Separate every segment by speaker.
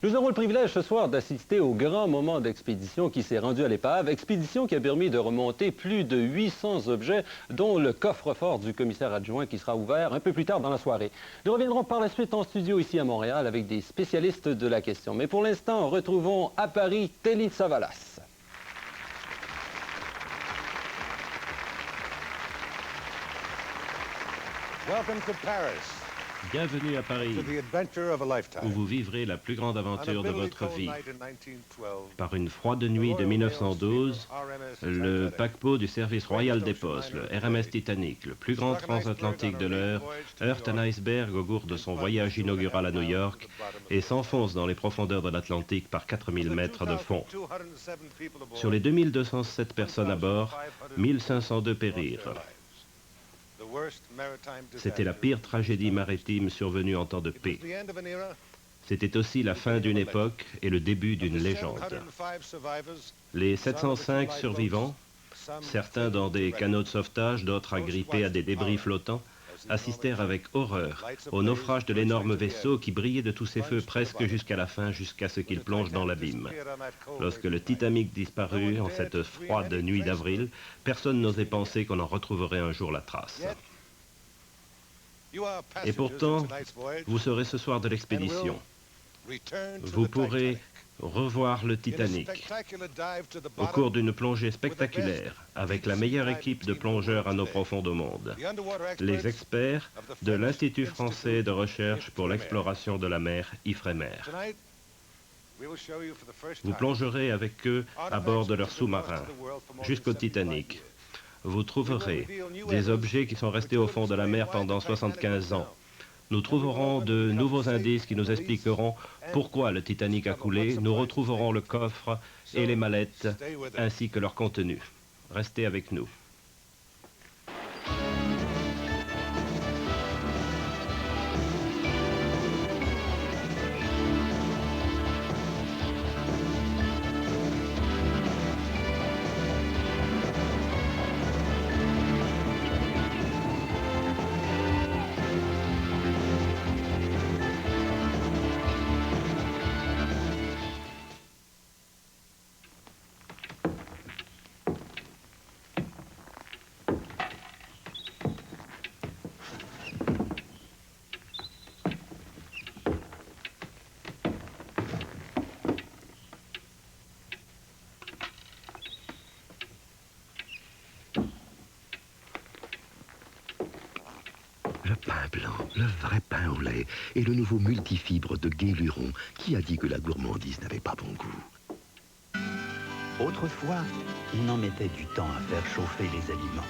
Speaker 1: Nous avons le privilège ce soir d'assister au grand moment d'expédition qui s'est rendu à l'épave. Expédition qui a permis de remonter plus de 800 objets, dont le coffre-fort du commissaire adjoint qui sera ouvert un peu plus tard dans la soirée. Nous reviendrons par la suite en studio ici à Montréal avec des spécialistes de la question. Mais pour l'instant, retrouvons à Paris Telly Savalas.
Speaker 2: Welcome to Paris.
Speaker 3: Bienvenue à Paris, où vous vivrez la plus grande aventure de votre vie. Par une froide nuit de 1912, le paquebot du service royal des postes, le RMS Titanic, le plus grand transatlantique de l'heure, heurte un iceberg au cours de son voyage inaugural à New York et s'enfonce dans les profondeurs de l'Atlantique par 4000 mètres de fond. Sur les 2207 personnes à bord, 1502 périrent. C'était la pire tragédie maritime survenue en temps de paix. C'était aussi la fin d'une époque et le début d'une légende. Les 705 survivants, certains dans des canots de sauvetage, d'autres agrippés à des débris flottants, assistèrent avec horreur au naufrage de l'énorme vaisseau qui brillait de tous ses feux presque jusqu'à la fin, jusqu'à ce qu'il plonge dans l'abîme. Lorsque le Titanic disparut en cette froide nuit d'avril, personne n'osait penser qu'on en retrouverait un jour la trace. Et pourtant, vous serez ce soir de l'expédition. Vous pourrez revoir le Titanic au cours d'une plongée spectaculaire avec la meilleure équipe de plongeurs à nos profonds au monde, les experts de l'Institut français de recherche pour l'exploration de la mer, IFREMER. Vous plongerez avec eux à bord de leur sous-marin jusqu'au Titanic. Vous trouverez des objets qui sont restés au fond de la mer pendant 75 ans. Nous trouverons de nouveaux indices qui nous expliqueront pourquoi le Titanic a coulé. Nous retrouverons le coffre et les mallettes, ainsi que leur contenu. Restez avec nous.
Speaker 4: Le pain blanc, le vrai pain au lait et le nouveau multifibre de Guéluron. Qui a dit que la gourmandise n'avait pas bon goût?
Speaker 5: Autrefois, on en mettait du temps à faire chauffer les aliments.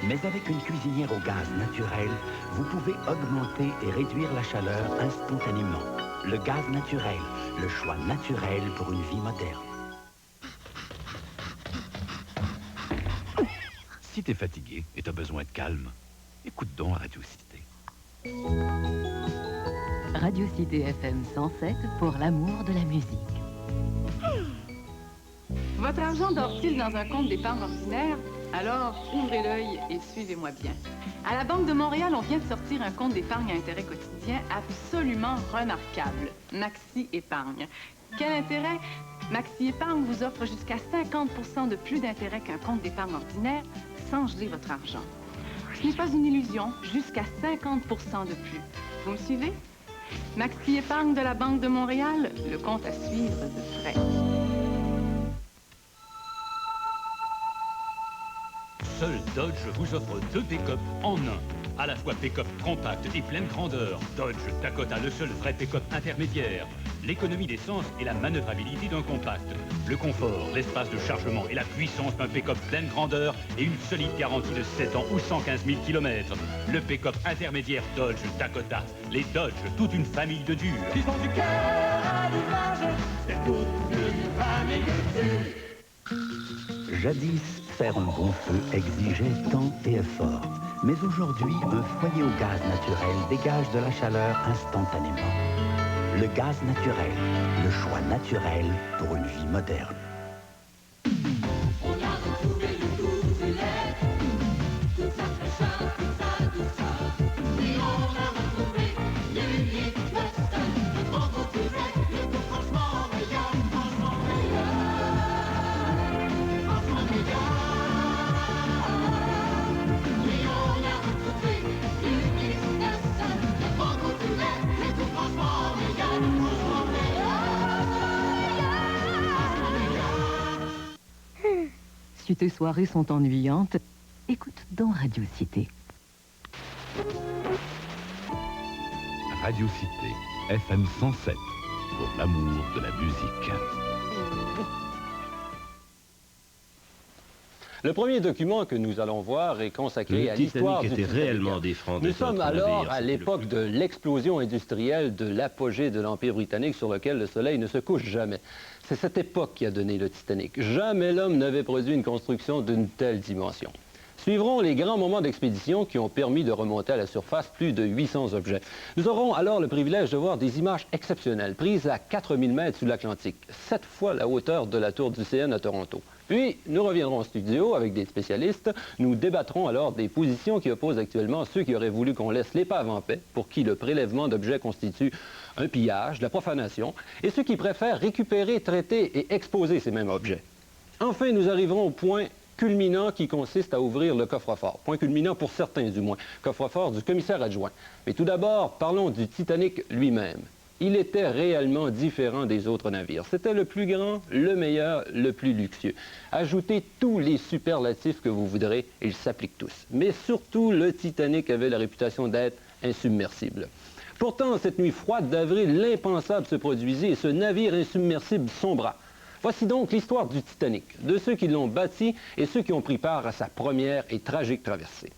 Speaker 5: Mais avec une cuisinière au gaz naturel, vous pouvez augmenter et réduire la chaleur instantanément. Le gaz naturel, le choix naturel pour une vie moderne.
Speaker 6: Si t'es fatigué et t'as besoin de calme, écoute donc Radio Cité.
Speaker 7: Radio Cité FM 107 pour l'amour de la musique.
Speaker 8: Votre argent dort-il dans un compte d'épargne ordinaire? Alors, ouvrez l'œil et suivez-moi bien. À la Banque de Montréal, on vient de sortir un compte d'épargne à intérêt quotidien absolument remarquable, Maxi Épargne. Quel intérêt? Maxi Épargne vous offre jusqu'à 50% de plus d'intérêt qu'un compte d'épargne ordinaire sans geler votre argent. Ce n'est pas une illusion, jusqu'à 50% de plus. Vous me suivez? Maxi Épargne de la Banque de Montréal, le compte à suivre de près.
Speaker 9: Seul Dodge vous offre 2 pick-up en un. À la fois pick-up compact et pleine grandeur. Dodge Dakota, le seul vrai pick-up intermédiaire. L'économie d'essence et la manœuvrabilité d'un compact. Le confort, l'espace de chargement et la puissance d'un pick-up pleine grandeur et une solide garantie de 7 ans ou 115 000 km. Le pick-up intermédiaire Dodge Dakota. Les Dodge, toute une famille de durs.
Speaker 10: Ils ont du cœur à l'image, c'est toute une famille de durs.
Speaker 5: Jadis, faire un bon feu exigeait temps et effort. Mais aujourd'hui, un foyer au gaz naturel dégage de la chaleur instantanément. Le gaz naturel, le choix naturel pour une vie moderne.
Speaker 10: On a retrouvé le goût du lait, toute sa fraîcheur, toute sa douceur. Et on a retrouvé l'unique Nestlé, le grand goût du lait, le goût franchement
Speaker 7: si tes soirées sont ennuyantes, écoute donc Radio Cité.
Speaker 6: Radio Cité, FM 107, pour l'amour de la musique.
Speaker 1: Le premier document que nous allons voir est consacré à l'histoire du
Speaker 3: Titanic. était réellement différent des
Speaker 1: Nous sommes
Speaker 3: autres
Speaker 1: alors
Speaker 3: navires,
Speaker 1: à
Speaker 3: c'était
Speaker 1: l'époque de l'explosion industrielle, de l'apogée de l'Empire britannique sur lequel le soleil ne se couche jamais. C'est cette époque qui a donné le Titanic. Jamais l'homme n'avait produit une construction d'une telle dimension. Suivront les grands moments d'expédition qui ont permis de remonter à la surface plus de 800 objets. Nous aurons alors le privilège de voir des images exceptionnelles prises à 4000 mètres sous l'Atlantique, 7 fois la hauteur de la tour du CN à Toronto. Puis, nous reviendrons au studio avec des spécialistes. Nous débattrons alors des positions qui opposent actuellement ceux qui auraient voulu qu'on laisse l'épave en paix, pour qui le prélèvement d'objets constitue un pillage, de la profanation, et ceux qui préfèrent récupérer, traiter et exposer ces mêmes objets. Enfin, nous arriverons au point culminant qui consiste à ouvrir le coffre-fort. Point culminant pour certains du moins. Coffre-fort du commissaire adjoint. Mais tout d'abord, parlons du Titanic lui-même. Il était réellement différent des autres navires. C'était le plus grand, le meilleur, le plus luxueux. Ajoutez tous les superlatifs que vous voudrez, ils s'appliquent tous. Mais surtout, le Titanic avait la réputation d'être insubmersible. Pourtant, cette nuit froide d'avril, l'impensable se produisit et ce navire insubmersible sombra. Voici donc l'histoire du Titanic, de ceux qui l'ont bâti et ceux qui ont pris part à sa première et tragique traversée.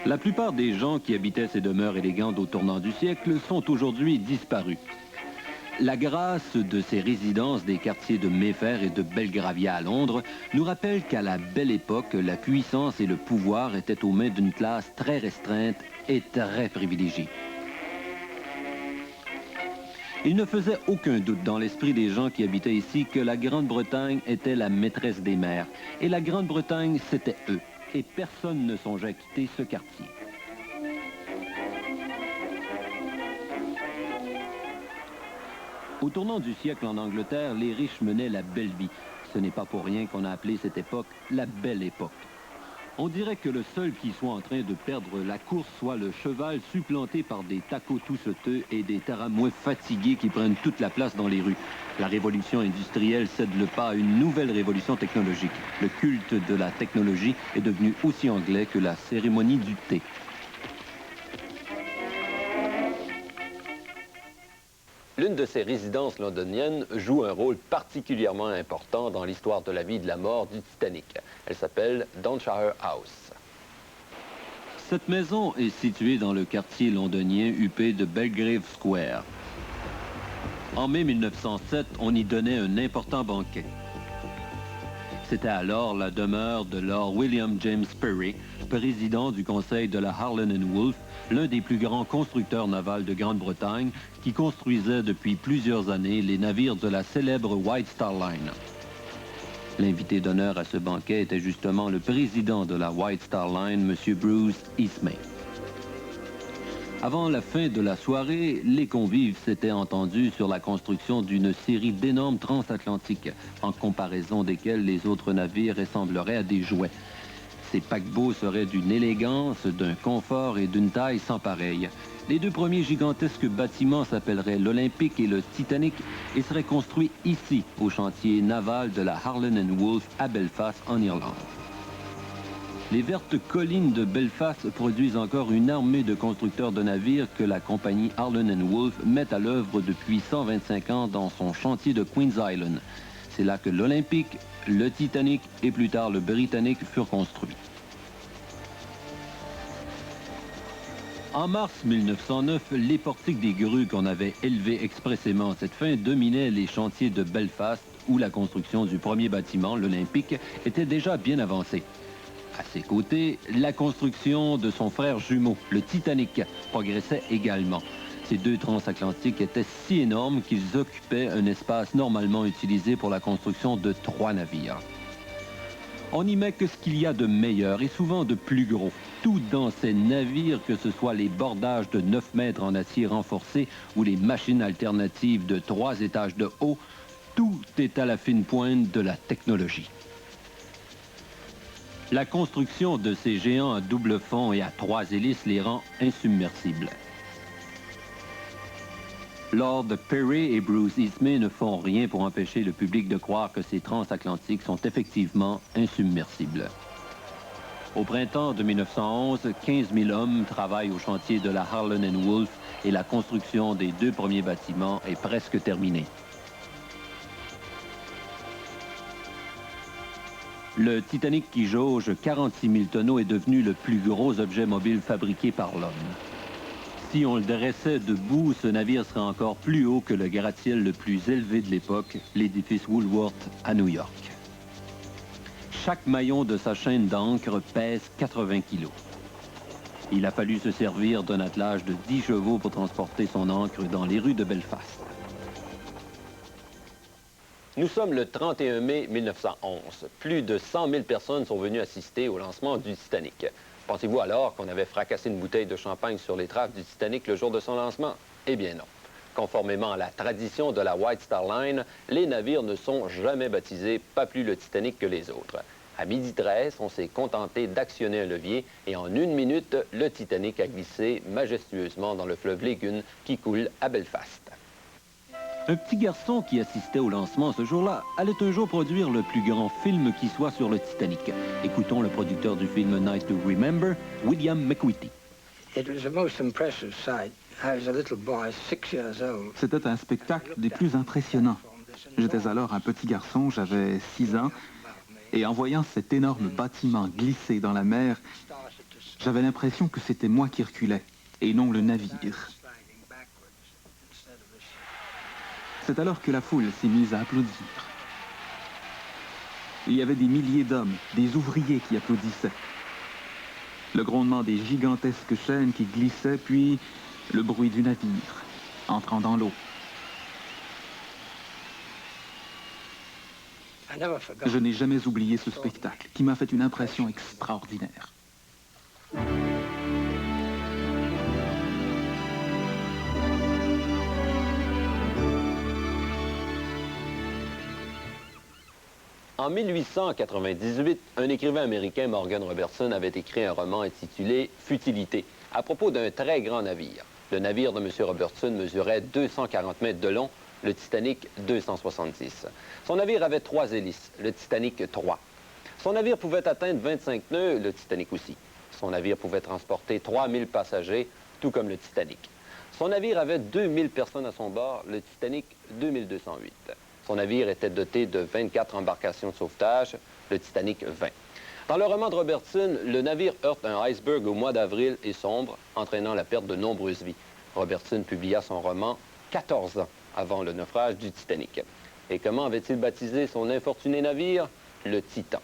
Speaker 1: La plupart des gens qui habitaient ces demeures élégantes au tournant du siècle sont aujourd'hui disparus. La grâce de ces résidences des quartiers de Mayfair et de Belgravia à Londres nous rappelle qu'à la belle époque, la puissance et le pouvoir étaient aux mains d'une classe très restreinte et très privilégiée. Il ne faisait aucun doute dans l'esprit des gens qui habitaient ici que la Grande-Bretagne était la maîtresse des mers. Et la Grande-Bretagne, c'était eux. Et personne ne songeait à quitter ce quartier. Au tournant du siècle en Angleterre, les riches menaient la belle vie. Ce n'est pas pour rien qu'on a appelé cette époque la Belle Époque. On dirait que le seul qui soit en train de perdre la course soit le cheval supplanté par des tacos tout sauteux et des tramways fatigués qui prennent toute la place dans les rues. La révolution industrielle cède le pas à une nouvelle révolution technologique. Le culte de la technologie est devenu aussi anglais que la cérémonie du thé. L'une de ces résidences londoniennes joue un rôle particulièrement important dans l'histoire de la vie et de la mort du Titanic. Elle s'appelle Downshire House. Cette maison est située dans le quartier londonien huppé de Belgrave Square. En mai 1907, on y donnait un important banquet. C'était alors la demeure de Lord William James Perry, président du conseil de la Harland & Wolff, l'un des plus grands constructeurs navals de Grande-Bretagne, qui construisait depuis plusieurs années les navires de la célèbre White Star Line. L'invité d'honneur à ce banquet était justement le président de la White Star Line, M. Bruce Ismay. Avant la fin de la soirée, les convives s'étaient entendus sur la construction d'une série d'énormes transatlantiques, en comparaison desquels les autres navires ressembleraient à des jouets. Ces paquebots seraient d'une élégance, d'un confort et d'une taille sans pareille. Les deux premiers gigantesques bâtiments s'appelleraient l'Olympic et le Titanic et seraient construits ici, au chantier naval de la Harland & Wolff à Belfast, en Irlande. Les vertes collines de Belfast produisent encore une armée de constructeurs de navires que la compagnie Harland & Wolff met à l'œuvre depuis 125 ans dans son chantier de Queen's Island. C'est là que l'Olympic, le Titanic et plus tard le Britannic furent construits. En mars 1909, les portiques des grues qu'on avait élevées expressément à cette fin dominaient les chantiers de Belfast où la construction du premier bâtiment, l'Olympic, était déjà bien avancée. À ses côtés, la construction de son frère jumeau, le Titanic, progressait également. Ces deux transatlantiques étaient si énormes qu'ils occupaient un espace normalement utilisé pour la construction de 3 navires. On n'y met que ce qu'il y a de meilleur et souvent de plus gros. tout dans ces navires, que ce soit les bordages de 9 mètres en acier renforcé ou les machines alternatives de 3 étages de haut, tout est à la fine pointe de la technologie. La construction de ces géants à double fond et à 3 hélices les rend insubmersibles. Lord Perry et Bruce Ismay ne font rien pour empêcher le public de croire que ces transatlantiques sont effectivement insubmersibles. Au printemps de 1911, 15 000 hommes travaillent au chantier de la Harland & Wolff et la construction des 2 premiers bâtiments est presque terminée. Le Titanic, qui jauge 46 000 tonneaux, est devenu le plus gros objet mobile fabriqué par l'homme. Si on le dressait debout, ce navire serait encore plus haut que le gratte-ciel le plus élevé de l'époque, l'édifice Woolworth à New York. Chaque maillon de sa chaîne d'ancre pèse 80 kilos. Il a fallu se servir d'un attelage de 10 chevaux pour transporter son ancre dans les rues de Belfast. Nous sommes le 31 mai 1911. Plus de 100 000 personnes sont venues assister au lancement du Titanic. Pensez-vous alors qu'on avait fracassé une bouteille de champagne sur les traves du Titanic le jour de son lancement? Eh bien non. Conformément à la tradition de la White Star Line, les navires ne sont jamais baptisés, pas plus le Titanic que les autres. À 12h13, on s'est contenté d'actionner un levier et en 1 minute, le Titanic a glissé majestueusement dans le fleuve Lagune qui coule à Belfast. Un petit garçon qui assistait au lancement ce jour-là allait un jour produire le plus grand film qui soit sur le Titanic. Écoutons le producteur du film Night to Remember, William McWhitty.
Speaker 11: C'était un spectacle des plus impressionnants. J'étais alors un petit garçon, j'avais 6 ans, et en voyant cet énorme bâtiment glisser dans la mer, j'avais l'impression que c'était moi qui reculais, et non le navire. C'est alors que la foule s'est mise à applaudir. Il y avait des milliers d'hommes, des ouvriers qui applaudissaient. Le grondement des gigantesques chaînes qui glissaient, puis le bruit du navire entrant dans l'eau. Je n'ai jamais oublié ce spectacle qui m'a fait une impression extraordinaire.
Speaker 1: En 1898, un écrivain américain, Morgan Robertson, avait écrit un roman intitulé « Futilité » à propos d'un très grand navire. Le navire de M. Robertson mesurait 240 mètres de long, le Titanic 270. Son navire avait 3 hélices, le Titanic 3. Son navire pouvait atteindre 25 nœuds, le Titanic aussi. Son navire pouvait transporter 3000 passagers, tout comme le Titanic. Son navire avait 2000 personnes à son bord, le Titanic 2208. Son navire était doté de 24 embarcations de sauvetage, le Titanic 20. Dans le roman de Robertson, le navire heurte un iceberg au mois d'avril et sombre, entraînant la perte de nombreuses vies. Robertson publia son roman 14 ans avant le naufrage du Titanic. Et comment avait-il baptisé son infortuné navire? Le Titan.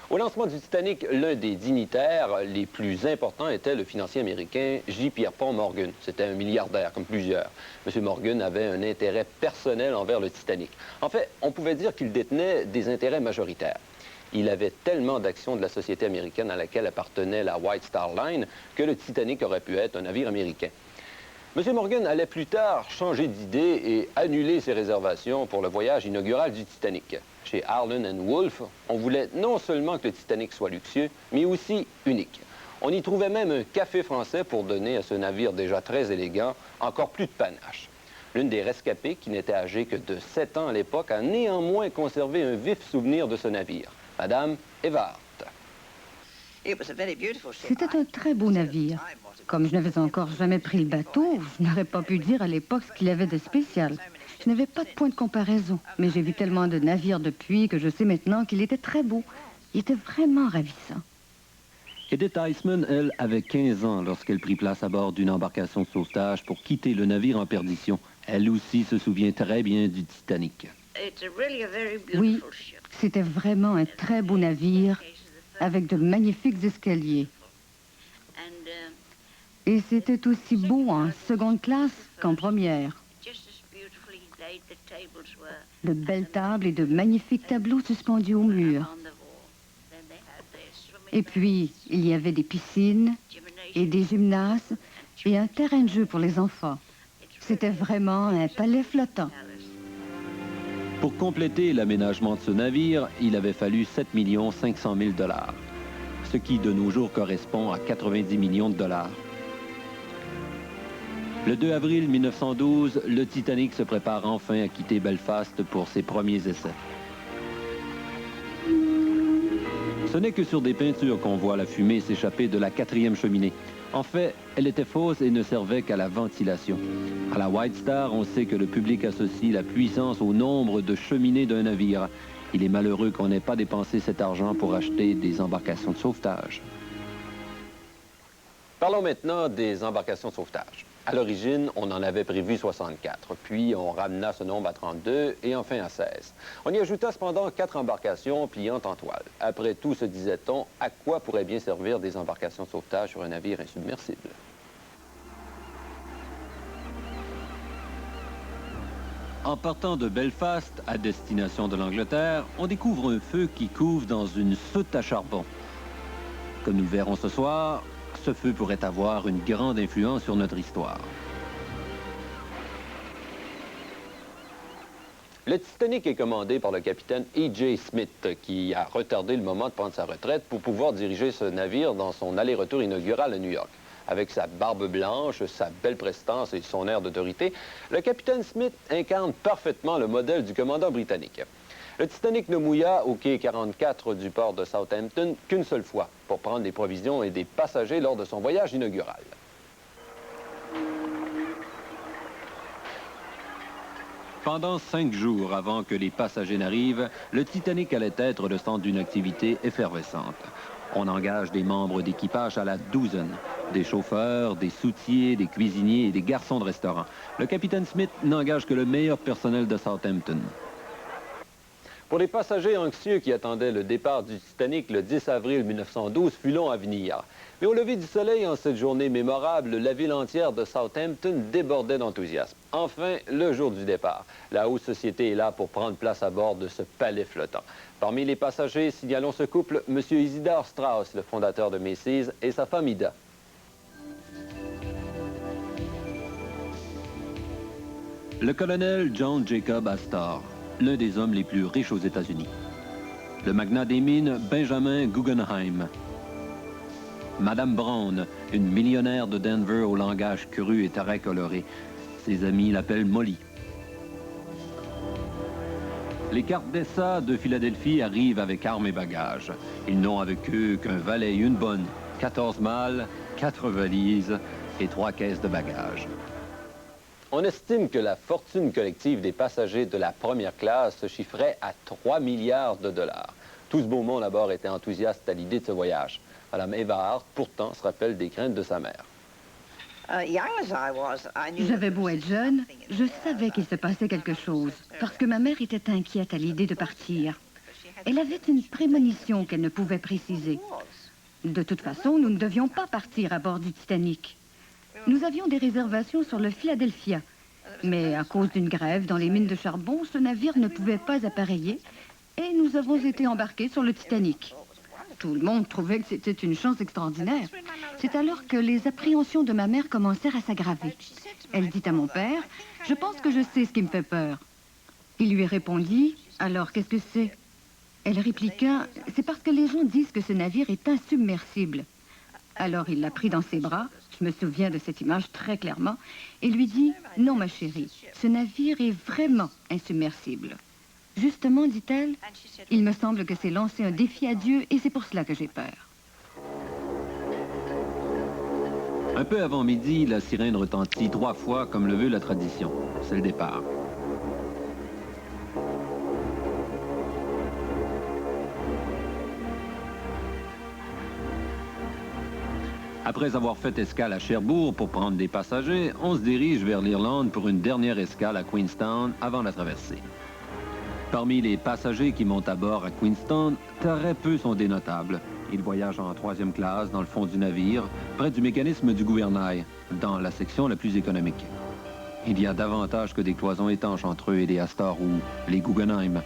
Speaker 1: Au lancement du Titanic, l'un des dignitaires les plus importants était le financier américain J. Pierpont Morgan. C'était un milliardaire, comme plusieurs. M. Morgan avait un intérêt personnel envers le Titanic. En fait, on pouvait dire qu'il détenait des intérêts majoritaires. Il avait tellement d'actions de la société américaine à laquelle appartenait la White Star Line que le Titanic aurait pu être un navire américain. M. Morgan allait plus tard changer d'idée et annuler ses réservations pour le voyage inaugural du Titanic. Chez Harland & Wolff, on voulait non seulement que le Titanic soit luxueux, mais aussi unique. On y trouvait même un café français pour donner à ce navire déjà très élégant encore plus de panache. L'une des rescapées, qui n'était âgée que de 7 ans à l'époque, a néanmoins conservé un vif souvenir de ce navire, Madame Evart.
Speaker 12: C'était un très beau navire. Comme je n'avais encore jamais pris le bateau, je n'aurais pas pu dire à l'époque ce qu'il avait de spécial. Je n'avais pas de point de comparaison, mais j'ai vu tellement de navires depuis que je sais maintenant qu'il était très beau. Il était vraiment ravissant.
Speaker 1: Edith Eisman, elle, avait 15 ans lorsqu'elle prit place à bord d'une embarcation de sauvetage pour quitter le navire en perdition. Elle aussi se souvient très bien du Titanic.
Speaker 12: Oui, c'était vraiment un très beau navire avec de magnifiques escaliers. Et c'était aussi beau en seconde classe qu'en première. De belles tables et de magnifiques tableaux suspendus au mur. Et puis, il y avait des piscines et des gymnases et un terrain de jeu pour les enfants. C'était vraiment un palais flottant.
Speaker 1: Pour compléter l'aménagement de ce navire, il avait fallu 7 500 000 $, ce qui de nos jours correspond à 90 millions de dollars. Le 2 avril 1912, le Titanic se prépare enfin à quitter Belfast pour ses premiers essais. Ce n'est que sur des peintures qu'on voit la fumée s'échapper de la 4e cheminée. En fait, elle était fausse et ne servait qu'à la ventilation. À la White Star, on sait que le public associe la puissance au nombre de cheminées d'un navire. Il est malheureux qu'on n'ait pas dépensé cet argent pour acheter des embarcations de sauvetage. Parlons maintenant des embarcations de sauvetage. À l'origine, on en avait prévu 64, puis on ramena ce nombre à 32 et enfin à 16. On y ajouta cependant 4 embarcations pliantes en toile. Après tout, se disait-on, à quoi pourraient bien servir des embarcations de sauvetage sur un navire insubmersible? En partant de Belfast à destination de l'Angleterre, on découvre un feu qui couve dans une soute à charbon. Comme nous le verrons ce soir, ce feu pourrait avoir une grande influence sur notre histoire. Le Titanic est commandé par le capitaine E.J. Smith, qui a retardé le moment de prendre sa retraite pour pouvoir diriger ce navire dans son aller-retour inaugural à New York. Avec sa barbe blanche, sa belle prestance et son air d'autorité, le capitaine Smith incarne parfaitement le modèle du commandant britannique. Le Titanic ne mouilla au quai 44 du port de Southampton qu'une seule fois pour prendre des provisions et des passagers lors de son voyage inaugural. Pendant 5 jours avant que les passagers n'arrivent, le Titanic allait être le centre d'une activité effervescente. On engage des membres d'équipage à la douzaine, des chauffeurs, des soutiers, des cuisiniers et des garçons de restaurant. Le capitaine Smith n'engage que le meilleur personnel de Southampton. Pour les passagers anxieux qui attendaient le départ du Titanic le 10 avril 1912 fut long à venir. Mais au lever du soleil en cette journée mémorable, la ville entière de Southampton débordait d'enthousiasme. Enfin, le jour du départ. La haute société est là pour prendre place à bord de ce palais flottant. Parmi les passagers, signalons ce couple, M. Isidore Straus, le fondateur de Macy's, et sa femme Ida. Le colonel John Jacob Astor, l'un des hommes les plus riches aux États-Unis. Le magnat des mines Benjamin Guggenheim. Madame Brown, une millionnaire de Denver au langage cru et très coloré. Ses amis l'appellent Molly. Les Cardessa de Philadelphie arrivent avec armes et bagages. Ils n'ont avec eux qu'un valet et une bonne, 14 malles, 4 valises et 3 caisses de bagages. On estime que la fortune collective des passagers de la première classe se chiffrait à 3 milliards de dollars. Tout ce beau monde à bord était enthousiaste à l'idée de ce voyage. Madame Eva Hart, pourtant, se rappelle des craintes de sa mère.
Speaker 12: J'avais beau être jeune, je savais qu'il se passait quelque chose, parce que ma mère était inquiète à l'idée de partir. Elle avait une prémonition qu'elle ne pouvait préciser. De toute façon, nous ne devions pas partir à bord du Titanic. Nous avions des réservations sur le Philadelphia, mais à cause d'une grève dans les mines de charbon, ce navire ne pouvait pas appareiller et nous avons été embarqués sur le Titanic. Tout le monde trouvait que c'était une chance extraordinaire. C'est alors que les appréhensions de ma mère commencèrent à s'aggraver. Elle dit à mon père, « Je pense que je sais ce qui me fait peur. » Il lui répondit, « Alors, qu'est-ce que c'est ?» Elle répliqua, « C'est parce que les gens disent que ce navire est insubmersible. » Alors il l'a pris dans ses bras, je me souviens de cette image très clairement, et lui dit, « Non, ma chérie, ce navire est vraiment insubmersible. » Justement, dit-elle, « Il me semble que c'est lancer un défi à Dieu et c'est pour cela que j'ai peur. »
Speaker 1: Un peu avant midi, la sirène retentit 3 fois comme le veut la tradition. C'est le départ. Après avoir fait escale à Cherbourg pour prendre des passagers, on se dirige vers l'Irlande pour une dernière escale à Queenstown avant la traversée. Parmi les passagers qui montent à bord à Queenstown, très peu sont des notables. Ils voyagent en 3e classe dans le fond du navire, près du mécanisme du gouvernail, dans la section la plus économique. Il y a davantage que des cloisons étanches entre eux et les Astor ou les Guggenheim.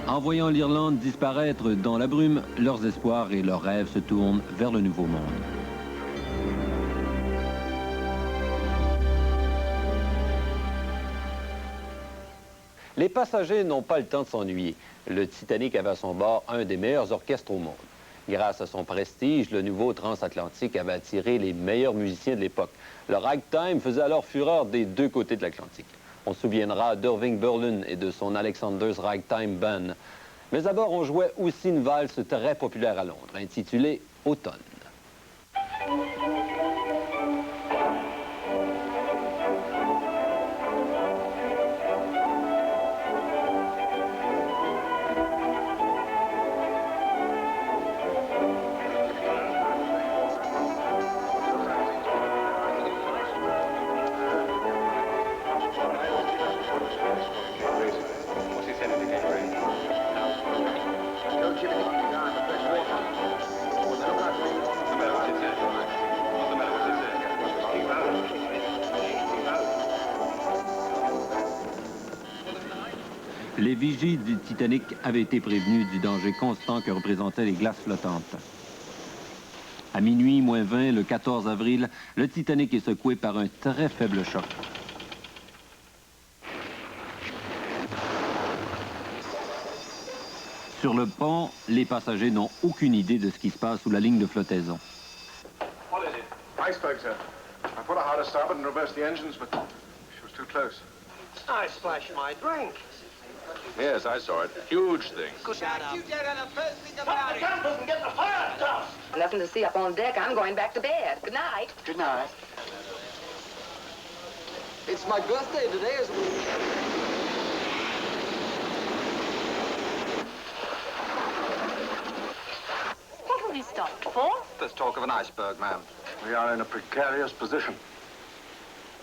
Speaker 1: En voyant l'Irlande disparaître dans la brume, leurs espoirs et leurs rêves se tournent vers le Nouveau Monde. Les passagers n'ont pas le temps de s'ennuyer. Le Titanic avait à son bord un des meilleurs orchestres au monde. Grâce à son prestige, le nouveau transatlantique avait attiré les meilleurs musiciens de l'époque. Le ragtime faisait alors fureur des deux côtés de l'Atlantique. On se souviendra d'Irving Berlin et de son Alexander's Ragtime Band. Mais d'abord, on jouait aussi une valse très populaire à Londres, intitulée Automne. Les vigies du Titanic avaient été prévenues du danger constant que représentaient les glaces flottantes. À minuit, moins 20, le 14 avril, le Titanic est secoué par un très faible choc. Sur le pont, les passagers n'ont aucune idée de ce qui se passe sous la ligne de flottaison.
Speaker 13: What is it? Iceberg, sir. I put her hard to starboard and reversed the engines, but she was too close.
Speaker 14: I splashed my drink.
Speaker 13: Yes, I saw it. Huge thing.
Speaker 14: You dead on the first thing about it. Put the gun and get the fire stuff.
Speaker 15: Nothing to see up on deck. I'm going back to bed. Good night.
Speaker 14: Good night. It's my birthday today, isn't it?
Speaker 15: What have we stopped for?
Speaker 13: There's talk of an iceberg, ma'am. We are in a precarious position.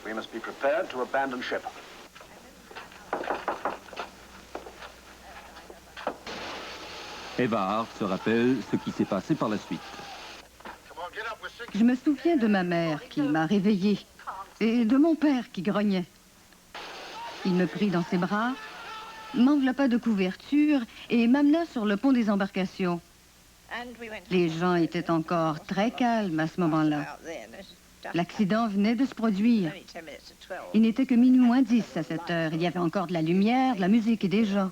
Speaker 13: We must be prepared to abandon ship.
Speaker 1: Eva Hart se rappelle ce qui s'est passé par la suite.
Speaker 12: Je me souviens de ma mère qui m'a réveillée et de mon père qui grognait. Il me prit dans ses bras, m'enveloppa de couverture et m'amena sur le pont des embarcations. Les gens étaient encore très calmes à ce moment-là. L'accident venait de se produire. Il n'était que minuit moins 10 à cette heure. Il y avait encore de la lumière, de la musique et des gens.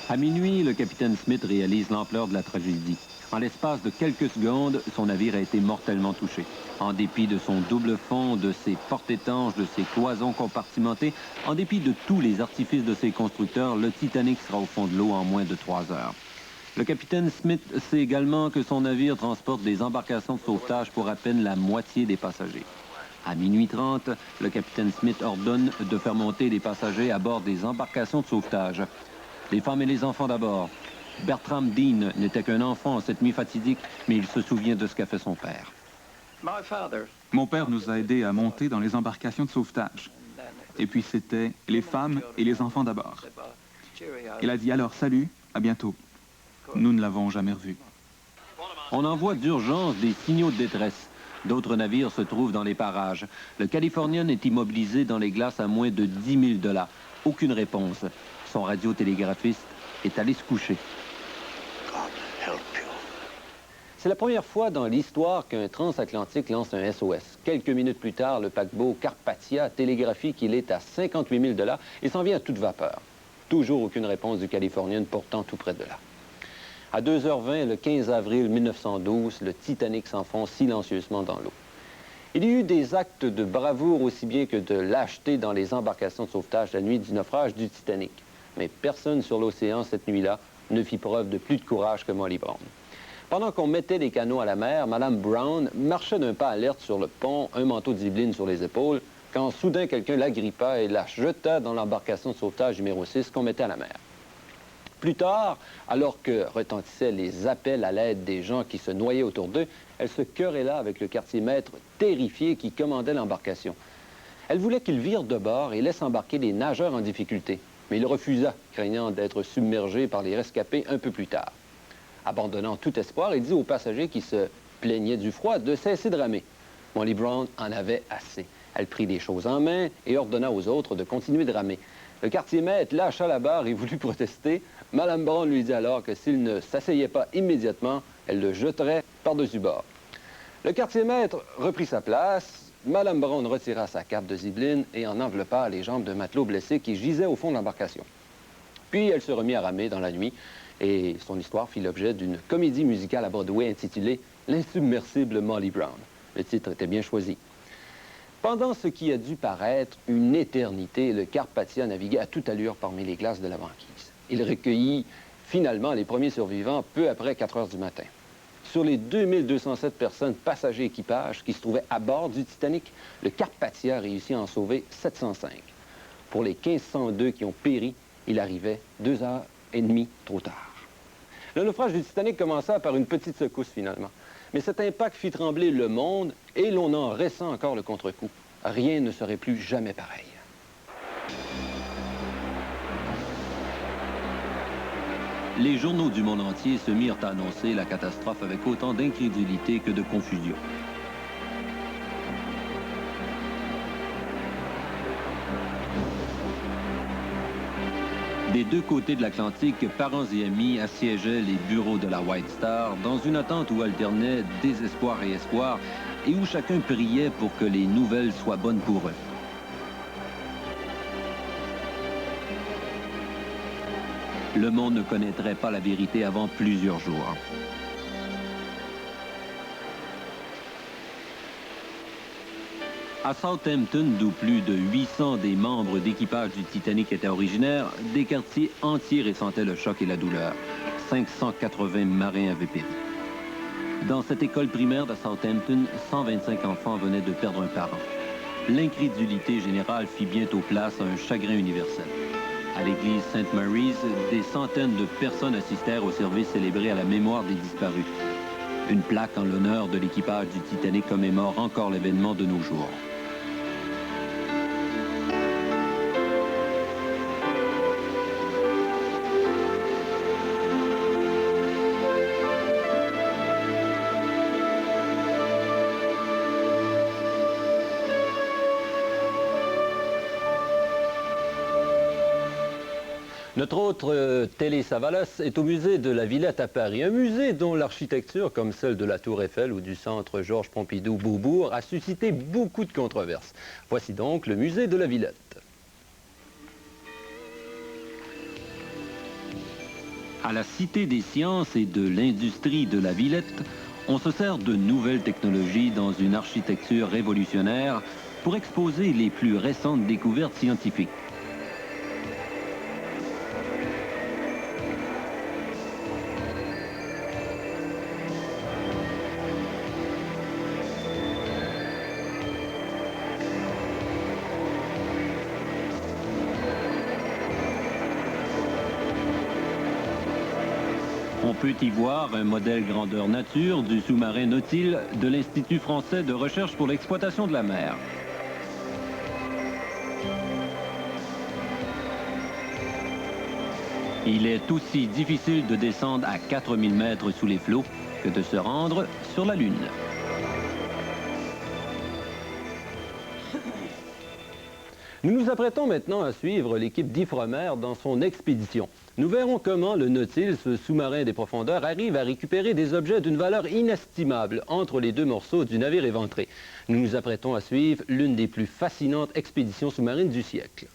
Speaker 1: À minuit, le capitaine Smith réalise l'ampleur de la tragédie. En l'espace de quelques secondes, son navire a été mortellement touché. En dépit de son double fond, de ses portes étanches, de ses cloisons compartimentées, en dépit de tous les artifices de ses constructeurs, le Titanic sera au fond de l'eau en moins de 3 heures. Le capitaine Smith sait également que son navire transporte des embarcations de sauvetage pour à peine la moitié des passagers. À minuit 30, le capitaine Smith ordonne de faire monter les passagers à bord des embarcations de sauvetage. Les femmes et les enfants d'abord. Bertram Dean n'était qu'un enfant cette nuit fatidique, mais il se souvient de ce qu'a fait son père.
Speaker 11: Mon père nous a aidés à monter dans les embarcations de sauvetage. Et puis c'était les femmes et les enfants d'abord. Il a dit alors salut, à bientôt. Nous ne l'avons jamais revu.
Speaker 1: On envoie d'urgence des signaux de détresse. D'autres navires se trouvent dans les parages. Le Californian est immobilisé dans les glaces à moins de 10 000 $. Aucune réponse. Son radiotélégraphiste est allé se coucher. C'est la première fois dans l'histoire qu'un transatlantique lance un SOS. Quelques minutes plus tard, le paquebot Carpathia télégraphie qu'il est à 58 000 $ et s'en vient à toute vapeur. Toujours aucune réponse du Californian, pourtant tout près de là. À 2h20, le 15 avril 1912, le Titanic s'enfonce silencieusement dans l'eau. Il y a eu des actes de bravoure aussi bien que de lâcheté dans les embarcations de sauvetage la nuit du naufrage du Titanic. Mais personne sur l'océan cette nuit-là ne fit preuve de plus de courage que Molly Brown. Pendant qu'on mettait les canots à la mer, Mme Brown marchait d'un pas alerte sur le pont, un manteau d'Yvelines sur les épaules, quand soudain quelqu'un l'agrippa et la jeta dans l'embarcation de sauvetage numéro 6 qu'on mettait à la mer. Plus tard, alors que retentissaient les appels à l'aide des gens qui se noyaient autour d'eux, elle se querella avec le quartier-maître terrifié qui commandait l'embarcation. Elle voulait qu'il vire de bord et laisse embarquer les nageurs en difficulté, mais il refusa, craignant d'être submergé par les rescapés un peu plus tard. Abandonnant tout espoir, il dit aux passagers qui se plaignaient du froid de cesser de ramer. Molly Brown en avait assez. Elle prit les choses en main et ordonna aux autres de continuer de ramer. Le quartier-maître lâcha la barre et voulut protester. Mme Brown lui dit alors que s'il ne s'asseyait pas immédiatement, elle le jetterait par-dessus bord. Le quartier-maître reprit sa place. Mme Brown retira sa cape de zibeline et en enveloppa les jambes d'un matelot blessé qui gisait au fond de l'embarcation. Puis elle se remit à ramer dans la nuit et son histoire fit l'objet d'une comédie musicale à Broadway intitulée « L'insubmersible Molly Brown ». Le titre était bien choisi. Pendant ce qui a dû paraître une éternité, le Carpathia naviguait à toute allure parmi les glaces de la banquise. Il recueillit finalement les premiers survivants peu après 4 heures du matin. Sur les 2207 personnes, passagers et équipages, qui se trouvaient à bord du Titanic, le Carpathia réussit à en sauver 705. Pour les 1502 qui ont péri, il arrivait 2h30 trop tard. Le naufrage du Titanic commença par une petite secousse finalement. Mais cet impact fit trembler le monde et l'on en ressent encore le contre-coup. Rien ne serait plus jamais pareil. Les journaux du monde entier se mirent à annoncer la catastrophe avec autant d'incrédulité que de confusion. Des deux côtés de l'Atlantique, parents et amis assiégeaient les bureaux de la White Star dans une attente où alternaient désespoir et espoir et où chacun priait pour que les nouvelles soient bonnes pour eux. Le monde ne connaîtrait pas la vérité avant plusieurs jours. À Southampton, d'où plus de 800 des membres d'équipage du Titanic étaient originaires, des quartiers entiers ressentaient le choc et la douleur. 580 marins avaient péri. Dans cette école primaire de Southampton, 125 enfants venaient de perdre un parent. L'incrédulité générale fit bientôt place à un chagrin universel. À l'église St. Mary's, des centaines de personnes assistèrent au service célébré à la mémoire des disparus. Une plaque en l'honneur de l'équipage du Titanic commémore encore l'événement de nos jours. Notre autre Télé Savalas est au musée de la Villette à Paris, un musée dont l'architecture, comme celle de la Tour Eiffel ou du centre Georges Pompidou-Beaubourg, a suscité beaucoup de controverses. Voici donc le musée de la Villette. À la Cité des sciences et de l'industrie de la Villette, on se sert de nouvelles technologies dans une architecture révolutionnaire pour exposer les plus récentes découvertes scientifiques. On peut y voir un modèle grandeur nature du sous-marin Nautile de l'Institut français de recherche pour l'exploitation de la mer. Il est aussi difficile de descendre à 4000 mètres sous les flots que de se rendre sur la Lune. Nous nous apprêtons maintenant à suivre l'équipe d'Ifremer dans son expédition. Nous verrons comment le Nautilus, ce sous-marin des profondeurs, arrive à récupérer des objets d'une valeur inestimable entre les deux morceaux du navire éventré. Nous nous apprêtons à suivre l'une des plus fascinantes expéditions sous-marines du siècle.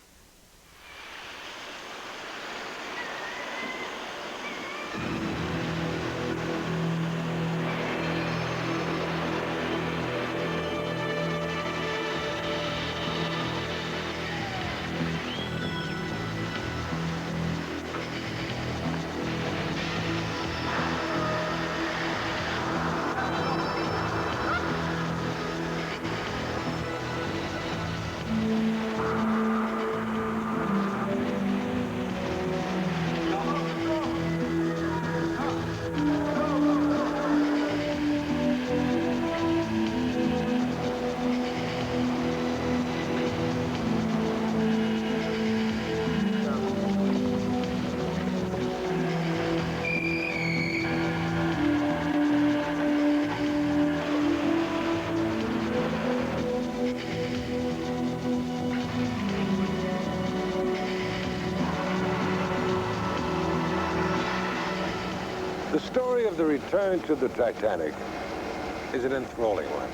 Speaker 2: of the return to the Titanic is an enthralling one.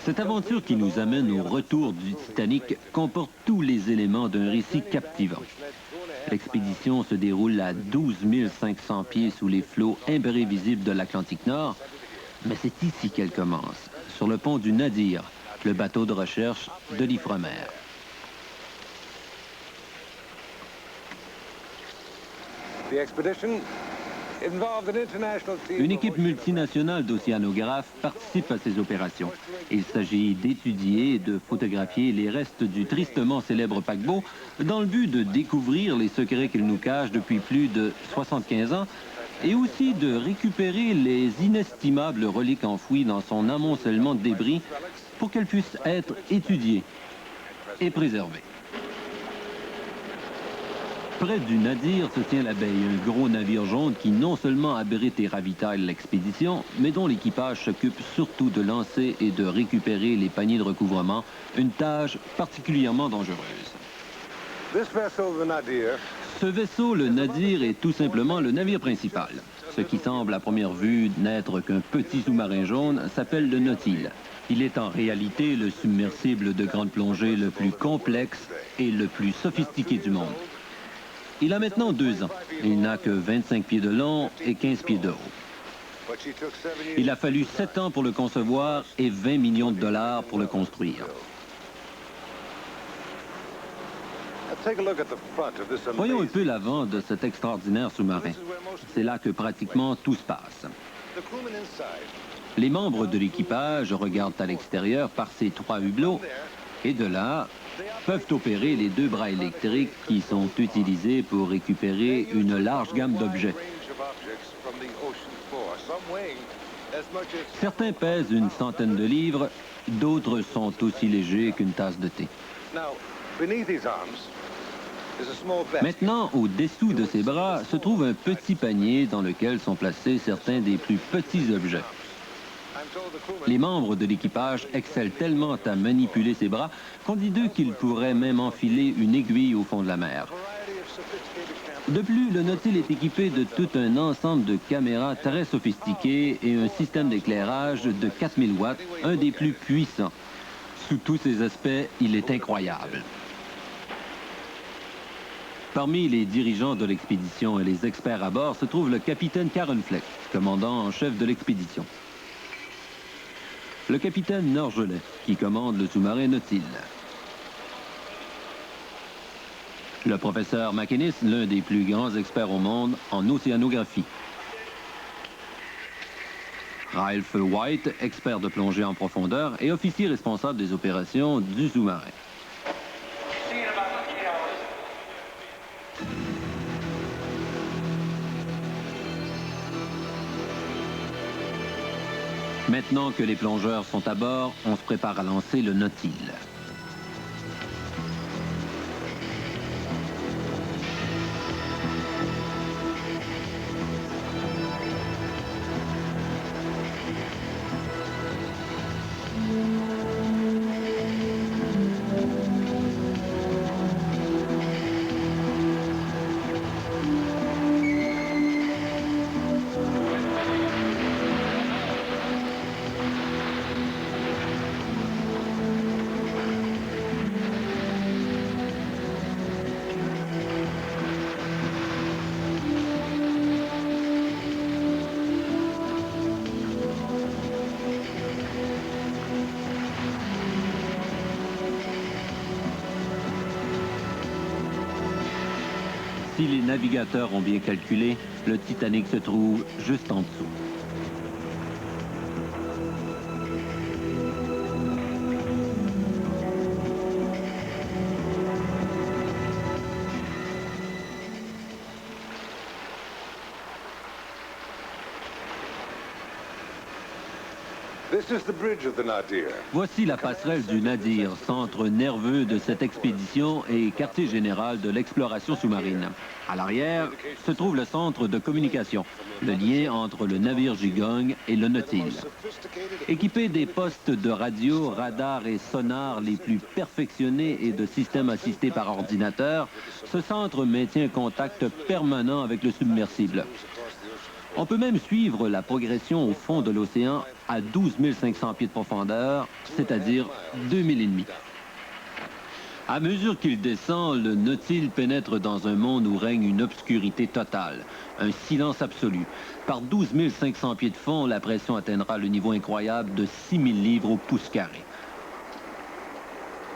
Speaker 1: Cette aventure qui nous amène au retour du Titanic comporte tous les éléments d'un récit captivant. L'expédition se déroule à 12 500 pieds sous les flots imprévisibles de l'Atlantique Nord, mais c'est ici qu'elle commence, sur le pont du Nadir, le bateau de recherche de l'Ifremer. Une équipe multinationale d'océanographes participe à ces opérations. Il s'agit d'étudier et de photographier les restes du tristement célèbre paquebot dans le but de découvrir les secrets qu'il nous cache depuis plus de 75 ans et aussi de récupérer les inestimables reliques enfouies dans son amoncellement de débris pour qu'elles puissent être étudiées et préservées. Près du Nadir se tient l'abeille, un gros navire jaune qui non seulement abrite et ravitaille l'expédition, mais dont l'équipage s'occupe surtout de lancer et de récupérer les paniers de recouvrement, une tâche particulièrement dangereuse. Ce vaisseau, le Nadir, est tout simplement le navire principal. Ce qui semble à première vue n'être qu'un petit sous-marin jaune s'appelle le Nautil. Il est en réalité le submersible de grande plongée le plus complexe et le plus sophistiqué du monde. Il a maintenant 2 ans. Il n'a que 25 pieds de long et 15 pieds de haut. Il a fallu 7 ans pour le concevoir et 20 millions de dollars pour le construire. Voyons un peu l'avant de cet extraordinaire sous-marin. C'est là que pratiquement tout se passe. Les membres de l'équipage regardent à l'extérieur par ces 3 hublots et de là peuvent opérer les 2 bras électriques qui sont utilisés pour récupérer une large gamme d'objets. Certains pèsent une centaine de livres, d'autres sont aussi légers qu'une tasse de thé. Maintenant, au-dessous de ces bras se trouve un petit panier dans lequel sont placés certains des plus petits objets. Les membres de l'équipage excellent tellement à manipuler ces bras qu'on dit d'eux qu'ils pourraient même enfiler une aiguille au fond de la mer. De plus, le Nautil est équipé de tout un ensemble de caméras très sophistiquées et un système d'éclairage de 4000 watts, un des plus puissants. Sous tous ses aspects, il est incroyable. Parmi les dirigeants de l'expédition et les experts à bord se trouve le capitaine Carenfleck, commandant en chef de l'expédition. Le capitaine Norgelet, qui commande le sous-marin Nautil. Le professeur McInnes, l'un des plus grands experts au monde en océanographie. Ralph White, expert de plongée en profondeur et officier responsable des opérations du sous-marin. Maintenant que les plongeurs sont à bord, on se prépare à lancer le Nautil. Si les navigateurs ont bien calculé, le Titanic se trouve juste en dessous. Voici la passerelle du Nadir, centre nerveux de cette expédition et quartier général de l'exploration sous-marine. À l'arrière se trouve le centre de communication, le lien entre le navire Gigong et le Nautil. Équipé des postes de radio, radar et sonar les plus perfectionnés et de systèmes assistés par ordinateur, ce centre maintient un contact permanent avec le submersible. On peut même suivre la progression au fond de l'océan à 12 500 pieds de profondeur, c'est-à-dire 2 000 et demi. À mesure qu'il descend, le Nautilus pénètre dans un monde où règne une obscurité totale, un silence absolu. Par 12 500 pieds de fond, la pression atteindra le niveau incroyable de 6 000 livres au pouce carré.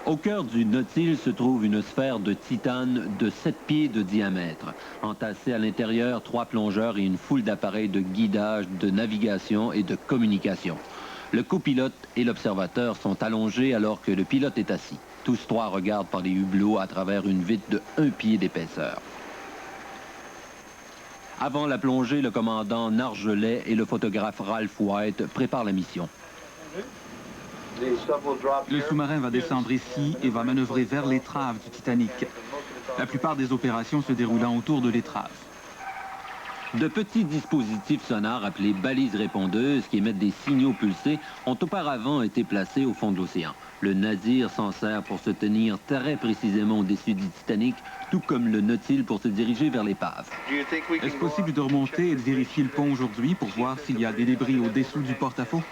Speaker 1: Au cœur du Nautilus se trouve une sphère de titane de 7 pieds de diamètre. Entassés à l'intérieur, 3 plongeurs et une foule d'appareils de guidage, de navigation et de communication. Le copilote et l'observateur sont allongés alors que le pilote est assis. Tous trois regardent par les hublots à travers une vitre de 1 pied d'épaisseur. Avant la plongée, le commandant Nargelet et le photographe Ralph White préparent la mission.
Speaker 11: Le sous-marin va descendre ici et va manœuvrer vers l'étrave du Titanic. La plupart des opérations se déroulant autour de l'étrave.
Speaker 1: De petits dispositifs sonores appelés balises répondeuses qui émettent des signaux pulsés ont auparavant été placés au fond de l'océan. Le Nadir s'en sert pour se tenir très précisément au-dessus du Titanic, tout comme le Nautilus pour se diriger vers l'épave.
Speaker 11: Est-ce possible de remonter et de vérifier le pont aujourd'hui pour voir s'il y a des débris au-dessous du porte-à-faux?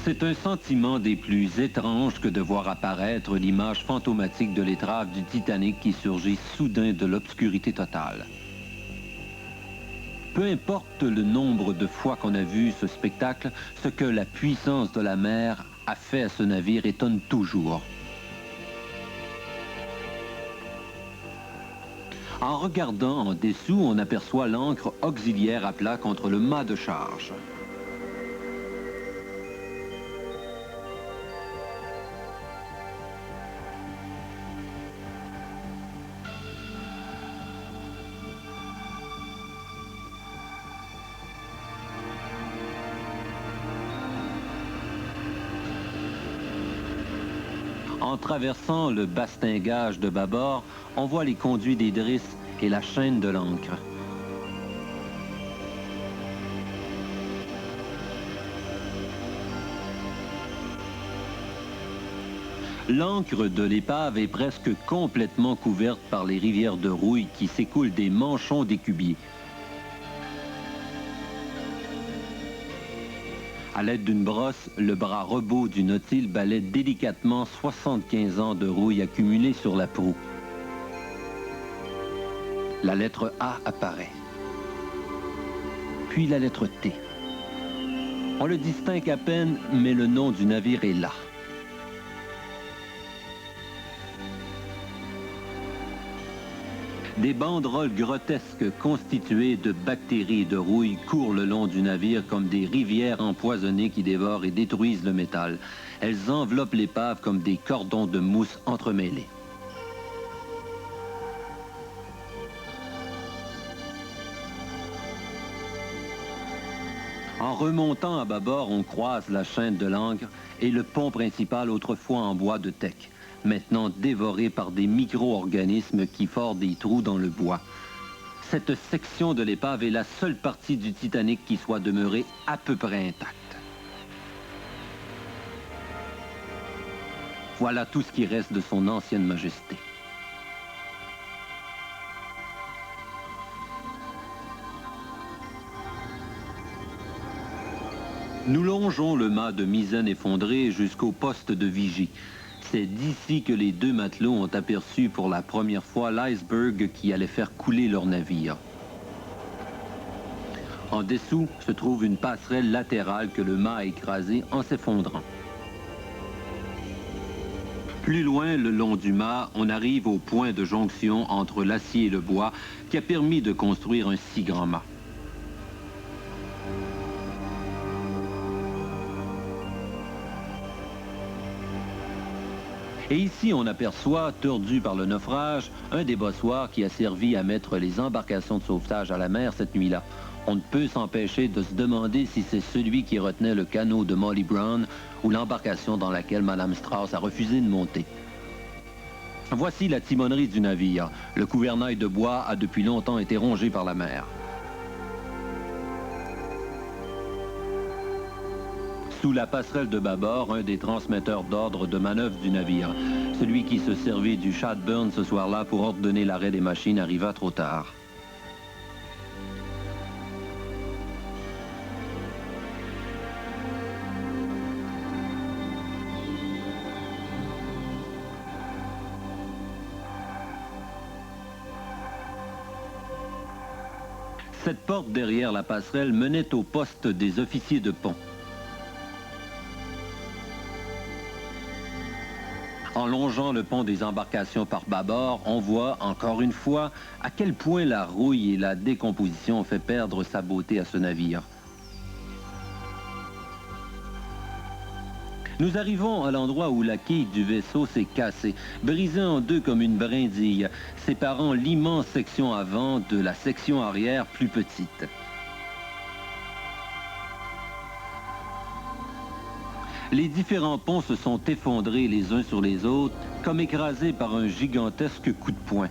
Speaker 1: C'est un sentiment des plus étranges que de voir apparaître l'image fantomatique de l'étrave du Titanic qui surgit soudain de l'obscurité totale. Peu importe le nombre de fois qu'on a vu ce spectacle, ce que la puissance de la mer a fait à ce navire étonne toujours. En regardant en dessous, on aperçoit l'ancre auxiliaire à plat contre le mât de charge. En traversant le bastingage de bâbord, on voit les conduits des drisses et la chaîne de l'ancre. L'ancre de l'épave est presque complètement couverte par les rivières de rouille qui s'écoulent des manchons des cubiers. À l'aide d'une brosse, le bras robot du Nautilus balaie délicatement 75 ans de rouille accumulée sur la proue. La lettre A apparaît. Puis la lettre T. On le distingue à peine, mais le nom du navire est là. Des banderoles grotesques constituées de bactéries et de rouille courent le long du navire comme des rivières empoisonnées qui dévorent et détruisent le métal. Elles enveloppent l'épave comme des cordons de mousse entremêlés. En remontant à bâbord, on croise la chaîne de l'ancre et le pont principal autrefois en bois de teck, maintenant dévoré par des micro-organismes qui forent des trous dans le bois. Cette section de l'épave est la seule partie du Titanic qui soit demeurée à peu près intacte. Voilà tout ce qui reste de son ancienne majesté. Nous longeons le mât de misaine effondré jusqu'au poste de vigie. C'est d'ici que les deux matelots ont aperçu pour la première fois l'iceberg qui allait faire couler leur navire. En dessous se trouve une passerelle latérale que le mât a écrasée en s'effondrant. Plus loin, le long du mât, on arrive au point de jonction entre l'acier et le bois qui a permis de construire un si grand mât. Et ici, on aperçoit, tordu par le naufrage, un des bossoirs qui a servi à mettre les embarcations de sauvetage à la mer cette nuit-là. On ne peut s'empêcher de se demander si c'est celui qui retenait le canot de Molly Brown ou l'embarcation dans laquelle Mme Strauss a refusé de monter. Voici la timonerie du navire. Le gouvernail de bois a depuis longtemps été rongé par la mer. Sous la passerelle de bâbord, un des transmetteurs d'ordre de manœuvre du navire.
Speaker 16: celui qui se servait du Shadburn ce soir-là pour ordonner l'arrêt des machines arriva trop tard. Cette porte derrière la passerelle menait au poste des officiers de pont. En longeant le pont des embarcations par bâbord, on voit encore une fois à quel point la rouille et la décomposition ont fait perdre sa beauté à ce navire. Nous arrivons à l'endroit où la quille du vaisseau s'est cassée, brisée en deux comme une brindille, séparant l'immense section avant de la section arrière plus petite. Les différents ponts se sont effondrés les uns sur les autres, comme écrasés par un gigantesque coup de poing.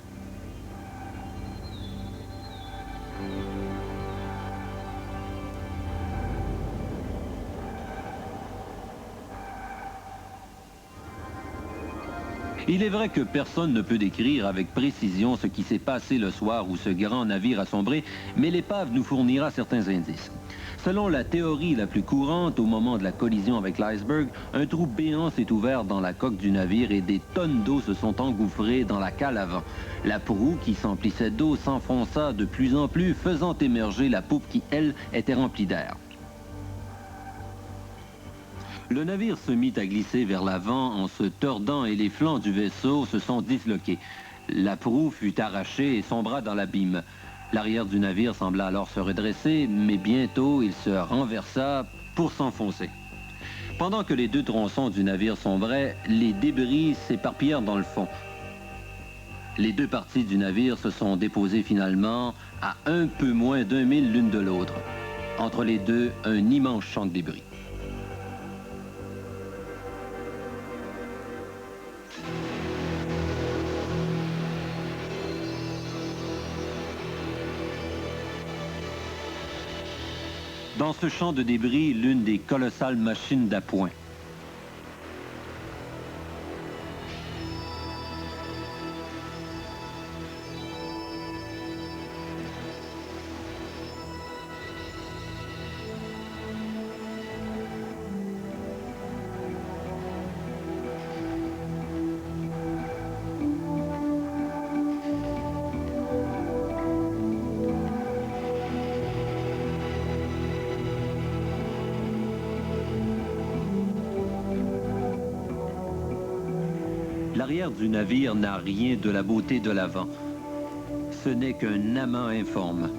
Speaker 16: Il est vrai que personne ne peut décrire avec précision ce qui s'est passé le soir où ce grand navire a sombré, mais l'épave nous fournira certains indices. Selon la théorie la plus courante, au moment de la collision avec l'iceberg, un trou béant s'est ouvert dans la coque du navire et des tonnes d'eau se sont engouffrées dans la cale avant. La proue, qui s'emplissait d'eau, s'enfonça de plus en plus, faisant émerger la poupe qui, elle, était remplie d'air. Le navire se mit à glisser vers l'avant en se tordant et les flancs du vaisseau se sont disloqués. La proue fut arrachée et sombra dans l'abîme. L'arrière du navire sembla alors se redresser, mais bientôt il se renversa pour s'enfoncer. Pendant que les deux tronçons du navire sombraient, les débris s'éparpillèrent dans le fond. Les deux parties du navire se sont déposées finalement à un peu moins d'1 mille l'une de l'autre. Entre les deux, un immense champ de débris. Dans ce champ de débris, l'une des colossales machines d'appoint. L'arrière du navire n'a rien de la beauté de l'avant. Ce n'est qu'un amas informe.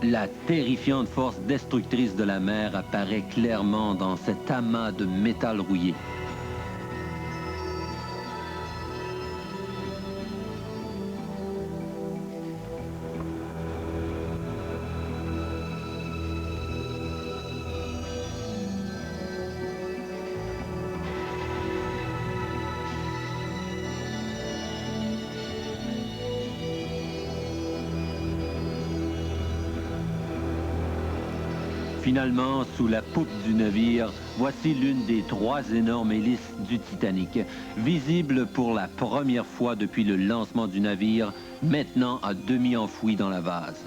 Speaker 16: La terrifiante force destructrice de la mer apparaît clairement dans cet amas de métal rouillé. Finalement, sous la poupe du navire, voici l'une des 3 énormes hélices du Titanic, visible pour la première fois depuis le lancement du navire, maintenant à demi enfouie dans la vase.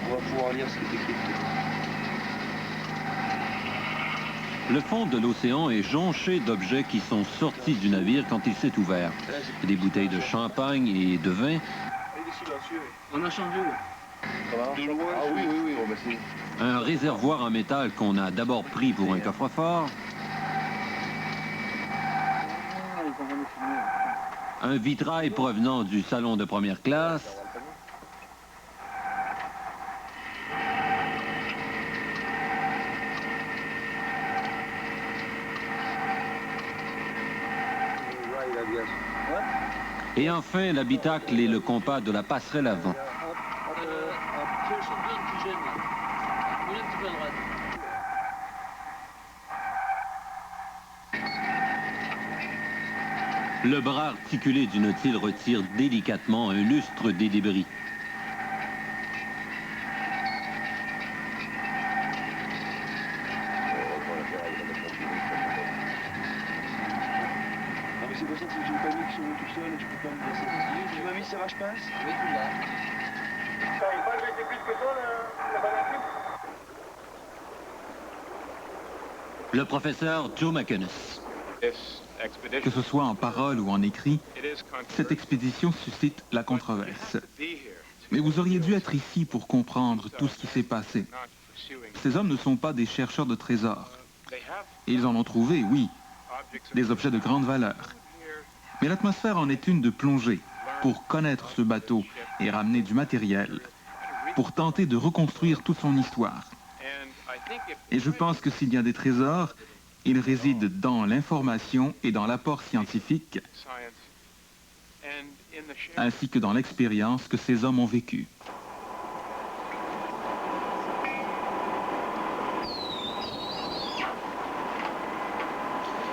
Speaker 17: On va pouvoir lire ce qui est écrit.
Speaker 16: Le fond de l'océan est jonché d'objets qui sont sortis du navire quand il s'est ouvert. Des bouteilles de champagne et de vin.
Speaker 17: On a changé. Ah oui, oui, oui. Bon, bah,
Speaker 16: Un réservoir en métal qu'on a d'abord pris pour un coffre-fort. Un vitrail provenant du salon de première classe. Et enfin, l'habitacle et le compas de la passerelle avant. Le bras articulé du Nautil retire délicatement un lustre des débris.
Speaker 17: c'est pour ça que j'ai pas mis qu'ils sont tout seuls et je peux pas me placer. Tu m'as mis serrage pince? Oui, tu l'as. T'arrives pas à lever plus que toi, la banane?
Speaker 16: Le professeur Joe McInnes.
Speaker 11: Que ce soit en parole ou en écrit, cette expédition suscite la controverse. Mais vous auriez dû être ici pour comprendre tout ce qui s'est passé. Ces hommes ne sont pas des chercheurs de trésors. Ils en ont trouvé, oui, des objets de grande valeur. Mais l'atmosphère en est une de plongée, pour connaître ce bateau et ramener du matériel, pour tenter de reconstruire toute son histoire. Et je pense que s'il y a des trésors, ils résident dans l'information et dans l'apport scientifique, ainsi que dans l'expérience que ces hommes ont vécue.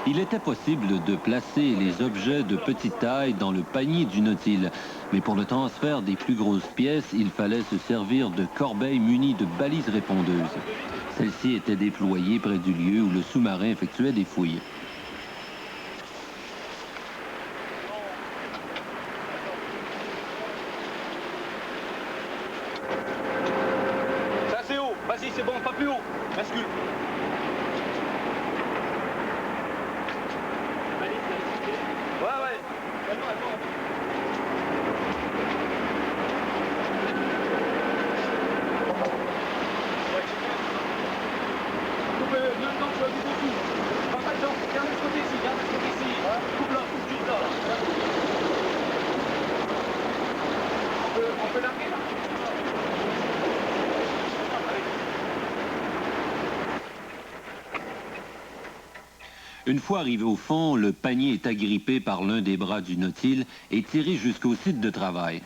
Speaker 16: Il était possible de placer les objets de petite taille dans le panier du Nautilus, mais pour le transfert des plus grosses pièces, il fallait se servir de corbeilles munies de balises répondeuses. Celles-ci étaient déployées près du lieu où le sous-marin effectuait des fouilles.
Speaker 17: Ça c'est haut, vas-y c'est bon, pas plus haut, bascule.
Speaker 16: Une fois arrivé au fond, le panier est agrippé par l'un des bras du Nautilus et tiré jusqu'au site de travail.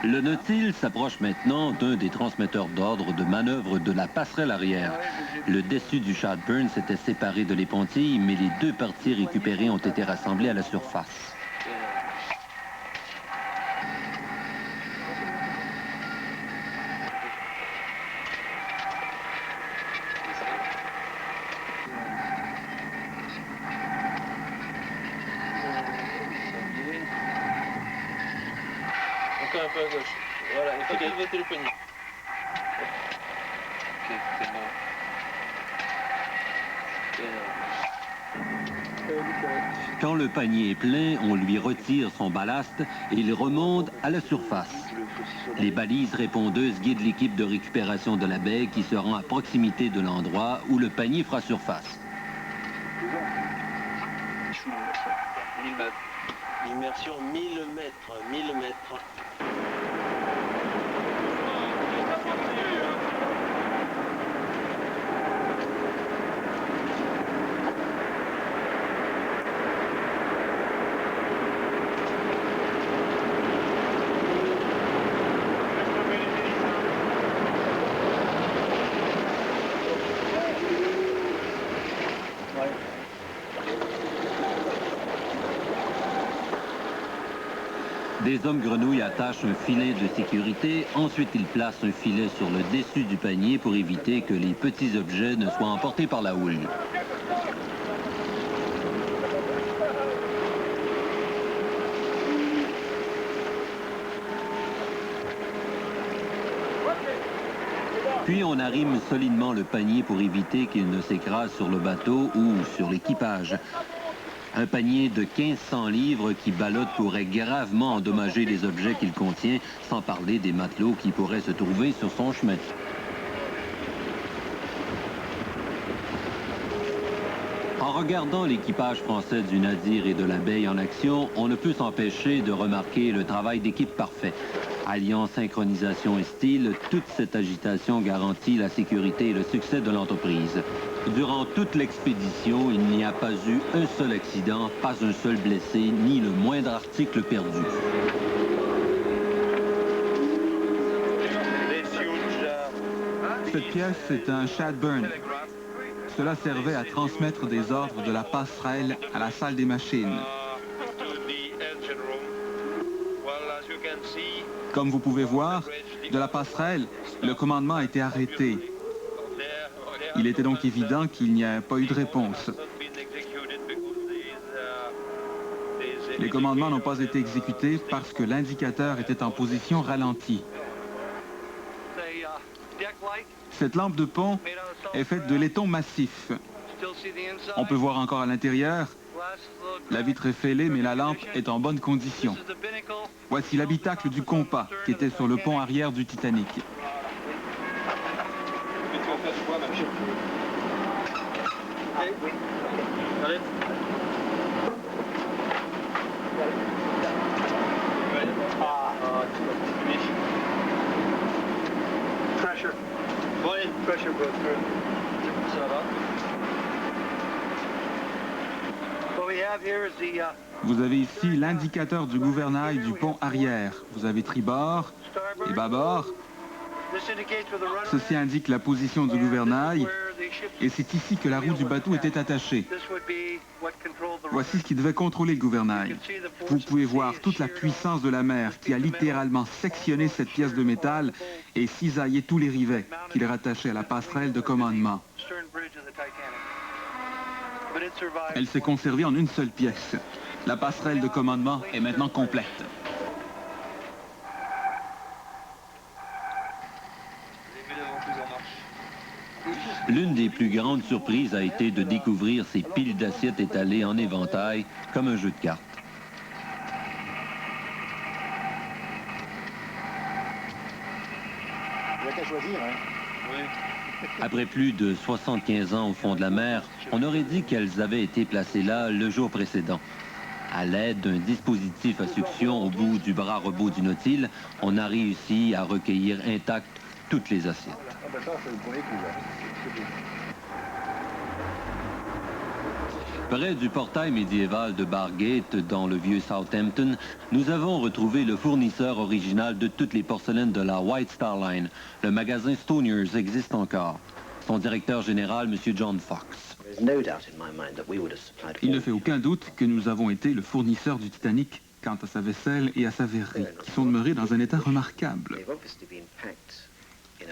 Speaker 16: Le Nautilus s'approche maintenant d'un des transmetteurs d'ordre de manœuvre de la passerelle arrière. Le dessus du Shadburn s'était séparé de l'épontille, mais les deux parties récupérées ont été rassemblées à la surface.
Speaker 17: Encore un peu à gauche. Voilà, il faut dévoter le poignet. Ok, c'est bon.
Speaker 16: Quand le panier est plein, on lui retire son ballast et il remonte à la surface. Les balises répondeuses guident l'équipe de récupération de la baie qui se rend à proximité de l'endroit où le panier fera surface.
Speaker 17: 1000 mètres. Immersion 1000 mètres. 1000 mètres.
Speaker 16: Des hommes grenouilles attachent un filet de sécurité, ensuite ils placent un filet sur le dessus du panier pour éviter que les petits objets ne soient emportés par la houle. Puis on arrime solidement le panier pour éviter qu'il ne s'écrase sur le bateau ou sur l'équipage. Un panier de 1500 livres qui ballotte pourrait gravement endommager les objets qu'il contient, sans parler des matelots qui pourraient se trouver sur son chemin. En regardant l'équipage français du Nadir et de l'Abeille en action, on ne peut s'empêcher de remarquer le travail d'équipe parfait. Alliant synchronisation et style, toute cette agitation garantit la sécurité et le succès de l'entreprise. Durant toute l'expédition, il n'y a pas eu un seul accident, pas un seul blessé, ni le moindre article perdu.
Speaker 11: Cette pièce est un Shadburn. Cela servait à transmettre des ordres de la passerelle à la salle des machines. Comme vous pouvez voir, de la passerelle, le commandement a été arrêté. Il était donc évident qu'il n'y a pas eu de réponse. Les commandements n'ont pas été exécutés parce que l'indicateur était en position ralentie. Cette lampe de pont est faite de laiton massif. On peut voir encore à l'intérieur. La vitre est fêlée, mais la lampe est en bonne condition. Voici l'habitacle du compas qui était sur le pont arrière du Titanic.
Speaker 17: Pressure broke through. What we have here is the
Speaker 11: Vous avez ici l'indicateur du gouvernail du pont arrière. Vous avez tribord et bâbord. Ceci indique la position du gouvernail et c'est ici que la roue du bateau était attachée. Voici ce qui devait contrôler le gouvernail. Vous pouvez voir toute la puissance de la mer qui a littéralement sectionné cette pièce de métal et cisaillé tous les rivets qu'il rattachait à la passerelle de commandement. Elle s'est conservée en une seule pièce. La passerelle de commandement est maintenant complète.
Speaker 16: L'une des plus grandes surprises a été de découvrir ces piles d'assiettes étalées en éventail comme un jeu de cartes.
Speaker 17: Il n'y a qu'à choisir, hein? Oui.
Speaker 16: Après plus de 75 ans au fond de la mer, on aurait dit qu'elles avaient été placées là le jour précédent. À l'aide d'un dispositif à succion au bout du bras robot du Nautil, on a réussi à recueillir intactes toutes les assiettes.
Speaker 17: Ah ben ça, c'est le premier coup, là.
Speaker 16: Près du portail médiéval de Bargate, dans le vieux Southampton, nous avons retrouvé le fournisseur original de toutes les porcelaines de la White Star Line. Le magasin Stoniers existe encore. Son directeur général, M. John Fox.
Speaker 11: Il ne fait aucun doute que nous avons été le fournisseur du Titanic quant à sa vaisselle et à sa verrerie, qui sont demeurés dans un état remarquable.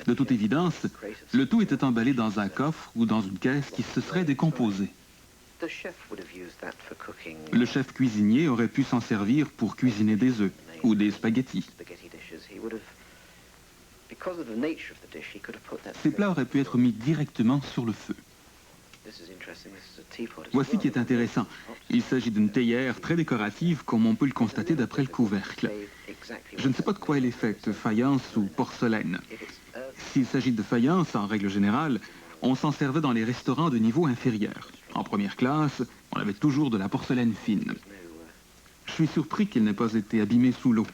Speaker 11: De toute évidence, le tout était emballé dans un coffre ou dans une caisse qui se serait décomposée. Le chef cuisinier aurait pu s'en servir pour cuisiner des œufs ou des spaghettis. Ces plats auraient pu être mis directement sur le feu. Voici qui est intéressant. Il s'agit d'une théière très décorative, comme on peut le constater d'après le couvercle. Je ne sais pas de quoi elle est faite, faïence ou porcelaine. S'il s'agit de faïence, en règle générale, on s'en servait dans les restaurants de niveau inférieur. En première classe, on avait toujours de la porcelaine fine. Je suis surpris qu'elle n'ait pas été abîmée sous l'eau.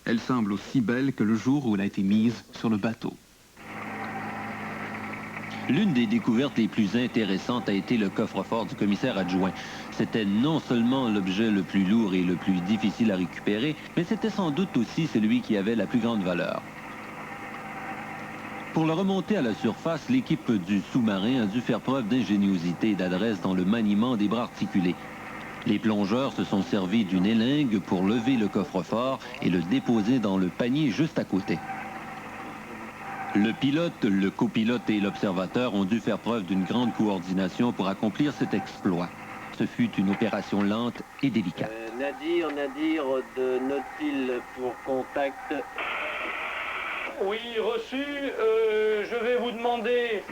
Speaker 11: Elle semble aussi belle que le jour où elle a été mise sur le bateau.
Speaker 16: L'une des découvertes les plus intéressantes a été le coffre-fort du commissaire adjoint. C'était non seulement l'objet le plus lourd et le plus difficile à récupérer, mais c'était sans doute aussi celui qui avait la plus grande valeur. Pour le remonter à la surface, l'équipe du sous-marin a dû faire preuve d'ingéniosité et d'adresse dans le maniement des bras articulés. Les plongeurs se sont servis d'une élingue pour lever le coffre-fort et le déposer dans le panier juste à côté. Le pilote, le copilote et l'observateur ont dû faire preuve d'une grande coordination pour accomplir cet exploit. Ce fut une opération lente et délicate.
Speaker 18: Nadir de Nautil pour contact.
Speaker 19: Oui, reçu. Je vais vous demander...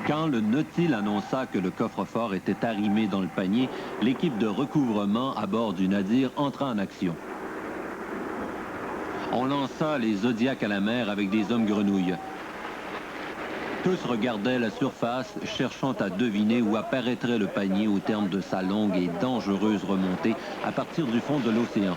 Speaker 16: Quand le Nautil annonça que le coffre-fort était arrimé dans le panier, l'équipe de recouvrement à bord du Nadir entra en action. On lança les Zodiacs à la mer avec des hommes grenouilles. Tous regardaient la surface, cherchant à deviner où apparaîtrait le panier au terme de sa longue et dangereuse remontée à partir du fond de l'océan.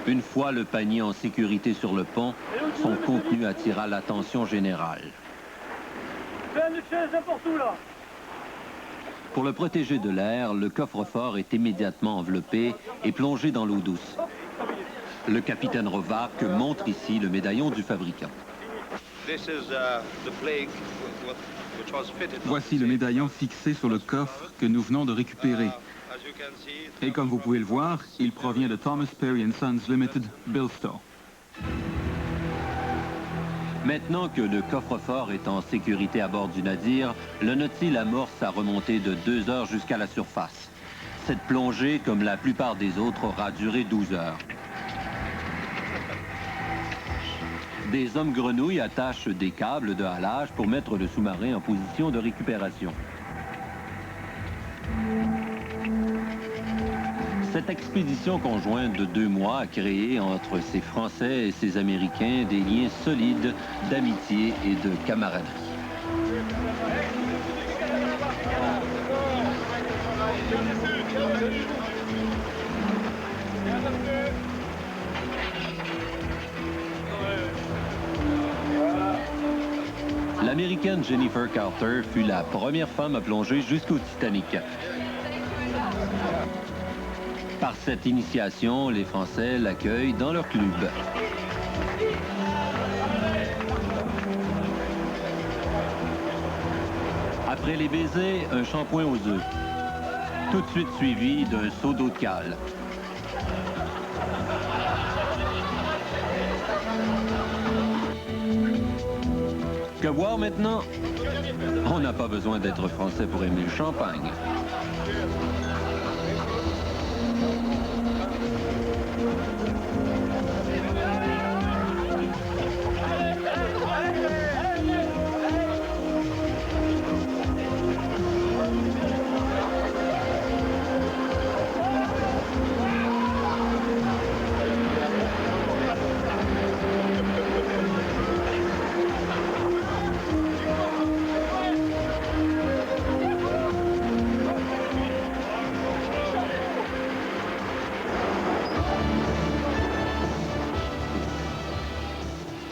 Speaker 16: Une fois le panier en sécurité sur le pont, son contenu attira l'attention générale.
Speaker 19: Fais une chaise n'importe où, là.
Speaker 16: Pour le protéger de l'air, le coffre-fort est immédiatement enveloppé et plongé dans l'eau douce. Le capitaine Rovark montre ici le médaillon du fabricant.
Speaker 11: Voici le médaillon fixé sur le coffre que nous venons de récupérer. Et comme vous pouvez le voir, il provient de Thomas Perry & Sons Limited, Bilstow.
Speaker 16: Maintenant que le coffre-fort est en sécurité à bord du navire, le Nautil amorce sa remontée de 2 heures jusqu'à la surface. Cette plongée, comme la plupart des autres, aura duré 12 heures. Des hommes grenouilles attachent des câbles de halage pour mettre le sous-marin en position de récupération. Cette expédition conjointe de 2 mois a créé entre ces Français et ces Américains des liens solides d'amitié et de camaraderie. L'Américaine Jennifer Carter fut la première femme à plonger jusqu'au Titanic. Par cette initiation, les Français l'accueillent dans leur club. Après les baisers, un shampoing aux œufs. Tout de suite suivi d'un seau d'eau de cale. Que boire maintenant? On n'a pas besoin d'être français pour aimer le champagne.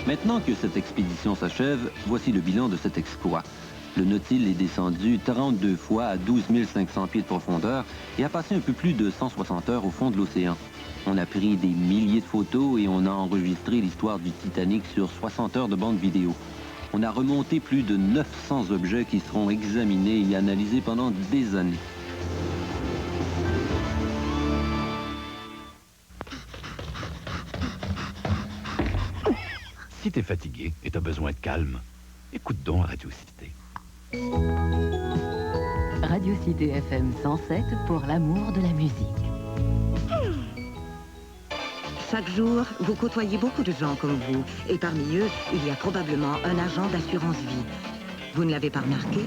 Speaker 16: Maintenant que cette expédition s'achève, voici le bilan de cet exploit. Le Nautil est descendu 32 fois à 12 500 pieds de profondeur et a passé un peu plus de 160 heures au fond de l'océan. On a pris des milliers de photos et on a enregistré l'histoire du Titanic sur 60 heures de bande vidéo. On a remonté plus de 900 objets qui seront examinés et analysés pendant des années.
Speaker 5: Si t'es fatigué et t'as besoin de calme, écoute donc Radio Cité.
Speaker 7: Radio Cité FM 107 pour l'amour de la musique.
Speaker 20: Chaque jour, vous côtoyez beaucoup de gens comme vous. Et parmi eux, il y a probablement un agent d'assurance vie. Vous ne l'avez pas remarqué?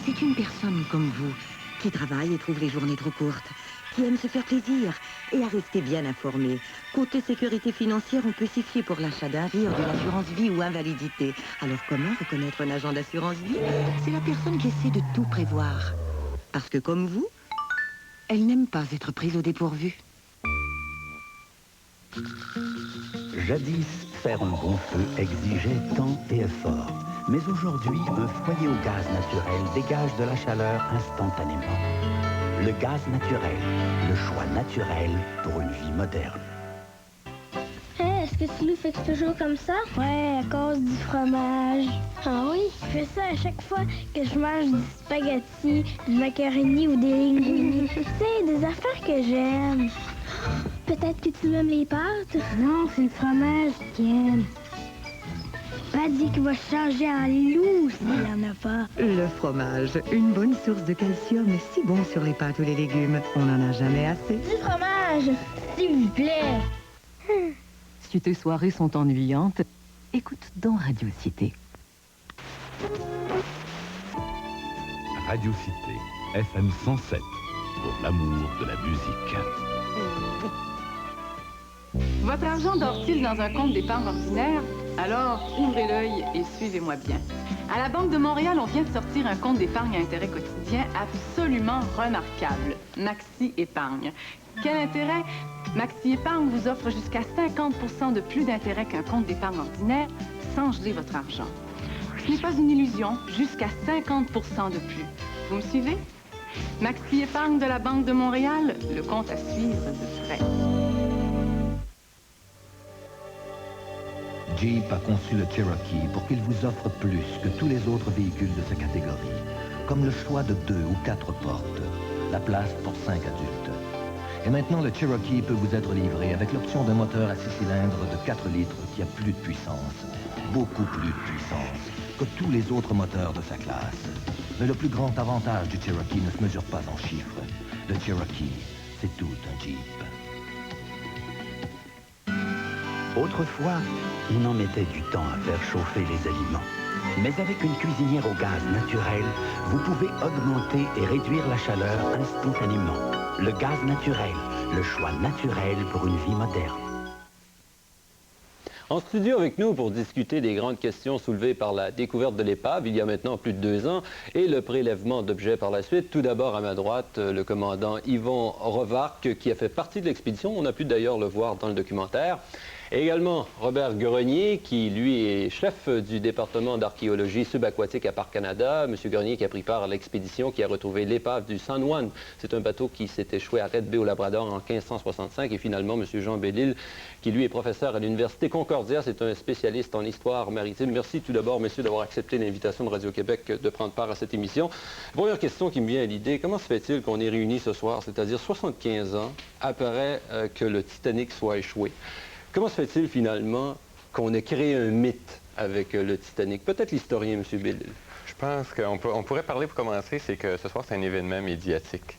Speaker 20: C'est une personne comme vous, qui travaille et trouve les journées trop courtes, qui aime se faire plaisir et à rester bien informé. Côté sécurité financière, on peut s'y fier pour l'achat d'un rire, d'une assurance vie ou invalidité. Alors comment reconnaître un agent d'assurance vie? C'est la personne qui essaie de tout prévoir. Parce que comme vous, elle n'aime pas être prise au dépourvu.
Speaker 5: Jadis, faire un bon feu exigeait temps et effort. Mais aujourd'hui, un foyer au gaz naturel dégage de la chaleur instantanément. Le gaz naturel, le choix naturel pour une vie moderne.
Speaker 21: Hey, est-ce que tu nous fais toujours comme ça? Ouais, à cause du fromage. Ah oui? Je fais ça à chaque fois que je mange du spaghetti, du macaroni ou des linguini. C'est des affaires que j'aime. Peut-être que tu aimes les pâtes? Non, c'est le fromage qui aime. Pas dit qu'il va changer en loup s'il n'y en a pas.
Speaker 20: Le fromage, une bonne source de calcium et si bon sur les pâtes ou les légumes. On n'en a jamais assez.
Speaker 21: Du fromage, s'il vous plaît.
Speaker 7: Si tes soirées sont ennuyantes, écoute donc Radio Cité.
Speaker 6: Radio Cité, FM 107, pour l'amour de la musique.
Speaker 8: Votre argent dort-il dans un compte d'épargne ordinaire? Alors, ouvrez l'œil et suivez-moi bien. À la Banque de Montréal, on vient de sortir un compte d'épargne à intérêt quotidien absolument remarquable. Maxi Épargne. Quel intérêt? Maxi Épargne vous offre jusqu'à 50 de plus d'intérêt qu'un compte d'épargne ordinaire sans geler votre argent. Ce n'est pas une illusion, jusqu'à 50 de plus. Vous me suivez? Maxi Épargne de la Banque de Montréal, le compte à suivre de près.
Speaker 4: Jeep a conçu le Cherokee pour qu'il vous offre plus que tous les autres véhicules de sa catégorie, comme le choix de 2 ou 4 portes, la place pour 5 adultes. Et maintenant, le Cherokee peut vous être livré avec l'option d'un moteur à 6 cylindres de 4 litres qui a plus de puissance, beaucoup plus de puissance que tous les autres moteurs de sa classe. Mais le plus grand avantage du Cherokee ne se mesure pas en chiffres. Le Cherokee, c'est tout un Jeep.
Speaker 5: Autrefois, on en mettait du temps à faire chauffer les aliments. Mais avec une cuisinière au gaz naturel, vous pouvez augmenter et réduire la chaleur instantanément. Le gaz naturel, le choix naturel pour une vie moderne.
Speaker 1: En studio avec nous pour discuter des grandes questions soulevées par la découverte de l'épave il y a maintenant plus de 2 ans et le prélèvement d'objets par la suite. Tout d'abord à ma droite, le commandant Yvon Rovarque qui a fait partie de l'expédition. On a pu d'ailleurs le voir dans le documentaire. Et également Robert Grenier, qui lui est chef du département d'archéologie subaquatique à Parc Canada. Monsieur Grenier qui a pris part à l'expédition qui a retrouvé l'épave du San Juan. C'est un bateau qui s'est échoué à Red Bay au Labrador en 1565. Et finalement, Monsieur Jean Bellil, qui lui est professeur à l'Université Concordia. C'est un spécialiste en histoire maritime. Merci tout d'abord, messieurs, d'avoir accepté l'invitation de Radio-Québec de prendre part à cette émission. Première question qui me vient à l'idée, comment se fait-il qu'on est réunis ce soir, c'est-à-dire 75 ans après que le Titanic soit échoué? Comment se fait-il finalement qu'on ait créé un mythe avec le Titanic? Peut-être l'historien, M. Bellil.
Speaker 22: Je pense qu'on pourrait parler pour commencer, c'est que ce soir, c'est un événement médiatique.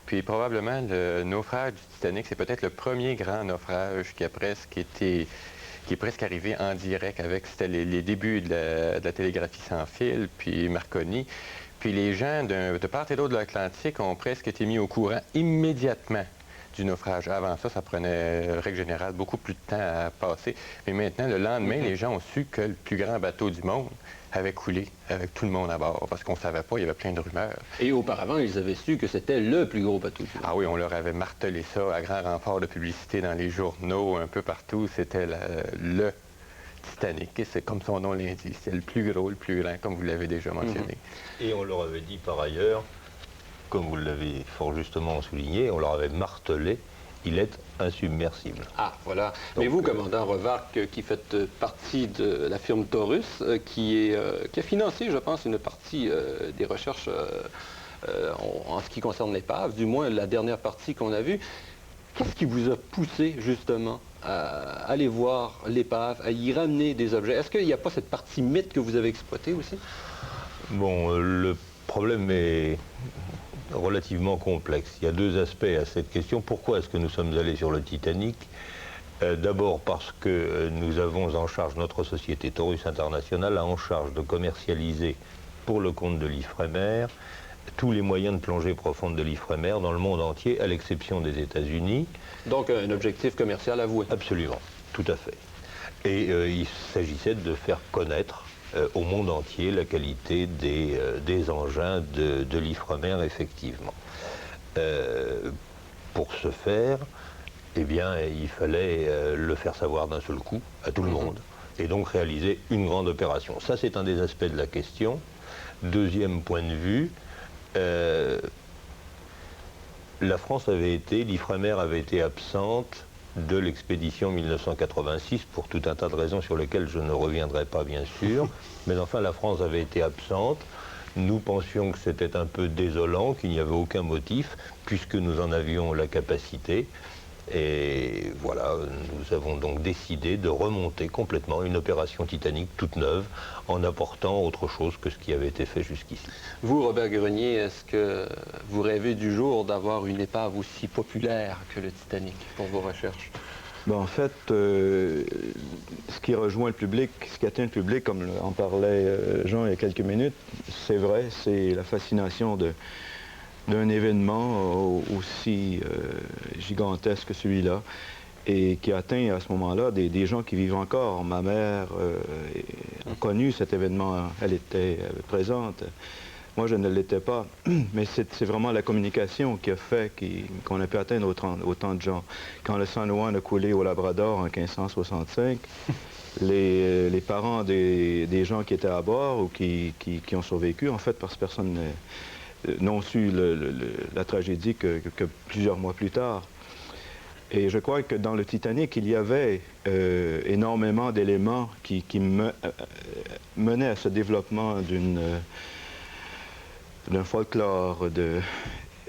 Speaker 22: Puis probablement, le naufrage du Titanic, c'est peut-être le premier grand naufrage qui est presque arrivé en direct avec, c'était les débuts de la télégraphie sans fil, puis Marconi. Puis les gens de part et d'autre de l'Atlantique ont presque été mis au courant immédiatement du naufrage. Avant ça, ça prenait, règle générale, beaucoup plus de temps à passer. Mais maintenant, le lendemain, les gens ont su que le plus grand bateau du monde avait coulé avec tout le monde à bord, parce qu'on ne savait pas, il y avait plein de rumeurs.
Speaker 1: Et auparavant, ils avaient su que c'était le plus gros bateau du monde.
Speaker 22: Ah oui, on leur avait martelé ça à grand renfort de publicité dans les journaux, un peu partout. C'était le Titanic, et c'est comme son nom l'indique, c'est le plus gros, le plus grand, comme vous l'avez déjà mentionné.
Speaker 23: Et on leur avait dit par ailleurs, comme vous l'avez fort justement souligné, on leur avait martelé, il est insubmersible.
Speaker 1: Ah, voilà. Donc, mais vous, commandant Rovarque, qui faites partie de la firme Taurus, qui a financé, je pense, une partie des recherches en ce qui concerne l'épave, du moins la dernière partie qu'on a vue, qu'est-ce qui vous a poussé, justement, à aller voir l'épave, à y ramener des objets? Est-ce qu'il n'y a pas cette partie mythe que vous avez exploitée aussi?
Speaker 23: Bon, le problème est relativement complexe. Il y a 2 aspects à cette question. Pourquoi est-ce que nous sommes allés sur le Titanic? D'abord parce que nous avons en charge, notre société Taurus International a en charge de commercialiser pour le compte de l'Ifremer tous les moyens de plongée profonde de l'Ifremer dans le monde entier, à l'exception des États-Unis.
Speaker 1: Donc un objectif commercial avoué.
Speaker 23: Absolument, tout à fait. Et il s'agissait de faire connaître au monde entier la qualité des engins de l'Ifremer, effectivement. Pour ce faire, eh bien, il fallait le faire savoir d'un seul coup à tout le monde, et donc réaliser une grande opération. Ça, c'est un des aspects de la question. Deuxième point de vue, la France avait été, l'Ifremer avait été absente de l'expédition 1986 pour tout un tas de raisons sur lesquelles je ne reviendrai pas bien sûr, mais enfin la France avait été absente. Nous pensions que c'était un peu désolant, qu'il n'y avait aucun motif, puisque nous en avions la capacité. Et voilà, nous avons donc décidé de remonter complètement une opération Titanic toute neuve, en apportant autre chose que ce qui avait été fait jusqu'ici.
Speaker 1: Vous, Robert Grenier, est-ce que vous rêvez du jour d'avoir une épave aussi populaire que le Titanic pour vos recherches?
Speaker 24: Ben, en fait, ce qui rejoint le public, ce qui atteint le public, comme en parlait Jean il y a quelques minutes, c'est vrai, c'est la fascination d'un événement aussi gigantesque que celui-là, et qui atteint à ce moment-là des gens qui vivent encore. Ma mère a connu cet événement, elle était présente. Moi, je ne l'étais pas, mais c'est vraiment la communication qui a fait qu'on a pu atteindre autant de gens. Quand le San Juan a coulé au Labrador en 1565, les parents des gens qui étaient à bord ou qui ont survécu, en fait, parce que personne n'ont su la tragédie que plusieurs mois plus tard. Et je crois que dans le Titanic, il y avait énormément d'éléments qui menaient à ce développement d'un folklore,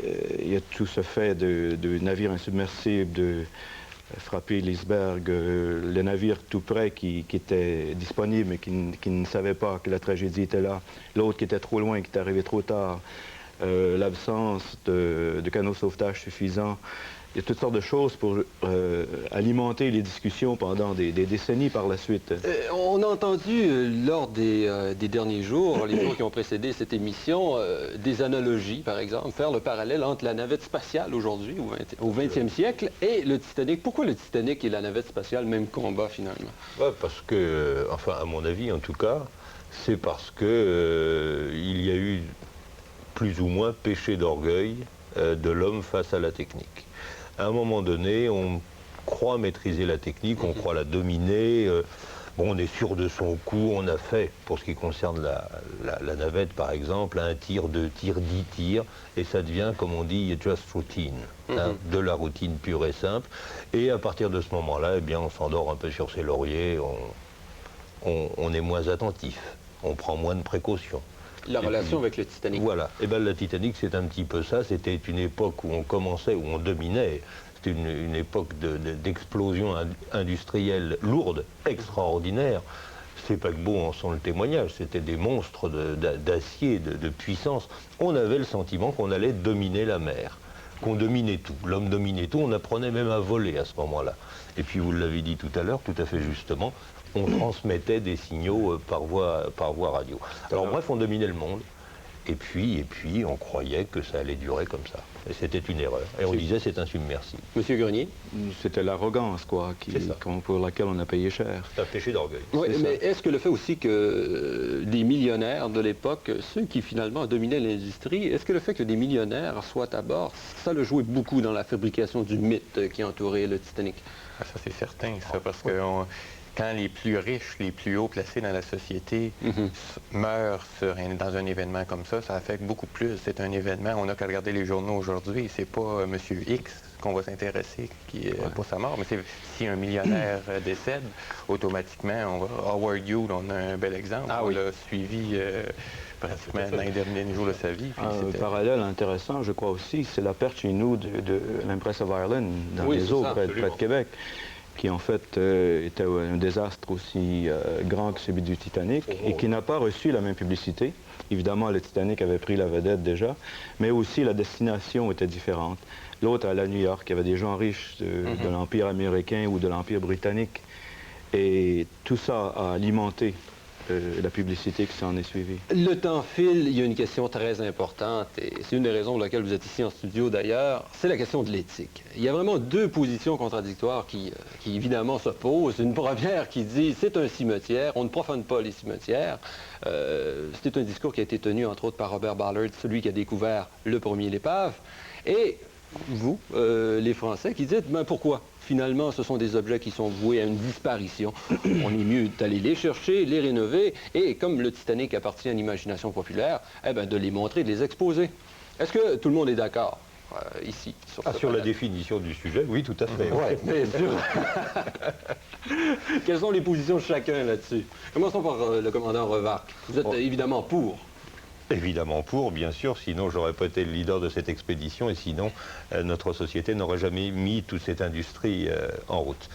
Speaker 24: il y a tout ce fait de navires insubmersibles, de frapper l'iceberg, le navire tout près qui était disponible mais qui ne savait pas que la tragédie était là, l'autre qui était trop loin, qui est arrivé trop tard, l'absence de canaux de sauvetage suffisants. Il y a toutes sortes de choses pour alimenter les discussions pendant des décennies par la suite.
Speaker 1: On a entendu lors des derniers jours, les jours qui ont précédé cette émission, des analogies, par exemple, faire le parallèle entre la navette spatiale aujourd'hui, au 20e siècle, et le Titanic. Pourquoi le Titanic et la navette spatiale, même combat finalement?
Speaker 23: Ouais, parce que, enfin à mon avis en tout cas, c'est parce que il y a eu plus ou moins péché d'orgueil de l'homme face à la technique. À un moment donné, on croit maîtriser la technique, on croit la dominer, bon, on est sûr de son coup, on a fait, pour ce qui concerne la navette par exemple, 1 tir, 2 tirs, 10 tirs, et ça devient, comme on dit, just routine, hein, de la routine pure et simple, et à partir de ce moment-là, eh bien, on s'endort un peu sur ses lauriers, on est moins attentif, on prend moins de précautions.
Speaker 1: La relation avec le Titanic.
Speaker 23: Voilà. Et bien le Titanic, c'est un petit peu ça. C'était une époque où on commençait, où on dominait. C'était une époque d'explosion industrielle lourde, extraordinaire. Ces paquebots en sont le témoignage. C'était des monstres d'acier, de puissance. On avait le sentiment qu'on allait dominer la mer, qu'on dominait tout. L'homme dominait tout. On apprenait même à voler à ce moment-là. Et puis vous l'avez dit tout à l'heure, tout à fait justement, on transmettait des signaux par voie radio. Alors bref, on dominait le monde, et puis on croyait que ça allait durer comme ça. Et c'était une erreur. Et on disait c'est insubmersible.
Speaker 1: Monsieur Grenier?
Speaker 24: C'était l'arrogance, quoi, pour laquelle on a payé cher.
Speaker 23: C'est un péché d'orgueil.
Speaker 1: Oui, mais est-ce que le fait aussi que des millionnaires de l'époque, ceux qui finalement dominaient l'industrie, est-ce que le fait que des millionnaires soient à bord, ça le jouait beaucoup dans la fabrication du mythe qui entourait le Titanic?
Speaker 22: Ah, ça c'est certain, ça, parce que quand les plus riches, les plus hauts placés dans la société meurent dans un événement comme ça affecte beaucoup plus. C'est un événement, on n'a qu'à regarder les journaux aujourd'hui, c'est pas M. X qu'on va s'intéresser pour sa mort, mais si un millionnaire décède, automatiquement, Howard Hughes, on a un bel exemple, on l'a suivi pratiquement dans les derniers jours de sa vie.
Speaker 24: Un parallèle intéressant, je crois aussi, c'est la perte chez nous de l'Empress of Ireland, dans les eaux près de Québec, qui en fait était un désastre aussi grand que celui du Titanic et qui n'a pas reçu la même publicité. Évidemment, le Titanic avait pris la vedette déjà, mais aussi la destination était différente. L'autre à la New York, il y avait des gens riches de l'Empire américain ou de l'Empire britannique. Et tout ça a alimenté la publicité qui s'en est suivie.
Speaker 1: Le temps file, il y a une question très importante, et c'est une des raisons pour laquelle vous êtes ici en studio d'ailleurs, c'est la question de l'éthique. Il y a vraiment deux positions contradictoires qui évidemment s'opposent. Une première qui dit c'est un cimetière, on ne profane pas les cimetières. C'était un discours qui a été tenu entre autres par Robert Ballard, celui qui a découvert le premier l'épave. Et vous, les Français, qui dites, ben pourquoi? Finalement, ce sont des objets qui sont voués à une disparition. On est mieux d'aller les chercher, les rénover, et comme le Titanic appartient à l'imagination populaire, eh ben, de les montrer, de les exposer. Est-ce que tout le monde est d'accord ici?
Speaker 23: Sur la définition du sujet, oui, tout à fait.
Speaker 1: Oui, bien sûr. Quelles sont les positions de chacun là-dessus? Commençons par le commandant Revarque. Vous êtes évidemment pour.
Speaker 23: Évidemment pour, bien sûr, sinon j'aurais pas été le leader de cette expédition et sinon notre société n'aurait jamais mis toute cette industrie en route.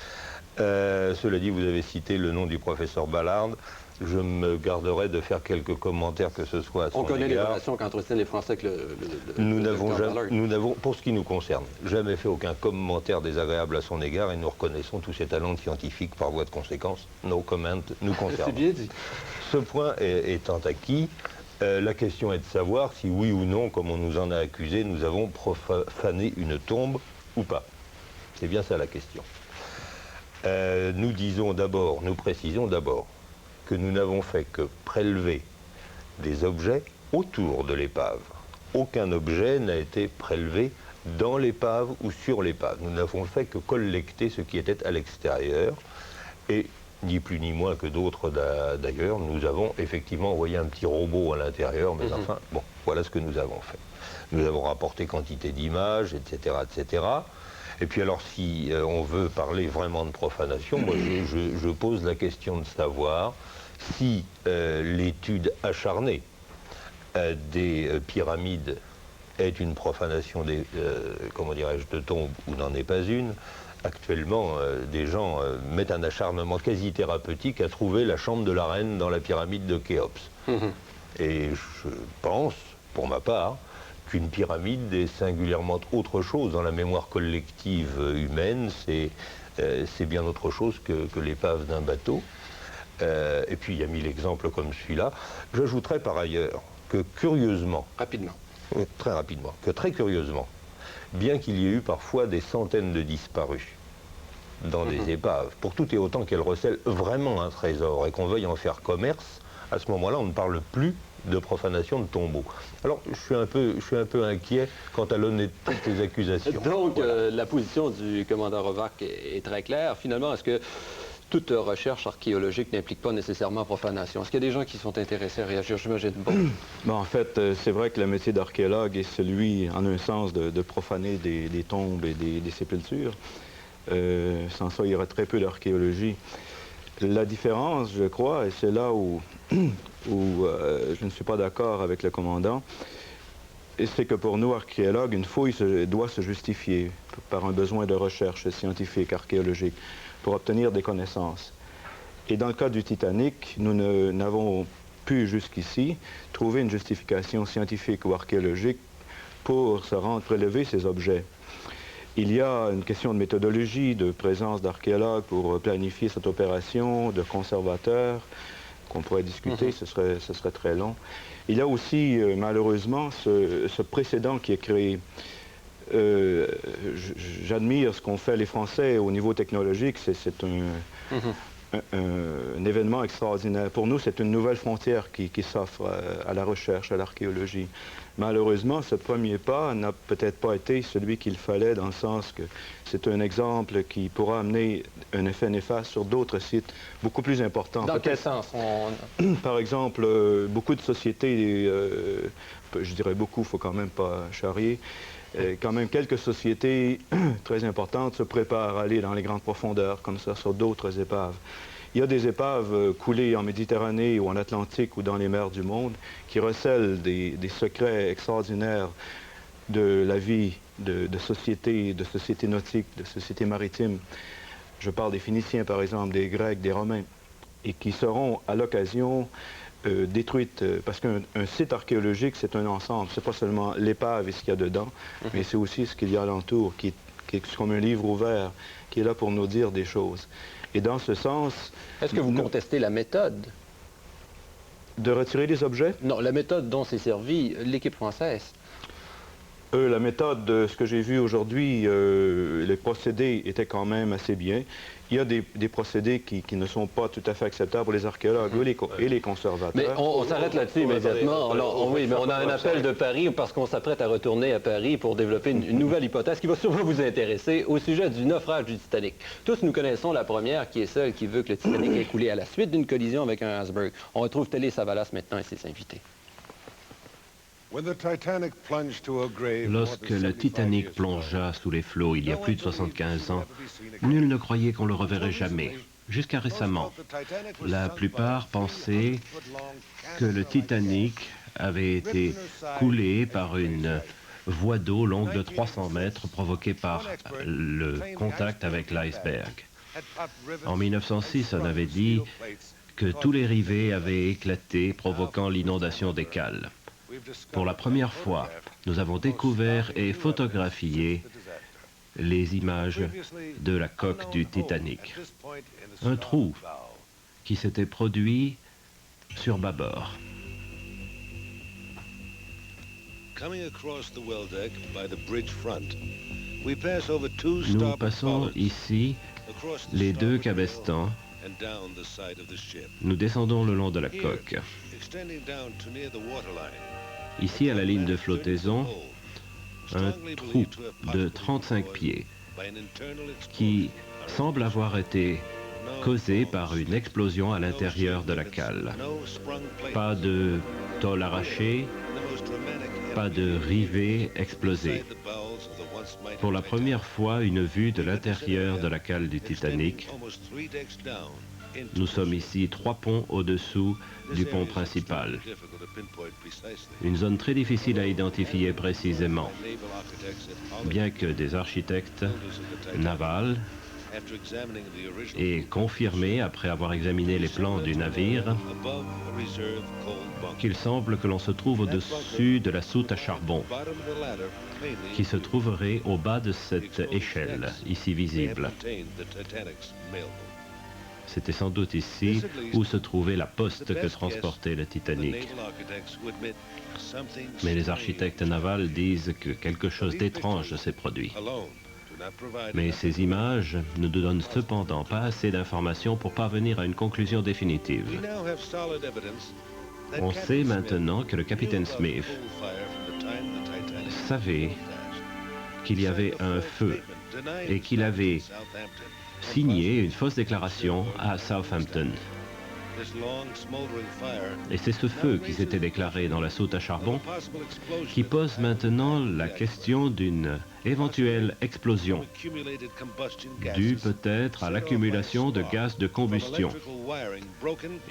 Speaker 23: Cela dit, vous avez cité le nom du professeur Ballard. Je me garderai de faire quelques commentaires que ce soit à son égard.
Speaker 1: On connaît les relations qu'entretiennent les Français avec
Speaker 23: nous n'avons, pour ce qui nous concerne, jamais fait aucun commentaire désagréable à son égard et nous reconnaissons tous ses talents scientifiques par voie de conséquence. No comment nous concernent.
Speaker 1: C'est bien dit.
Speaker 23: Ce point étant acquis, la question est de savoir si oui ou non, comme on nous en a accusé, nous avons profané une tombe ou pas. C'est bien ça la question. Nous précisons d'abord que nous n'avons fait que prélever des objets autour de l'épave. Aucun objet n'a été prélevé dans l'épave ou sur l'épave. Nous n'avons fait que collecter ce qui était à l'extérieur. Et ni plus ni moins que d'autres d'ailleurs, nous avons effectivement envoyé un petit robot à l'intérieur, mais enfin, bon, voilà ce que nous avons fait. Nous avons rapporté quantité d'images, etc., etc. Et puis alors, si on veut parler vraiment de profanation, moi je pose la question de savoir si l'étude acharnée des pyramides est une profanation des, comment dirais-je, de tombes ou n'en est pas une. Actuellement, des gens mettent un acharnement quasi thérapeutique à trouver la chambre de la reine dans la pyramide de Khéops. Et je pense, pour ma part, qu'une pyramide est singulièrement autre chose dans la mémoire collective humaine. C'est bien autre chose que l'épave d'un bateau. Et puis il y a 1000 exemples comme celui-là. J'ajouterais par ailleurs que curieusement, très rapidement, que très curieusement, bien qu'il y ait eu parfois des centaines de disparus dans des épaves, pour tout et autant qu'elles recèlent vraiment un trésor et qu'on veuille en faire commerce, à ce moment-là, on ne parle plus de profanation de tombeaux. Alors, je suis un peu inquiet quant à l'honnêteté de ces accusations.
Speaker 1: Donc, la position du commandant Rovark est très claire. Finalement, est-ce que toute recherche archéologique n'implique pas nécessairement profanation? Est-ce qu'il y a des gens qui sont intéressés à réagir? J'imagine pas.
Speaker 24: Bon, en fait, c'est vrai que le métier d'archéologue est celui, en un sens, de profaner des tombes et des sépultures. Sans ça, il y aurait très peu d'archéologie. La différence, je crois, et c'est là où, je ne suis pas d'accord avec le commandant, c'est que pour nous, archéologues, une fouille doit se justifier par un besoin de recherche scientifique, archéologique, pour obtenir des connaissances. Et dans le cas du Titanic, nous n'avons pu jusqu'ici trouver une justification scientifique ou archéologique pour se rendre prélever ces objets. Il y a une question de méthodologie, de présence d'archéologues pour planifier cette opération, de conservateurs, qu'on pourrait discuter, ce serait très long. Il y a aussi, malheureusement, ce précédent qui est créé. J'admire ce qu'ont fait les Français au niveau technologique, c'est un événement extraordinaire. Pour nous, c'est une nouvelle frontière qui s'offre à la recherche, à l'archéologie. Malheureusement, ce premier pas n'a peut-être pas été celui qu'il fallait, dans le sens que c'est un exemple qui pourra amener un effet néfaste sur d'autres sites beaucoup plus importants.
Speaker 1: Dans quel sens?
Speaker 24: Par exemple, beaucoup de sociétés, je dirais beaucoup, il ne faut quand même pas charrier, quand même quelques sociétés très importantes se préparent à aller dans les grandes profondeurs, comme ça, sur d'autres épaves. Il y a des épaves coulées en Méditerranée ou en Atlantique ou dans les mers du monde qui recèlent des secrets extraordinaires de la vie de sociétés nautiques, de sociétés maritimes. Je parle des Phéniciens, par exemple, des Grecs, des Romains, et qui seront à l'occasion détruites, parce qu'un site archéologique, c'est un ensemble. C'est pas seulement l'épave et ce qu'il y a dedans, mais c'est aussi ce qu'il y a alentour, qui est comme un livre ouvert, qui est là pour nous dire des choses. Et dans ce sens...
Speaker 1: Est-ce que vous contestez la méthode?
Speaker 24: De retirer des objets?
Speaker 1: Non, la méthode dont s'est servie l'équipe française.
Speaker 24: La méthode, de ce que j'ai vu aujourd'hui, les procédés étaient quand même assez bien. Il y a des procédés qui ne sont pas tout à fait acceptables pour les archéologues et les conservateurs.
Speaker 1: Mais on s'arrête là-dessus immédiatement. Oui, mais on a un appel de Paris parce qu'on s'apprête à retourner à Paris pour développer une nouvelle hypothèse qui va sûrement vous intéresser au sujet du naufrage du Titanic. Tous nous connaissons la première qui est celle qui veut que le Titanic ait coulé à la suite d'une collision avec un iceberg. On retrouve Télé Savalas maintenant et ses invités.
Speaker 3: Lorsque le Titanic plongea sous les flots il y a plus de 75 ans, nul ne croyait qu'on le reverrait jamais. Jusqu'à récemment, la plupart pensaient que le Titanic avait été coulé par une voie d'eau longue de 300 mètres provoquée par le contact avec l'iceberg. En 1906, on avait dit que tous les rivets avaient éclaté, provoquant l'inondation des cales. Pour la première fois, nous avons découvert et photographié les images de la coque du Titanic. Un trou qui s'était produit sur bâbord. Nous passons ici les deux cabestans. Nous descendons le long de la coque. Ici, à la ligne de flottaison, un trou de 35 pieds qui semble avoir été causé par une explosion à l'intérieur de la cale. Pas de tôle arrachée, pas de rivets explosés. Pour la première fois, une vue de l'intérieur de la cale du Titanic. Nous sommes ici 3 ponts au-dessous du pont principal. Une zone très difficile à identifier précisément, bien que des architectes navals aient confirmé, après avoir examiné les plans du navire, qu'il semble que l'on se trouve au-dessus de la soute à charbon, qui se trouverait au bas de cette échelle, ici visible. C'était sans doute ici où se trouvait la poste que transportait le Titanic. Mais les architectes navals disent que quelque chose d'étrange s'est produit. Mais ces images ne nous donnent cependant pas assez d'informations pour parvenir à une conclusion définitive. On sait maintenant que le capitaine Smith savait qu'il y avait un feu et qu'il avait signé une fausse déclaration à Southampton. Et c'est ce feu qui s'était déclaré dans la soute à charbon qui pose maintenant la question d'une éventuelle explosion, due peut-être à l'accumulation de gaz de combustion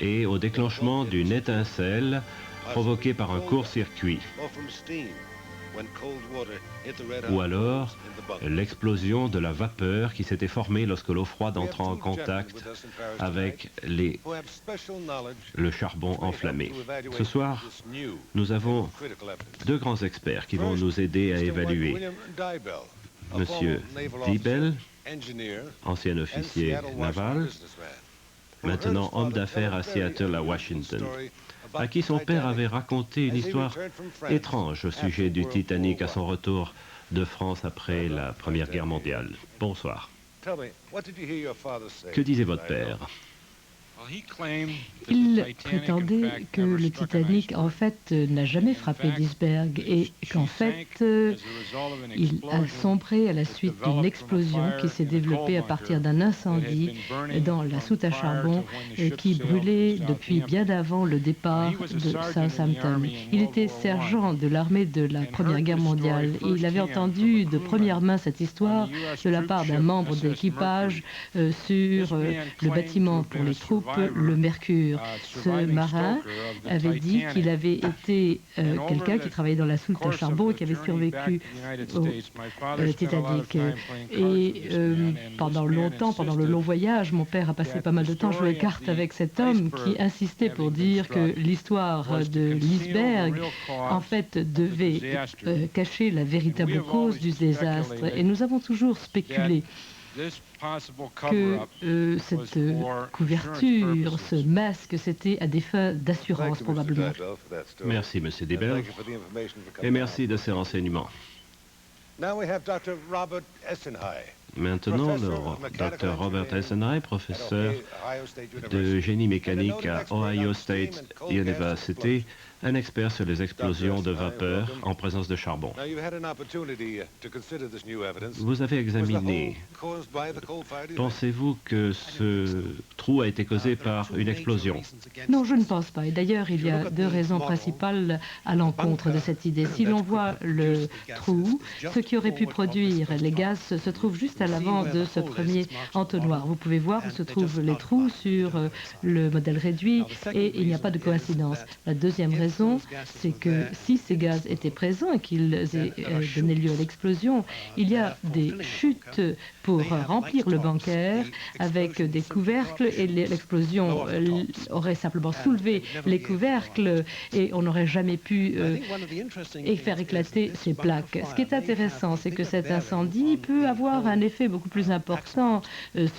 Speaker 3: et au déclenchement d'une étincelle provoquée par un court-circuit, ou alors l'explosion de la vapeur qui s'était formée lorsque l'eau froide entra en contact avec le charbon enflammé. Ce soir, nous avons 2 grands experts qui vont nous aider à évaluer. Monsieur Diebel, ancien officier naval, maintenant homme d'affaires à Seattle, à Washington, à qui son père avait raconté une histoire étrange au sujet du Titanic à son retour de France après la Première Guerre mondiale. Bonsoir. Que disait votre père?
Speaker 9: Il prétendait que le Titanic, en fait, n'a jamais frappé l'iceberg et qu'en fait, il a sombré à la suite d'une explosion qui s'est développée à partir d'un incendie dans la soute à charbon qui brûlait depuis bien avant le départ de Southampton. Il était sergent de l'armée de la Première Guerre mondiale et il avait entendu de première main cette histoire de la part d'un membre de l'équipage sur le bâtiment pour les troupes, le Mercure. Ce marin avait dit qu'il avait été quelqu'un qui travaillait dans la soute à charbon et qui avait survécu au Titanic. Et pendant longtemps, pendant le long voyage, mon père a passé pas mal de temps à jouer les cartes avec cet homme qui insistait pour dire que l'histoire de l'iceberg, en fait, devait cacher la véritable cause du désastre. Et nous avons toujours spéculé que cette couverture, ce masque, c'était à des fins d'assurance probablement.
Speaker 3: Merci, M. Diebel, et merci de ces renseignements. Maintenant, le Dr. Robert Essenhigh, professeur de génie mécanique à Ohio State University, un expert sur les explosions de vapeur en présence de charbon. Vous avez examiné. Pensez-vous que ce trou a été causé par une explosion?
Speaker 9: Non, je ne pense pas. Et d'ailleurs, il y a 2 raisons principales à l'encontre de cette idée. Si l'on voit le trou, ce qui aurait pu produire les gaz se trouve juste à l'avant de ce premier entonnoir. Vous pouvez voir où se trouvent les trous sur le modèle réduit et il n'y a pas de coïncidence. La deuxième raison, c'est que si ces gaz étaient présents et qu'ils aient donné lieu à l'explosion, il y a des chutes pour remplir le bunker avec des couvercles et l'explosion aurait simplement soulevé les couvercles et on n'aurait jamais pu faire éclater ces plaques. Ce qui est intéressant, c'est que cet incendie peut avoir un effet effet beaucoup plus important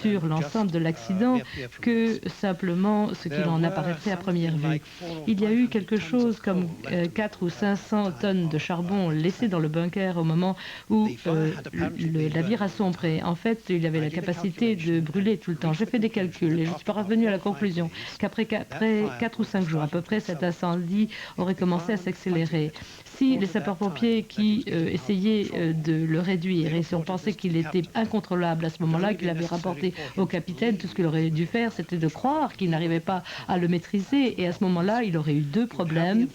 Speaker 9: sur l'ensemble de l'accident que simplement ce qu'il en apparaîtrait à première vue. Il y a eu quelque chose comme 400 ou 500 tonnes de charbon laissées dans le bunker au moment où le navire a sombré. En fait, il avait la capacité de brûler tout le temps. J'ai fait des calculs et je suis parvenu à la conclusion qu'après 4 ou 5 jours à peu près, cet incendie aurait commencé à s'accélérer. Si les sapeurs-pompiers qui essayaient de le réduire, et si on pensait qu'il était incontrôlable à ce moment-là, qu'il avait rapporté au capitaine, tout ce qu'il aurait dû faire, c'était de croire qu'il n'arrivait pas à le maîtriser. Et à ce moment-là, il aurait eu deux problèmes.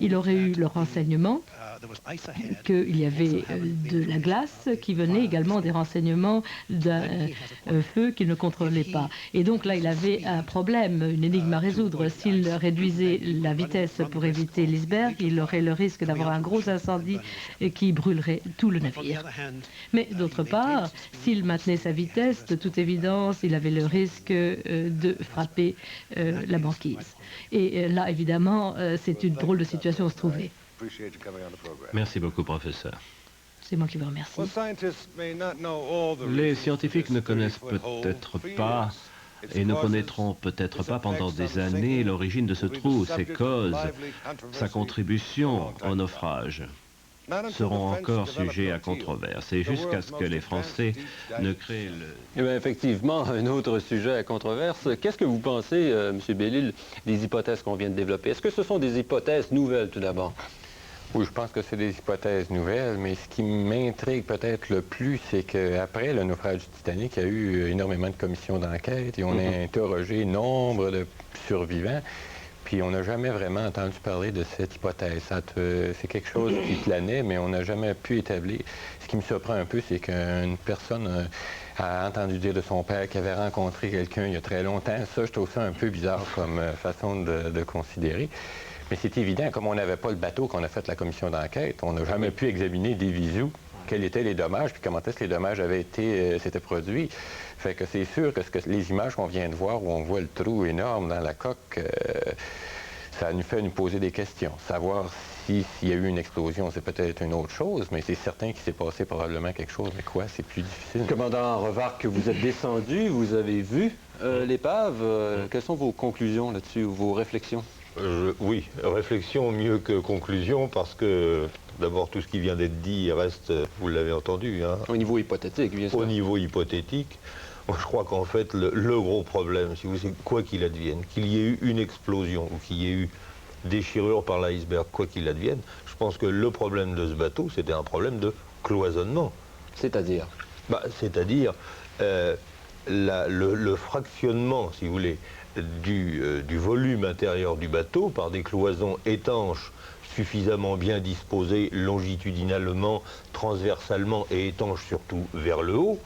Speaker 9: Il aurait eu le renseignement qu'il y avait de la glace qui venait également des renseignements d'un feu qu'il ne contrôlait pas. Et donc là, il avait un problème, une énigme à résoudre. S'il réduisait la vitesse pour éviter l'iceberg, il aurait le risque d'avoir un gros incendie qui brûlerait tout le navire. Mais d'autre part, s'il maintenait sa vitesse, de toute évidence, il avait le risque de frapper la banquise. Et là, évidemment, c'est une drôle de situation où se trouver.
Speaker 3: Merci beaucoup, professeur.
Speaker 9: C'est moi qui vous remercie.
Speaker 3: Les scientifiques ne connaissent peut-être pas et ne connaîtront peut-être pas pendant des années l'origine de ce trou, ses causes, sa contribution au naufrage seront encore sujets à controverse. Et jusqu'à ce que les Français ne créent le...
Speaker 1: Eh bien, effectivement, un autre sujet à controverse. Qu'est-ce que vous pensez, M. Bellil, des hypothèses qu'on vient de développer? Est-ce que ce sont des hypothèses nouvelles, tout d'abord?
Speaker 22: Oui, je pense que c'est des hypothèses nouvelles, mais ce qui m'intrigue peut-être le plus, c'est qu'après le naufrage du Titanic, il y a eu énormément de commissions d'enquête et on a interrogé nombre de survivants, puis on n'a jamais vraiment entendu parler de cette hypothèse. C'est quelque chose qui planait, mais on n'a jamais pu établir. Ce qui me surprend un peu, c'est qu'une personne a entendu dire de son père qu'il avait rencontré quelqu'un il y a très longtemps. Ça, je trouve ça un peu bizarre comme façon de considérer. Mais c'est évident, comme on n'avait pas le bateau qu'on a fait la commission d'enquête, on n'a jamais pu examiner des visu, quels étaient les dommages, puis comment est-ce que les dommages s'étaient produits. Fait que c'est sûr que les images qu'on vient de voir, où on voit le trou énorme dans la coque, ça nous fait nous poser des questions. Savoir s'il y a eu une explosion, c'est peut-être une autre chose, mais c'est certain qu'il s'est passé probablement quelque chose. Mais quoi, c'est plus difficile.
Speaker 1: Commandant Revarque, vous êtes descendu, vous avez vu l'épave. Quelles sont vos conclusions là-dessus, ou vos réflexions?
Speaker 23: Oui, réflexion mieux que conclusion, parce que d'abord tout ce qui vient d'être dit reste, vous l'avez entendu, hein,
Speaker 1: au niveau hypothétique, bien sûr.
Speaker 23: Au niveau hypothétique, moi, je crois qu'en fait le gros problème, si vous savez, quoi qu'il advienne, qu'il y ait eu une explosion ou qu'il y ait eu déchirure par l'iceberg, quoi qu'il advienne, je pense que le problème de ce bateau, c'était un problème de cloisonnement.
Speaker 1: C'est-à-dire
Speaker 23: C'est-à-dire le fractionnement, si vous voulez, du volume intérieur du bateau par des cloisons étanches suffisamment bien disposées longitudinalement, transversalement et étanches surtout vers le haut,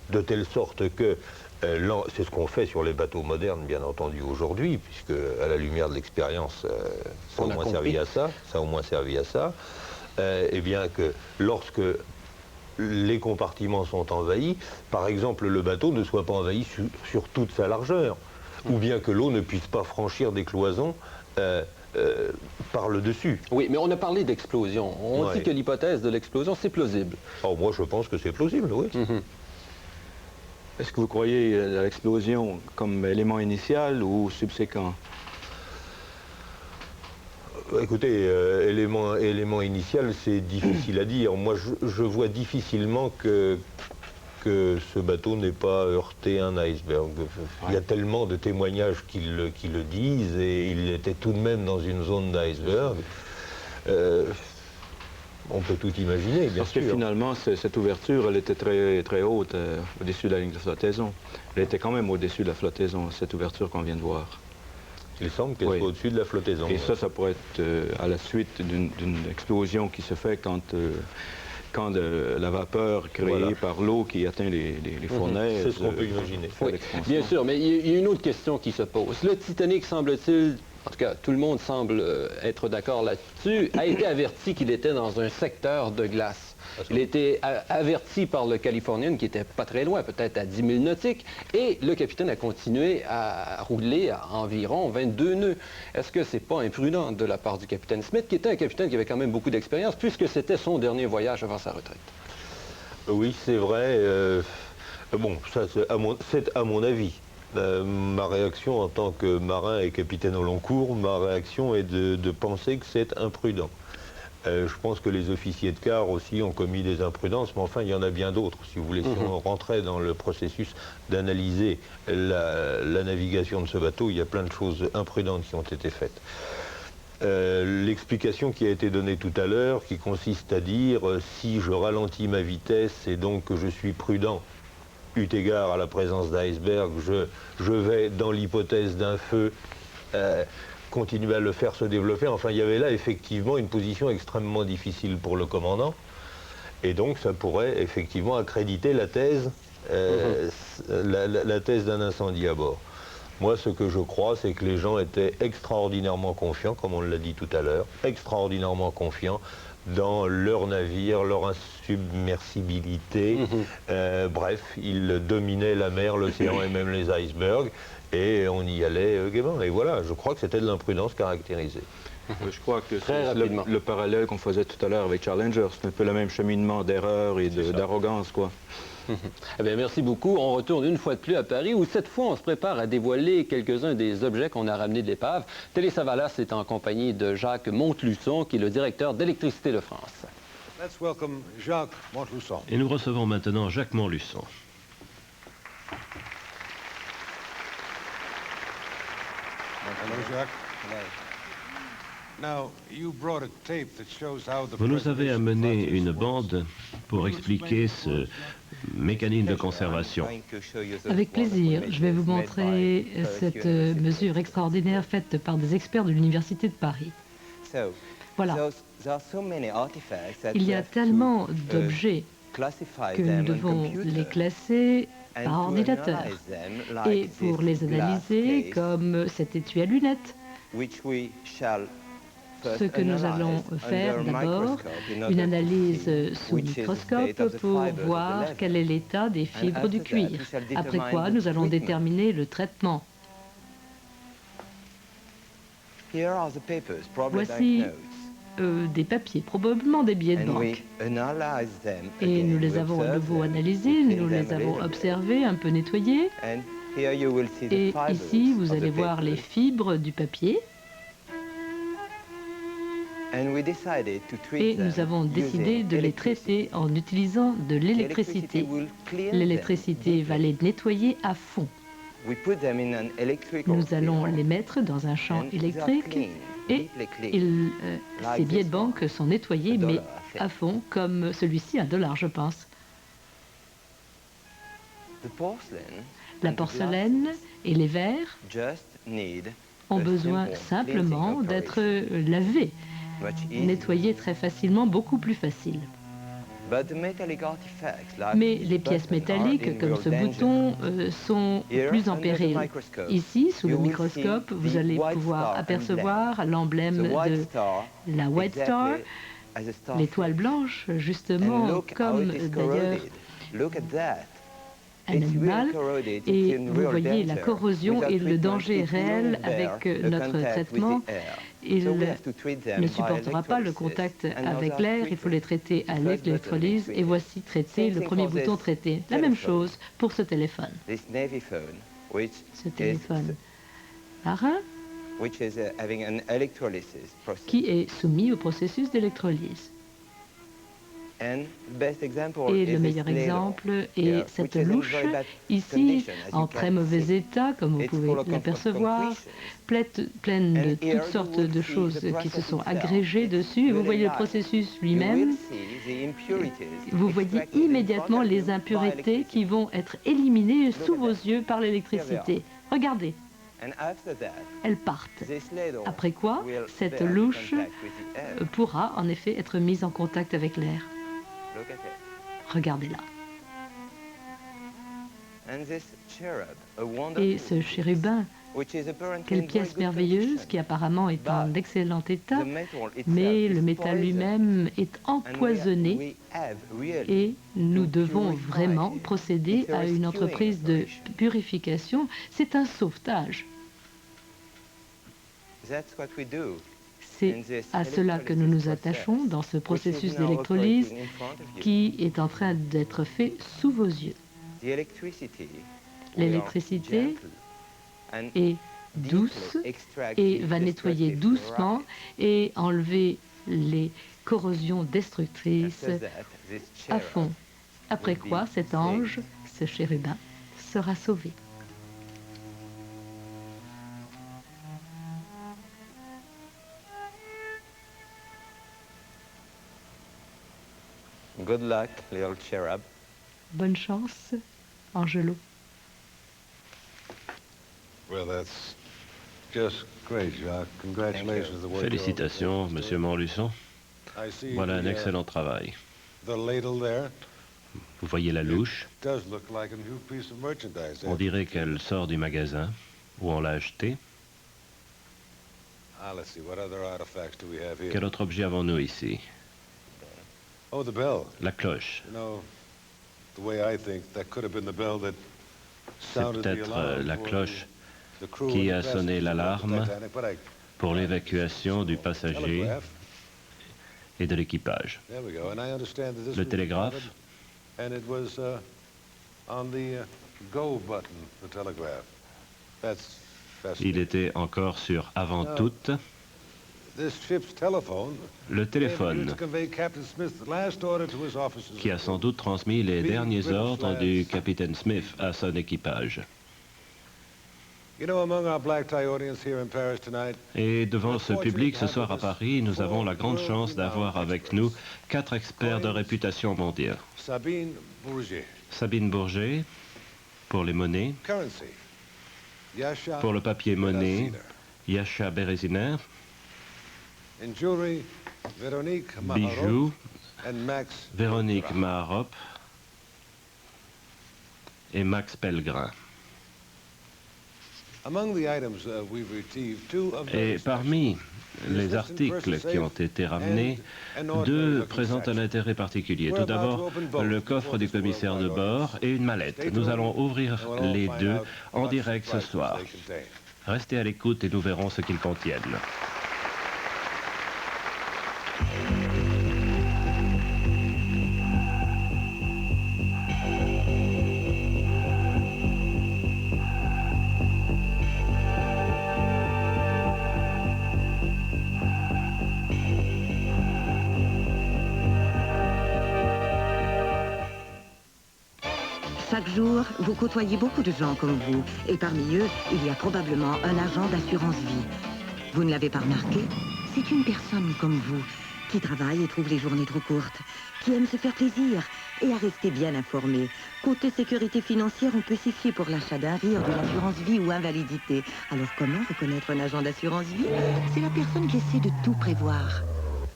Speaker 23: de telle sorte que c'est ce qu'on fait sur les bateaux modernes, bien entendu, aujourd'hui, puisque à la lumière de l'expérience, ça a au moins servi à ça, et bien que lorsque les compartiments sont envahis, par exemple, le bateau ne soit pas envahi sur toute sa largeur, ou bien que l'eau ne puisse pas franchir des cloisons par le dessus.
Speaker 1: Oui, mais on a parlé d'explosion. On dit que l'hypothèse de l'explosion, c'est plausible.
Speaker 23: Oh, moi, je pense que c'est plausible, oui.
Speaker 24: Est-ce que vous croyez à l'explosion comme élément initial ou subséquent?
Speaker 23: Écoutez, élément initial, c'est difficile à dire. Moi, je vois difficilement que ce bateau n'ait pas heurté un iceberg. Il y a tellement de témoignages qui le disent, et il était tout de même dans une zone d'iceberg. On peut tout imaginer, bien sûr.
Speaker 24: Parce que finalement, cette ouverture, elle était très, très haute au-dessus de la ligne de flottaison. Elle était quand même au-dessus de la flottaison, cette ouverture qu'on vient de voir.
Speaker 23: Il semble qu'elle soit au-dessus de la flottaison.
Speaker 24: Et ça pourrait être à la suite d'une explosion qui se fait quand la vapeur créée par l'eau qui atteint les fournaises.
Speaker 23: C'est ce qu'on peut imaginer.
Speaker 1: Oui, bien sûr, mais il y a une autre question qui se pose. Le Titanic, semble-t-il, en tout cas, tout le monde semble être d'accord là-dessus, a été averti qu'il était dans un secteur de glace. Il a été averti par le Californian, qui était pas très loin, peut-être à 10 000 nautiques, et le capitaine a continué à rouler à environ 22 nœuds. Est-ce que c'est pas imprudent de la part du capitaine Smith, qui était un capitaine qui avait quand même beaucoup d'expérience, puisque c'était son dernier voyage avant sa retraite?
Speaker 23: Oui, c'est vrai. Bon, ça c'est à mon avis. Ma réaction en tant que marin et capitaine au long cours, ma réaction est de penser que c'est imprudent. Je pense que les officiers de quart aussi ont commis des imprudences, mais enfin il y en a bien d'autres. Si vous voulez, si on rentrait dans le processus d'analyser la navigation de ce bateau, il y a plein de choses imprudentes qui ont été faites. L'explication qui a été donnée tout à l'heure, qui consiste à dire si je ralentis ma vitesse et donc que je suis prudent, eu égard à la présence d'iceberg, je vais, dans l'hypothèse d'un feu, continuer à le faire se développer. Enfin, il y avait là effectivement une position extrêmement difficile pour le commandant. Et donc, ça pourrait effectivement accréditer la thèse, la thèse d'un incendie à bord. Moi, ce que je crois, c'est que les gens étaient extraordinairement confiants, comme on l'a dit tout à l'heure, extraordinairement confiants dans leur navire, leur insubmersibilité. Bref, ils dominaient la mer, l'océan et même les icebergs, et on y allait gaiement. Et voilà, je crois que c'était de l'imprudence caractérisée.
Speaker 24: Je crois que c'est le parallèle qu'on faisait tout à l'heure avec Challenger. C'est un peu le même cheminement d'erreur et d'arrogance, quoi.
Speaker 1: Eh bien, merci beaucoup. On retourne une fois de plus à Paris, où cette fois, on se prépare à dévoiler quelques-uns des objets qu'on a ramenés de l'épave. Télé Savalas est en compagnie de Jacques Montluçon, qui est le directeur d'Électricité de France.
Speaker 2: Let's welcome Jacques Montluçon.
Speaker 3: Et nous recevons maintenant Jacques Montluçon.
Speaker 2: Hello, Jacques. Now, you brought a tape that shows how the
Speaker 3: Vous nous avez amené une bande pour expliquer ce mécanisme de conservation.
Speaker 9: Avec plaisir. Je vais vous montrer cette mesure extraordinaire faite par des experts de l'Université de Paris. Voilà. Il y a tellement d'objets que nous devons les classer par ordinateur et pour les analyser comme cet étui à lunettes. Ce que nous allons faire d'abord, une analyse sous microscope pour voir quel est l'état des fibres du cuir, après quoi nous allons déterminer le traitement. Voici des papiers, probablement des billets de banque. Et nous les avons à nouveau analysés, nous les avons observés, un peu nettoyés. Et ici, vous allez voir les fibres du papier. Et nous avons décidé de les traiter en utilisant de l'électricité. L'électricité va les nettoyer à fond. Nous allons les mettre dans un champ électrique et ces billets de banque sont nettoyés, mais à fond, comme celui-ci à $, je pense. La porcelaine et les verres ont besoin simplement d'être lavés, nettoyés très facilement, beaucoup plus facile. Mais les pièces métalliques, comme ce bouton, sont plus en péril. Ici, sous le microscope, vous allez pouvoir apercevoir l'emblème de la White Star, l'étoile blanche, justement, comme d'ailleurs un animal, et vous voyez la corrosion et le danger réel avec notre traitement. Il ne supportera pas le contact avec l'air, il faut les traiter à l'électrolyse, et voici traité, le premier bouton traité. La même chose pour ce téléphone. Ce téléphone marin qui est soumis au processus d'électrolyse. Et le meilleur exemple est cette louche, ici, en très mauvais état, comme vous pouvez l'apercevoir, pleine de toutes sortes de choses qui se sont agrégées dessus. Et vous voyez le processus lui-même. Vous voyez immédiatement les impuretés qui vont être éliminées sous vos yeux par l'électricité. Regardez. Elles partent. Après quoi, cette louche pourra en effet être mise en contact avec l'air. Regardez-la. Et ce chérubin, quelle pièce merveilleuse qui apparemment est en excellent état, mais le métal lui-même est empoisonné et nous devons vraiment procéder à une entreprise de purification. C'est un sauvetage. C'est à cela que nous nous attachons dans ce processus d'électrolyse qui est en train d'être fait sous vos yeux. L'électricité est douce et va nettoyer doucement et enlever les corrosions destructrices à fond. Après quoi, cet ange, ce chérubin, sera sauvé.
Speaker 10: Good luck, little cherub.
Speaker 9: Bonne chance, Angelo.
Speaker 2: Well, that's just great, Jacques. Congratulations. The work.
Speaker 3: Félicitations, Monsieur Montluçon. Voilà un excellent travail.
Speaker 2: The ladle there.
Speaker 3: Vous voyez la louche?
Speaker 2: Does look like a new piece of merchandise.
Speaker 3: On dirait qu'elle sort du magasin où on l'a achetée.
Speaker 2: Let's see. What other artifacts do we have here?
Speaker 3: Quel autre objet avons-nous ici?
Speaker 2: Oh, the bell.
Speaker 3: La cloche.
Speaker 2: You know, the way I think, that could have been the bell that
Speaker 3: C'est
Speaker 2: sounded the
Speaker 3: peut-être
Speaker 2: alarm
Speaker 3: la
Speaker 2: for
Speaker 3: cloche
Speaker 2: the crew
Speaker 3: qui
Speaker 2: and
Speaker 3: a
Speaker 2: the
Speaker 3: sonné
Speaker 2: passengers
Speaker 3: l'alarme
Speaker 2: aboard the Titanic, but I-
Speaker 3: pour l'évacuation du passager
Speaker 2: Telegraph.
Speaker 3: et de l'équipage.
Speaker 2: There we go. And I understand that this
Speaker 3: Le
Speaker 2: was
Speaker 3: télégraphe.
Speaker 2: recovered, and it was on the go button, the telegraph. That's
Speaker 3: Il
Speaker 2: fascinating.
Speaker 3: était encore sur avant toute.
Speaker 2: This ship's telephone
Speaker 3: Le téléphone,
Speaker 2: to convey Captain Smith's last order to his officers.
Speaker 3: qui a sans doute transmis les derniers ordres du capitaine Smith à son équipage.
Speaker 2: You know, among our black tie audience here in Paris tonight,
Speaker 3: Et devant ce public ce soir à Paris, nous avons la grande chance d'avoir avec nous 4 experts de réputation mondiale.
Speaker 2: Sabine Bourget,
Speaker 3: Sabine Bourget, pour les monnaies,
Speaker 2: currency. Yasha
Speaker 3: pour le papier monnaie,
Speaker 2: Bereziner.
Speaker 3: Yasha Bereziner,
Speaker 2: In jewelry, Véronique Maharov
Speaker 3: bijoux,
Speaker 2: and Max.
Speaker 3: Véronique Maharop et Max Pellegrin.
Speaker 2: Among the items we've retrieved, two of
Speaker 3: Et
Speaker 2: those
Speaker 3: parmi les articles qui ont été ramenés, 2 présentent un intérêt particulier. Tout d'abord, le coffre du commissaire de bord et une mallette. Nous allons ouvrir les deux en direct ce soir. Restez à l'écoute et nous verrons ce qu'ils contiennent.
Speaker 20: Chaque jour, vous côtoyez beaucoup de gens comme vous, et parmi eux, il y a probablement un agent d'assurance vie. Vous ne l'avez pas remarqué? C'est une personne comme vous, qui travaille et trouve les journées trop courtes, qui aime se faire plaisir et à rester bien informé. Côté sécurité financière, on peut s'y fier pour l'achat d'un rire, de l'assurance vie ou invalidité. Alors comment reconnaître un agent d'assurance vie? C'est la personne qui essaie de tout prévoir.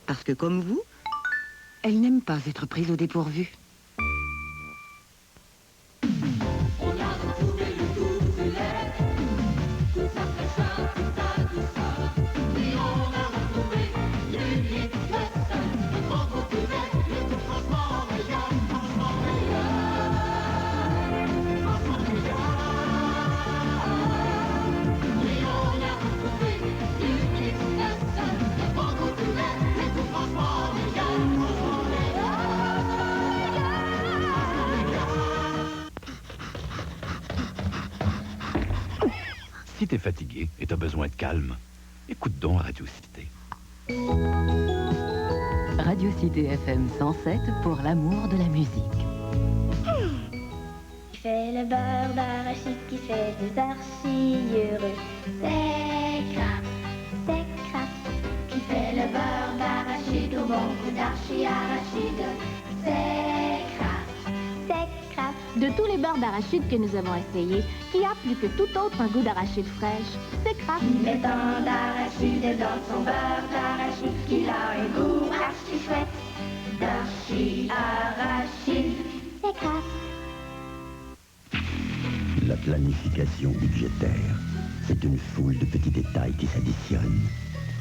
Speaker 20: Parce que comme vous, elle n'aime pas être prise au dépourvu.
Speaker 6: Si t'es fatigué et t'as besoin de calme, écoute donc Radio Cité.
Speaker 7: Radio Cité FM 107 pour l'amour de la musique.
Speaker 21: Qui fait le beurre d'arachide, qui fait des archis heureux. C'est Kraft, qui fait le beurre d'arachide au bon goût d'archi arachide. C'est Kraft.
Speaker 13: De tous les beurres d'arachide que nous avons essayés, qui a plus que tout autre un goût d'arachide fraîche? C'est Kraft.
Speaker 21: Il met tant d'arachide dans son beurre d'arachide qu'il a un goût archi chouette. D'archi arachide. C'est Kraft.
Speaker 5: La planification budgétaire, c'est une foule de petits détails qui s'additionnent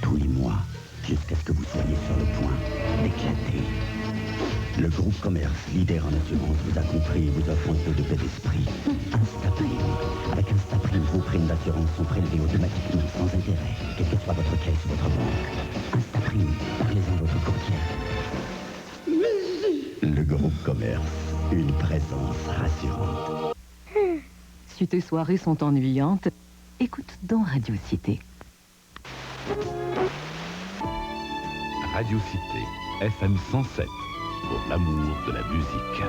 Speaker 5: tous les mois jusqu'à ce que vous soyez sur le point d'éclater. Le groupe Commerce, leader en assurance, vous a compris et vous offre un peu de paix d'esprit. Instaprime. Avec Instaprime, vos primes d'assurance sont prélevées automatiquement sans intérêt, quelle que soit votre caisse ou votre banque. Instaprime, parlez-en à votre courtier. Le groupe Commerce. Une présence rassurante.
Speaker 7: Si tes soirées sont ennuyantes, écoute dans Radio Cité.
Speaker 6: Radio Cité, FM 107, pour l'amour de la musique.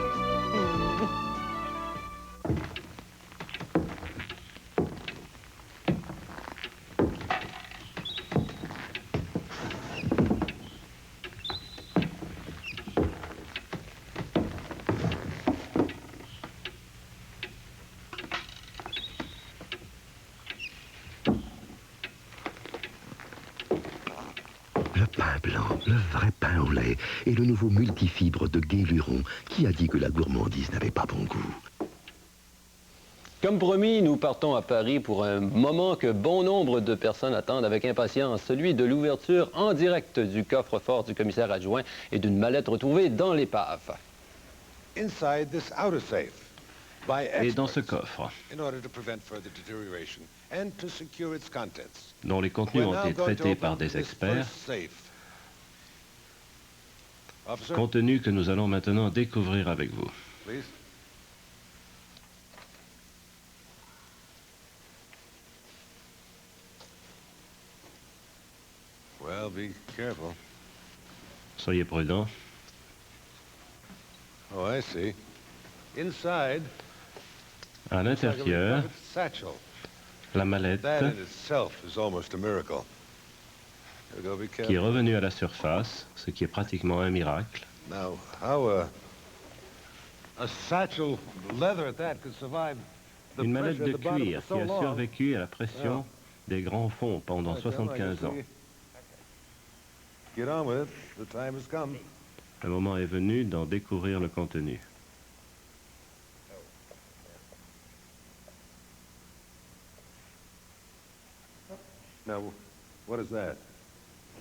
Speaker 5: Le pain blanc, le vrai pain au lait et le nouveau multifibre de Gué-Luron. Qui a dit que la gourmandise n'avait pas bon goût?
Speaker 1: Comme promis, nous partons à Paris pour un moment que bon nombre de personnes attendent avec impatience, celui de l'ouverture en direct du coffre-fort du commissaire adjoint et d'une mallette retrouvée dans l'épave.
Speaker 3: Et dans ce coffre, dont les contenus ont été traités par des experts, contenu que nous allons maintenant découvrir avec vous.
Speaker 2: Well, be careful.
Speaker 3: Soyez prudents.
Speaker 2: Oh, I see. Inside,
Speaker 3: À l'intérieur,
Speaker 2: satchel.
Speaker 3: la mallette
Speaker 2: That in itself is almost a miracle. Here we go, be
Speaker 3: qui est
Speaker 2: careful.
Speaker 3: revenue à la surface, ce qui est pratiquement un miracle.
Speaker 2: Now, how a satchel leather at that could survive the
Speaker 3: Une mallette
Speaker 2: pressure
Speaker 3: de
Speaker 2: at the bottom
Speaker 3: cuir
Speaker 2: for
Speaker 3: qui
Speaker 2: so
Speaker 3: a
Speaker 2: long?
Speaker 3: survécu à la pression des grands fonds pendant
Speaker 2: Okay, well, I
Speaker 3: 75
Speaker 2: guess
Speaker 3: ans.
Speaker 2: we Get on with it. The time has come.
Speaker 3: Le moment est venu d'en découvrir le contenu.
Speaker 2: Now, what is that?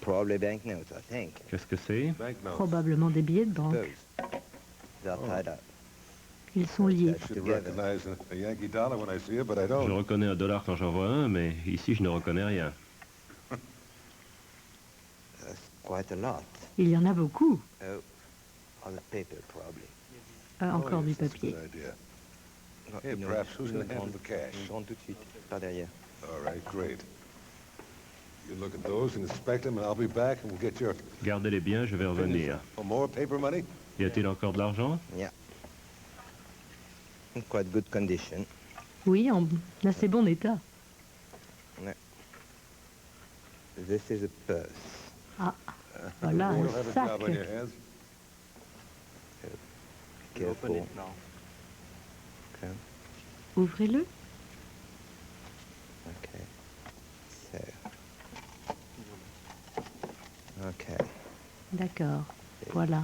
Speaker 10: Probably banknotes, I think.
Speaker 3: Qu'est-ce que c'est?
Speaker 2: Banknotes.
Speaker 9: Probablement des billets de banque.
Speaker 10: They're tied up.
Speaker 9: Ils sont liés.
Speaker 2: I should recognize a Yankee dollar when I see it, but I
Speaker 3: Je
Speaker 2: don't.
Speaker 3: reconnais un dollar quand j'en vois un, mais ici je ne reconnais rien.
Speaker 10: That's quite a lot.
Speaker 9: Il y en a beaucoup.
Speaker 10: Oh, other paper, probably.
Speaker 9: Encore du papier.
Speaker 2: Good idea.
Speaker 10: Non,
Speaker 2: Hey,
Speaker 10: une-
Speaker 2: perhaps who's
Speaker 10: une
Speaker 2: going to handle
Speaker 10: grande-
Speaker 2: the cash?
Speaker 10: Une grande tout de suite, par derrière.
Speaker 2: All right, great. You look at those and inspect them, and I'll be back, and we'll get your
Speaker 3: Gardez-les bien, je vais revenir.
Speaker 2: for more paper money.
Speaker 3: Y a-t-il encore de l'argent?
Speaker 10: Yeah. In quite good condition.
Speaker 9: Oui, en assez bon état.
Speaker 10: Yeah. This is a purse.
Speaker 9: Ah, voilà
Speaker 2: You'll
Speaker 9: un
Speaker 2: have a
Speaker 9: sac.
Speaker 2: job on your hands.
Speaker 10: Careful. Okay.
Speaker 9: Ouvrez-le.
Speaker 10: Okay. So. Okay.
Speaker 9: D'accord. Voilà.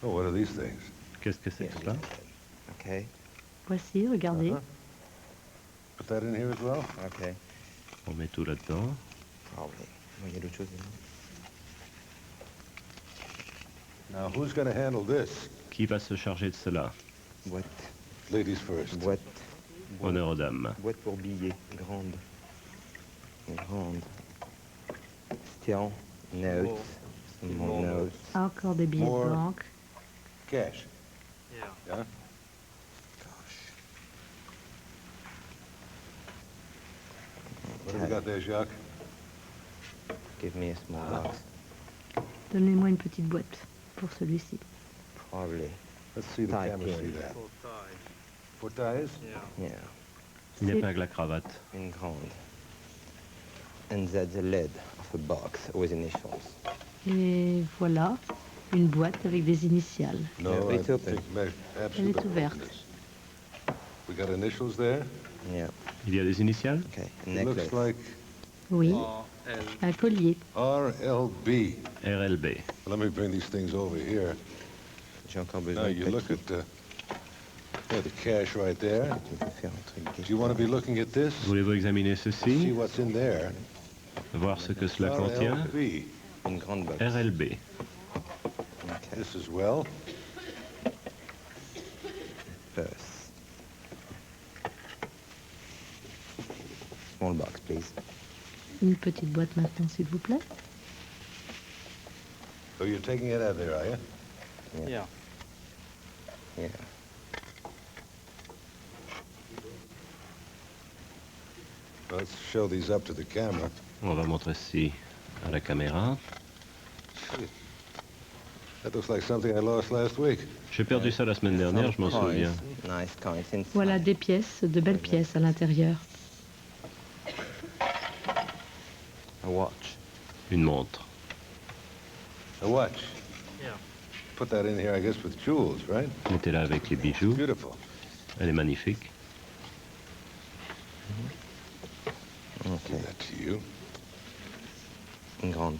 Speaker 2: Oh, what are these things?
Speaker 3: Qu'est-ce que c'est que cela?
Speaker 10: Okay.
Speaker 9: Voici, regardez.
Speaker 2: Put that in here as well?
Speaker 10: Okay.
Speaker 3: On met tout là-dedans.
Speaker 10: Probably. Il y a d'autres choses.
Speaker 2: Now, who's going to handle this?
Speaker 3: Qui va se charger de cela?
Speaker 10: Boîte.
Speaker 2: Ladies first.
Speaker 10: Boîte.
Speaker 3: Honneur aux dames.
Speaker 10: Boîte pour billets. Grande. Grande. Still. Notes. More notes.
Speaker 9: Encore des billets
Speaker 2: More.
Speaker 9: de banque.
Speaker 2: Cash. Yeah? What have we got there, Jacques?
Speaker 10: Give me a small box.
Speaker 9: Donnez-moi une petite boîte pour celui-ci.
Speaker 10: Probably.
Speaker 2: Let's see the
Speaker 10: Tie
Speaker 2: camera
Speaker 10: pin.
Speaker 2: see that. Four ties?
Speaker 10: Yeah.
Speaker 3: Une épingle à cravate.
Speaker 10: Une grande. And that's the lid of a box with initials.
Speaker 9: Et voilà, une boîte avec des initiales.
Speaker 2: No,
Speaker 10: it's
Speaker 2: I
Speaker 10: open.
Speaker 2: think
Speaker 9: Elle
Speaker 2: absolutely
Speaker 9: est ouverte.
Speaker 2: We got initials there.
Speaker 10: Yeah.
Speaker 3: Il y a des initiales?
Speaker 10: Okay. A
Speaker 2: It
Speaker 10: necklace.
Speaker 2: looks like
Speaker 9: Oui, un collier.
Speaker 2: RLB.
Speaker 3: RLB.
Speaker 2: Let me bring these things over here.
Speaker 10: J'ai encore
Speaker 2: Now
Speaker 10: besoin de
Speaker 2: you look
Speaker 10: papier.
Speaker 2: at the cash right there.
Speaker 10: Tu peux faire un truc.
Speaker 2: Do you want to be looking at this?
Speaker 3: Voulez-vous examiner
Speaker 2: See
Speaker 3: ceci?
Speaker 2: what's in there.
Speaker 3: Voir ce que cela contient?
Speaker 2: RLB.
Speaker 10: Une grande box.
Speaker 3: RLB.
Speaker 10: Okay.
Speaker 2: This as well.
Speaker 10: Purse. Small box, please.
Speaker 9: Une petite boîte maintenant, s'il vous plaît.
Speaker 2: So you're taking it out of there, are you?
Speaker 10: Yeah. Yeah.
Speaker 2: Let's show these up to the camera.
Speaker 3: On va montrer ceci à la caméra.
Speaker 2: That looks like something I lost last week.
Speaker 3: J'ai perdu ça la semaine dernière, je m'en souviens.
Speaker 10: Nice coins inside.
Speaker 9: Voilà des pièces, de belles pièces à l'intérieur.
Speaker 10: A watch.
Speaker 3: Une montre.
Speaker 2: A watch.
Speaker 19: Yeah.
Speaker 2: Put that in here, I guess, with jewels, right?
Speaker 3: Mettez-la avec les bijoux.
Speaker 2: Beautiful.
Speaker 3: Elle est magnifique.
Speaker 10: Okay.
Speaker 2: That to you.
Speaker 10: Une grande.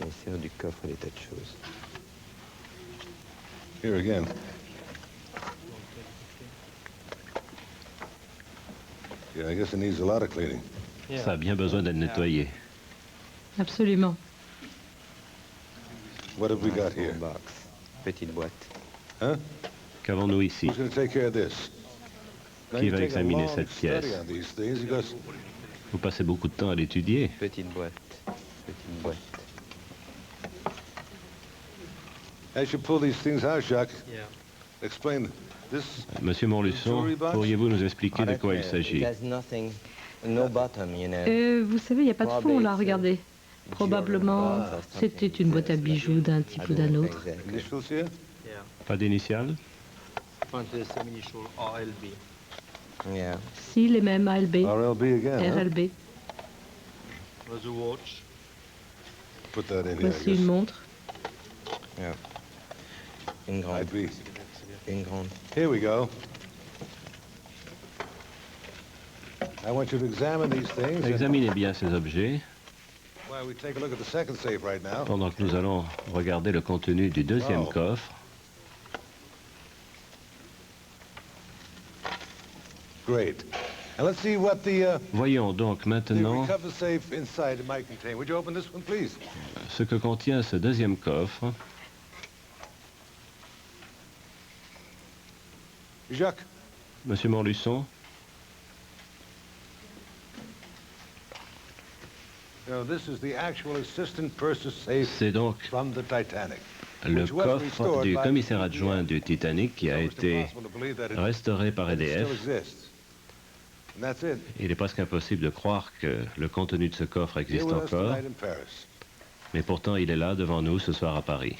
Speaker 10: Bien sûr, du coffre des tas de choses.
Speaker 2: Here again. Yeah, I guess it needs a lot of cleaning.
Speaker 3: Ça a bien besoin d'être nettoyé.
Speaker 9: Absolument.
Speaker 2: What have we got here?
Speaker 10: Box. Petite boîte.
Speaker 2: Huh?
Speaker 3: Qu'avons-nous ici?
Speaker 2: Who's going to take care of this? Now,
Speaker 3: Qui
Speaker 2: you
Speaker 3: va
Speaker 2: take a
Speaker 3: examiner
Speaker 2: long
Speaker 3: cette pièce?
Speaker 2: study on these things because
Speaker 3: Vous passez beaucoup de temps à l'étudier.
Speaker 10: Petite boîte. Petite boîte.
Speaker 2: as you pull these things out, Jacques,
Speaker 19: Yeah.
Speaker 2: explain this.
Speaker 3: Monsieur Montluçon, pourriez-vous nous expliquer de quoi il s'agit?
Speaker 10: It has nothing, no bottom, you know.
Speaker 9: Vous savez, il n'y a pas de fond là, regardez. Probablement, c'était une boîte à bijoux d'un type ou d'un autre.
Speaker 2: Initials here?
Speaker 19: Yeah.
Speaker 3: Pas d'initiales?
Speaker 19: Front is some initial RLB.
Speaker 10: Yeah.
Speaker 9: Si, les mêmes ALB,
Speaker 2: RLB again, huh?
Speaker 9: RLB.
Speaker 19: Was a watch.
Speaker 2: Put that in here, I
Speaker 9: Voici une
Speaker 2: guess.
Speaker 9: montre.
Speaker 10: Yeah. Une grande.
Speaker 2: IB.
Speaker 10: Une grande.
Speaker 2: Here we go. I want you to examine these things. and
Speaker 3: Examinez bien ces objets
Speaker 2: while we take a look at the second safe right now.
Speaker 3: pendant que nous allons regarder le contenu du deuxième
Speaker 2: Wow.
Speaker 3: coffre.
Speaker 2: Great. And let's see what the
Speaker 3: Voyons donc maintenant
Speaker 2: recover safe inside might contain. Would you open this one, please?
Speaker 3: ce que contient ce deuxième coffre.
Speaker 2: Jacques.
Speaker 3: Monsieur Montluçon,
Speaker 2: No, this is the actual assistant purser safe
Speaker 3: c'est donc
Speaker 2: from the Titanic.
Speaker 3: le
Speaker 2: which was
Speaker 3: coffre
Speaker 2: restored
Speaker 3: du
Speaker 2: by
Speaker 3: commissaire
Speaker 2: the
Speaker 3: adjoint du Titanic qui a
Speaker 2: Almost
Speaker 3: été
Speaker 2: impossible to believe that it
Speaker 3: restauré par
Speaker 2: still
Speaker 3: EDF.
Speaker 2: exists. And that's it.
Speaker 3: Il est presque impossible de croire que le contenu de ce coffre
Speaker 2: Here
Speaker 3: existe
Speaker 2: with us
Speaker 3: encore,
Speaker 2: tonight in Paris.
Speaker 3: mais pourtant il est là devant nous ce soir à Paris.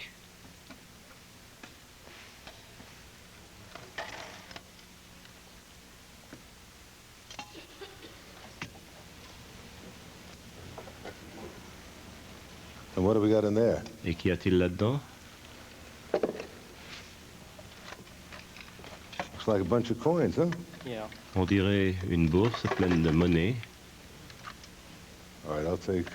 Speaker 2: And what do we got in there?
Speaker 3: Et qu'y a-t-il là-dedans?
Speaker 2: Looks like a bunch of coins, huh?
Speaker 19: Yeah.
Speaker 3: On dirait une bourse pleine de monnaie.
Speaker 2: All right, I'll take.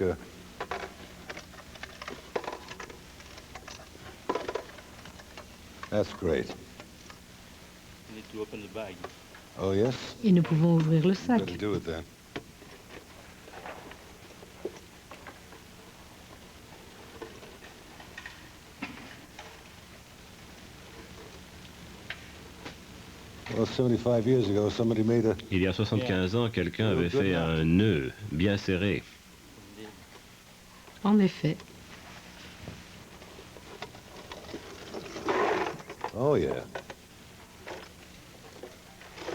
Speaker 2: That's great.
Speaker 19: You need to open the bag.
Speaker 2: Oh yes.
Speaker 9: Et nous pouvons ouvrir le sac.
Speaker 2: Better do it then. Well, 75 years ago, somebody made a.
Speaker 3: Il y a 75 ans, quelqu'un avait fait un nœud bien serré.
Speaker 9: En effet.
Speaker 2: Oh yeah.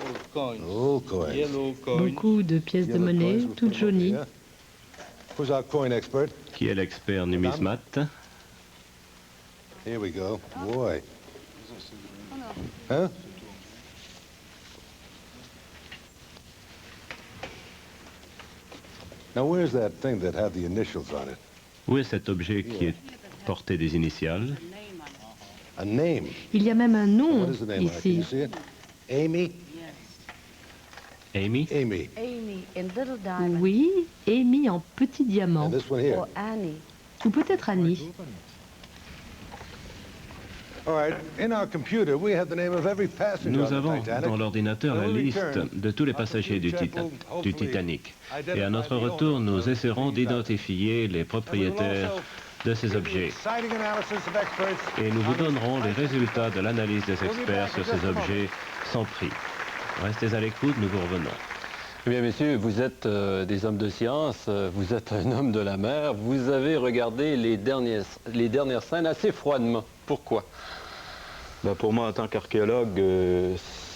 Speaker 19: Old coins.
Speaker 2: Old coins.
Speaker 19: Yellow coins.
Speaker 9: Beaucoup de pièces de monnaie, toutes jaunies.
Speaker 2: Who's our coin expert?
Speaker 3: Qui est l'expert numismate?
Speaker 2: Here we go. Boy. Huh? Now, where's that thing that had the initials on it?
Speaker 3: Où est cet objet qui est porté des initiales?
Speaker 2: A name.
Speaker 9: Il y a même un nom
Speaker 2: What is the name on it? Can you
Speaker 9: ici.
Speaker 2: see it? Amy?
Speaker 3: Amy?
Speaker 2: Amy.
Speaker 12: Amy in Little Diamond.
Speaker 9: Oui, Amy en petit diamant.
Speaker 2: And this one here.
Speaker 12: Or Annie.
Speaker 9: Ou peut-être Annie.
Speaker 2: All right. In our computer, we have the name of every passenger
Speaker 3: Nous
Speaker 2: on the
Speaker 3: avons
Speaker 2: Titanic.
Speaker 3: dans l'ordinateur la
Speaker 2: When we
Speaker 3: liste
Speaker 2: return,
Speaker 3: de tous les passagers du Titanic. Et à notre retour, nous essaierons d'identifier les propriétaires de ces objets.
Speaker 2: Exciting analysis of experts.
Speaker 3: Et nous vous donnerons les résultats de l'analyse des experts sur ces objets sans prix. Restez à l'écoute, nous vous revenons.
Speaker 1: Eh bien, messieurs, vous êtes des hommes de science, vous êtes un homme de la mer, vous avez regardé les dernières scènes assez froidement. Pourquoi?
Speaker 24: Ben, pour moi, en tant qu'archéologue,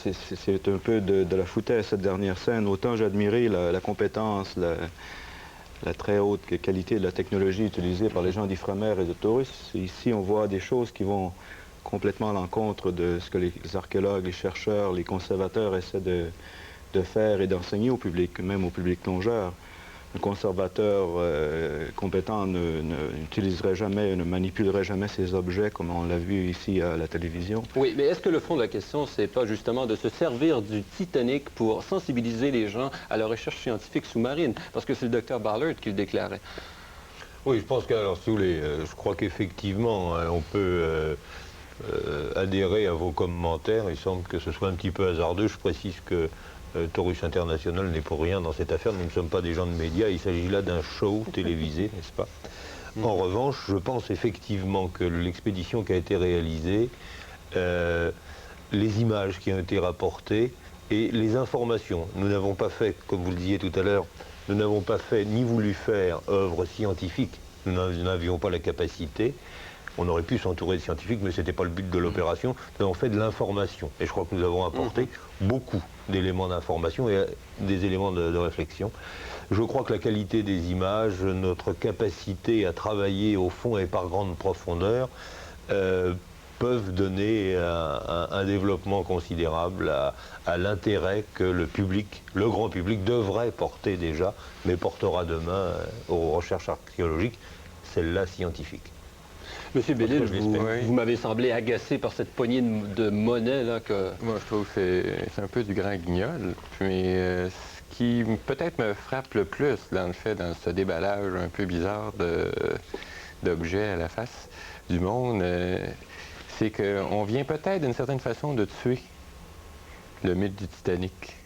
Speaker 24: c'est un peu de la foutaise, cette dernière scène. Autant j'ai admiré la compétence, la très haute qualité de la technologie utilisée par les gens d'Ifremer et de Taurus. Ici, on voit des choses qui vont complètement à l'encontre de ce que les archéologues, les chercheurs, les conservateurs essaient de faire et d'enseigner au public, même au public plongeur. Un conservateur compétent n'utiliserait jamais, ne manipulerait jamais ces objets comme on l'a vu ici à la télévision.
Speaker 1: Oui, mais est-ce que le fond de la question, c'est pas justement de se servir du Titanic pour sensibiliser les gens à la recherche scientifique sous-marine? Parce que c'est le docteur Ballard qui le déclarait.
Speaker 23: Oui, je pense je crois qu'effectivement, on peut adhérer à vos commentaires. Il semble que ce soit un petit peu hasardeux. Je précise que Taurus International n'est pour rien dans cette affaire. Nous ne sommes pas des gens de médias. Il s'agit là d'un show télévisé, n'est-ce pas? En revanche, je pense effectivement que l'expédition qui a été réalisée, les images qui ont été rapportées et les informations, nous n'avons pas fait, comme vous le disiez tout à l'heure, nous n'avons pas fait ni voulu faire œuvre scientifique. Nous n'avions pas la capacité. On aurait pu s'entourer de scientifiques, mais ce n'était pas le but de l'opération. Nous avons fait de l'information. Et je crois que nous avons apporté beaucoup d'éléments d'information et des éléments de réflexion. Je crois que la qualité des images, notre capacité à travailler au fond et par grande profondeur, peuvent donner un développement considérable à l'intérêt que le public, le grand public, devrait porter déjà, mais portera demain aux recherches archéologiques, celle-là scientifique.
Speaker 1: Monsieur Bellil, vous m'avez semblé agacé par cette poignée de monnaie là que...
Speaker 22: Moi, je trouve que c'est un peu du grand guignol. Mais ce qui peut-être me frappe le plus dans ce déballage un peu bizarre d'objets à la face du monde, c'est qu'on vient peut-être d'une certaine façon de tuer le mythe du Titanic.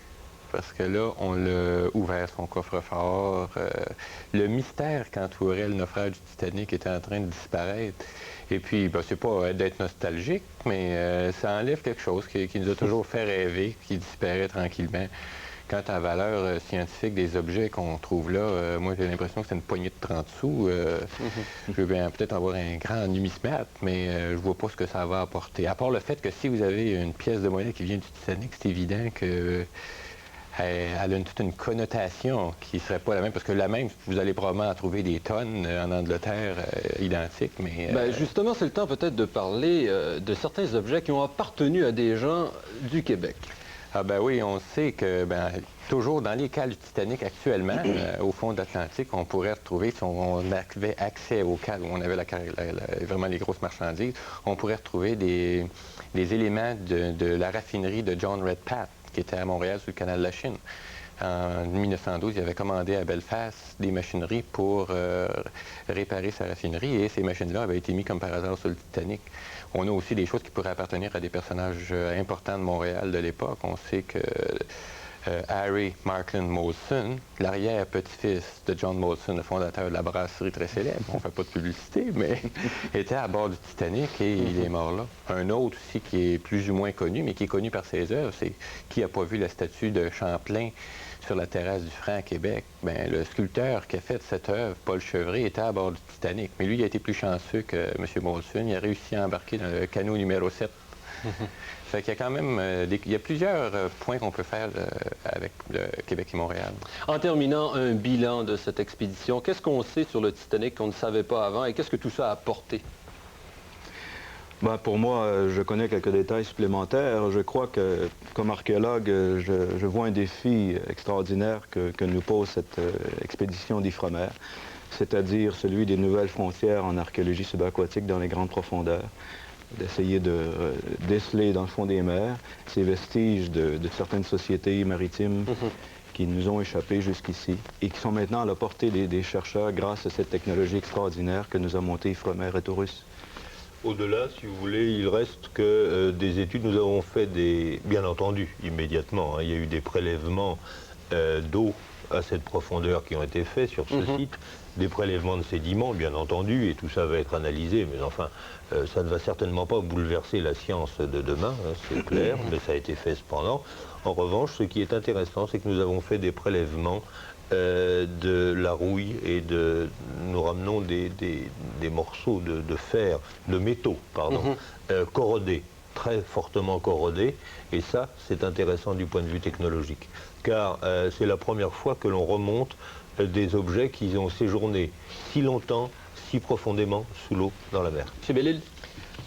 Speaker 22: Parce que là, on l'a ouvert son coffre-fort. Le mystère qu'entourait le naufrage du Titanic était en train de disparaître. Et puis, c'est pas d'être nostalgique, mais ça enlève quelque chose qui nous a toujours fait rêver, qui disparaît tranquillement. Quant à la valeur scientifique des objets qu'on trouve là, moi j'ai l'impression que c'est une poignée de 30 sous. Je veux bien peut-être avoir un grand numismate, mais je vois pas ce que ça va apporter. À part le fait que si vous avez une pièce de monnaie qui vient du Titanic, c'est évident que... elle a toute une connotation qui ne serait pas la même, parce que la même, vous allez probablement en trouver des tonnes en Angleterre identiques, mais...
Speaker 1: justement, c'est le temps peut-être de parler de certains objets qui ont appartenu à des gens du Québec.
Speaker 22: Ah ben oui, on sait que toujours dans les cales du Titanic actuellement, au fond de l'Atlantique, on pourrait retrouver, si on avait accès aux cales où on avait vraiment les grosses marchandises, on pourrait retrouver des éléments de la raffinerie de John Redpath, qui était à Montréal sur le canal de la Chine. En 1912, il avait commandé à Belfast des machineries pour réparer sa raffinerie, et ces machines-là avaient été mises comme par hasard sur le Titanic. On a aussi des choses qui pourraient appartenir à des personnages importants de Montréal de l'époque. On sait que Harry Markland Molson, l'arrière-petit-fils de John Molson, le fondateur de la brasserie très célèbre, on ne fait pas de publicité, mais était à bord du Titanic et il est mort là. Un autre aussi qui est plus ou moins connu, mais qui est connu par ses œuvres, c'est qui n'a pas vu la statue de Champlain sur la terrasse du Franc à Québec? Bien, le sculpteur qui a fait cette œuvre, Paul Chevré, était à bord du Titanic. Mais lui, il a été plus chanceux que M. Molson. Il a réussi à embarquer dans le canot numéro 7. Fait qu'il y a quand même il y a plusieurs points qu'on peut faire avec le Québec et Montréal.
Speaker 1: En terminant, un bilan de cette expédition. Qu'est-ce qu'on sait sur le Titanic qu'on ne savait pas avant et qu'est-ce que tout ça a apporté?
Speaker 24: Pour moi, je connais quelques détails supplémentaires. Je crois que, comme archéologue, je vois un défi extraordinaire que nous pose cette expédition d'Ifremer, c'est-à-dire celui des nouvelles frontières en archéologie subaquatique dans les grandes profondeurs, d'essayer de déceler dans le fond des mers ces vestiges de certaines sociétés maritimes qui nous ont échappé jusqu'ici et qui sont maintenant à la portée des chercheurs grâce à cette technologie extraordinaire que nous a montée Ifremer et Taurus.
Speaker 23: Au-delà, si vous voulez, il reste que des études, nous avons fait bien entendu, immédiatement, il y a eu des prélèvements d'eau à cette profondeur qui ont été faits sur ce site, des prélèvements de sédiments, bien entendu, et tout ça va être analysé, mais enfin, ça ne va certainement pas bouleverser la science de demain, hein, c'est clair, mais ça a été fait cependant. En revanche, ce qui est intéressant, c'est que nous avons fait des prélèvements de la rouille et nous ramenons des morceaux de fer, de métaux, pardon, corrodés, très fortement corrodés, et ça, c'est intéressant du point de vue technologique, car c'est la première fois que l'on remonte des objets qui ont séjourné si longtemps, si profondément sous l'eau dans la mer.
Speaker 1: M. Bellil?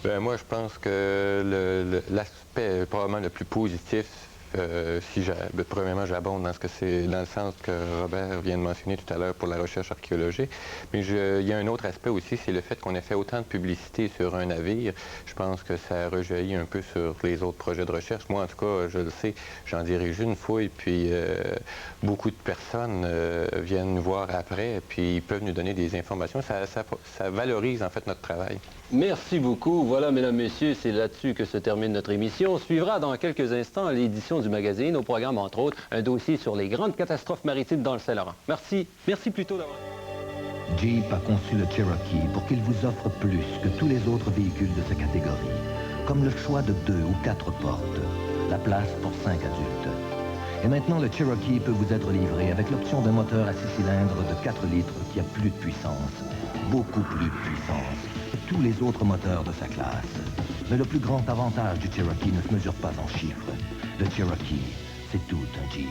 Speaker 22: Ben, moi, je pense que l'aspect probablement le plus positif, premièrement, j'abonde dans dans le sens que Robert vient de mentionner tout à l'heure pour la recherche archéologique, mais il y a un autre aspect aussi, c'est le fait qu'on ait fait autant de publicité sur un navire. Je pense que ça rejaillit un peu sur les autres projets de recherche. Moi, en tout cas, je le sais, j'en dirige une fouille, puis beaucoup de personnes viennent nous voir après, puis ils peuvent nous donner des informations. Ça valorise en fait notre travail.
Speaker 1: Merci beaucoup. Voilà, mesdames, messieurs, c'est là-dessus que se termine notre émission. On suivra dans quelques instants l'édition du magazine. Au programme, entre autres, un dossier sur les grandes catastrophes maritimes dans le Saint-Laurent. Merci. Merci plutôt d'avoir...
Speaker 4: Jeep a conçu le Cherokee pour qu'il vous offre plus que tous les autres véhicules de sa catégorie, comme le choix de 2 ou 4 portes, la place pour 5 adultes. Et maintenant, le Cherokee peut vous être livré avec l'option d'un moteur à 6 cylindres de 4 litres qui a plus de puissance, beaucoup plus de puissance que tous les autres moteurs de sa classe. Mais le plus grand avantage du Cherokee ne se mesure pas en chiffres. Le Cherokee, c'est tout un Jeep.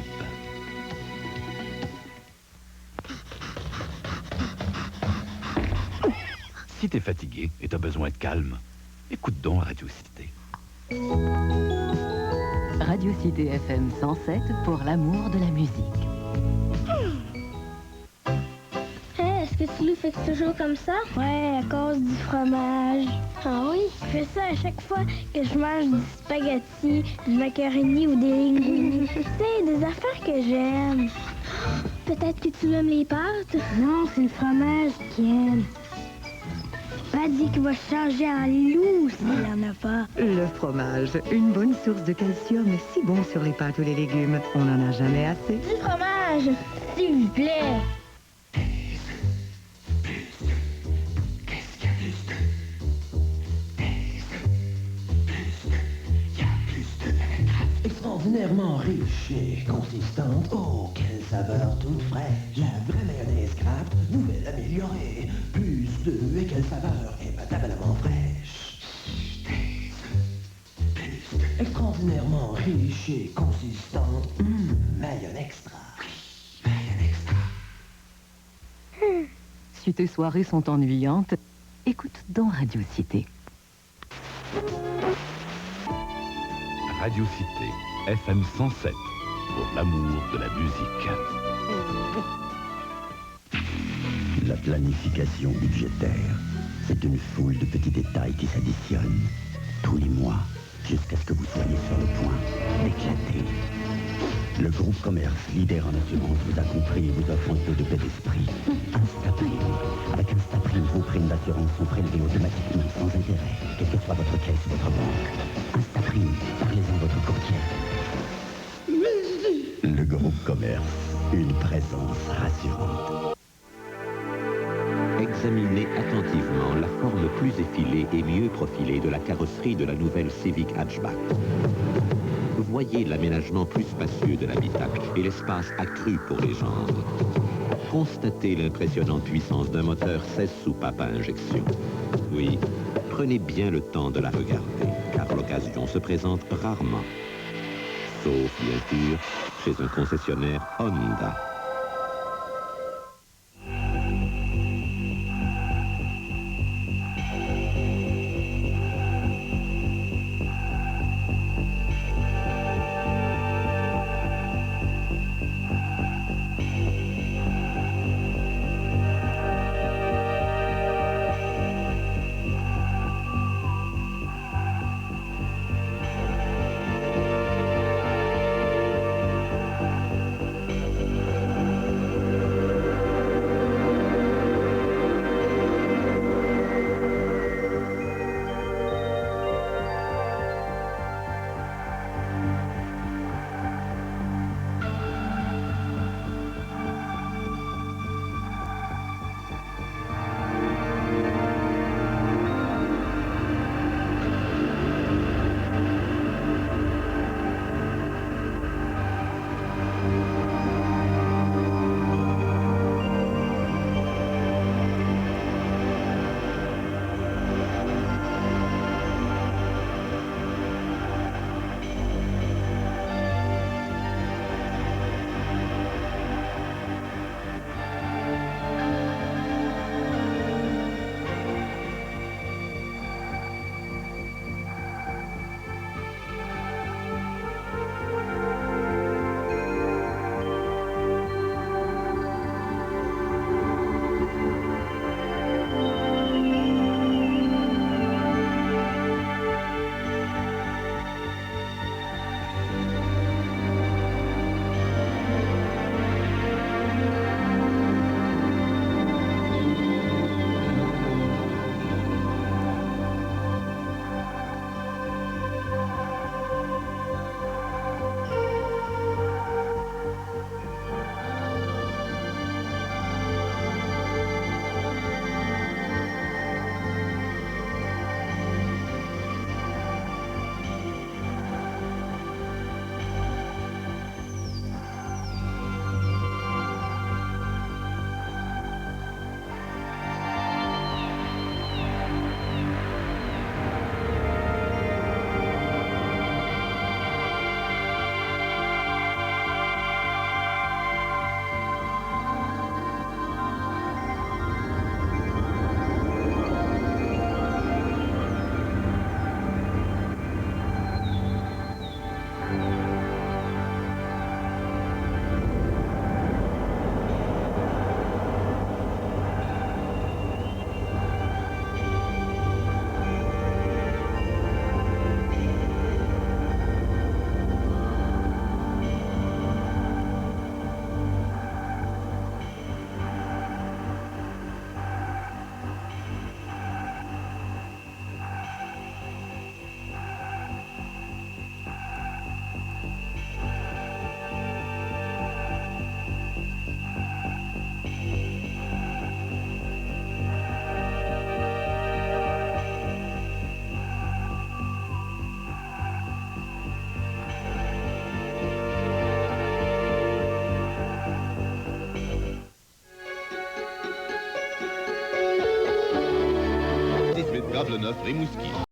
Speaker 6: Si t'es fatigué et t'as besoin de calme, écoute donc Radio Cité.
Speaker 7: Radio Cité FM 107 pour l'amour de la musique.
Speaker 21: Est-ce que tu le fais toujours comme ça? Ouais, à cause du fromage. Ah oui? Je fais ça à chaque fois que je mange du spaghetti, du macaroni ou des linguini. C'est des affaires que j'aime. Peut-être que tu aimes les pâtes? Non, c'est le fromage qui aime. Pas dit qu'il va changer en loup s'il n'en a pas.
Speaker 20: Le fromage, une bonne source de calcium, si bon sur les pâtes ou les légumes. On n'en a jamais assez.
Speaker 21: Du fromage, s'il vous plaît.
Speaker 14: Extraordinairement riche et consistante. Oh, quelle saveur toute fraîche. La vraie mayonnaise Kraft, nouvelle améliorée. Plus de et quelle saveur imbattablement fraîche. Extraordinairement riche et consistante. Mayonnaise extra. Mayonnaise extra.
Speaker 7: Si tes soirées sont ennuyantes, écoute donc Radio Cité.
Speaker 6: Radio Cité, FM 107, pour l'amour de la musique.
Speaker 5: La planification budgétaire, c'est une foule de petits détails qui s'additionnent tous les mois jusqu'à ce que vous soyez sur le point d'éclater. Le groupe Commerce, leader en assurance, vous a compris et vous offre un peu de paix d'esprit. Instaprime. Avec Instaprime, vos primes d'assurance sont prélevées automatiquement sans intérêt, quelle que soit votre caisse ou votre banque. Instaprime, parlez-en à votre courtière. Le groupe Commerce, une présence rassurante.
Speaker 3: Examinez attentivement la forme plus effilée et mieux profilée de la carrosserie de la nouvelle Civic Hatchback. Voyez l'aménagement plus spacieux de l'habitacle et l'espace accru pour les jambes. Constatez l'impressionnante puissance d'un moteur 16 soupapes à injection. Oui, prenez bien le temps de la regarder, car l'occasion se présente rarement. Sauf, bien sûr, chez un concessionnaire Honda.
Speaker 6: Câble Neuf Rimouski.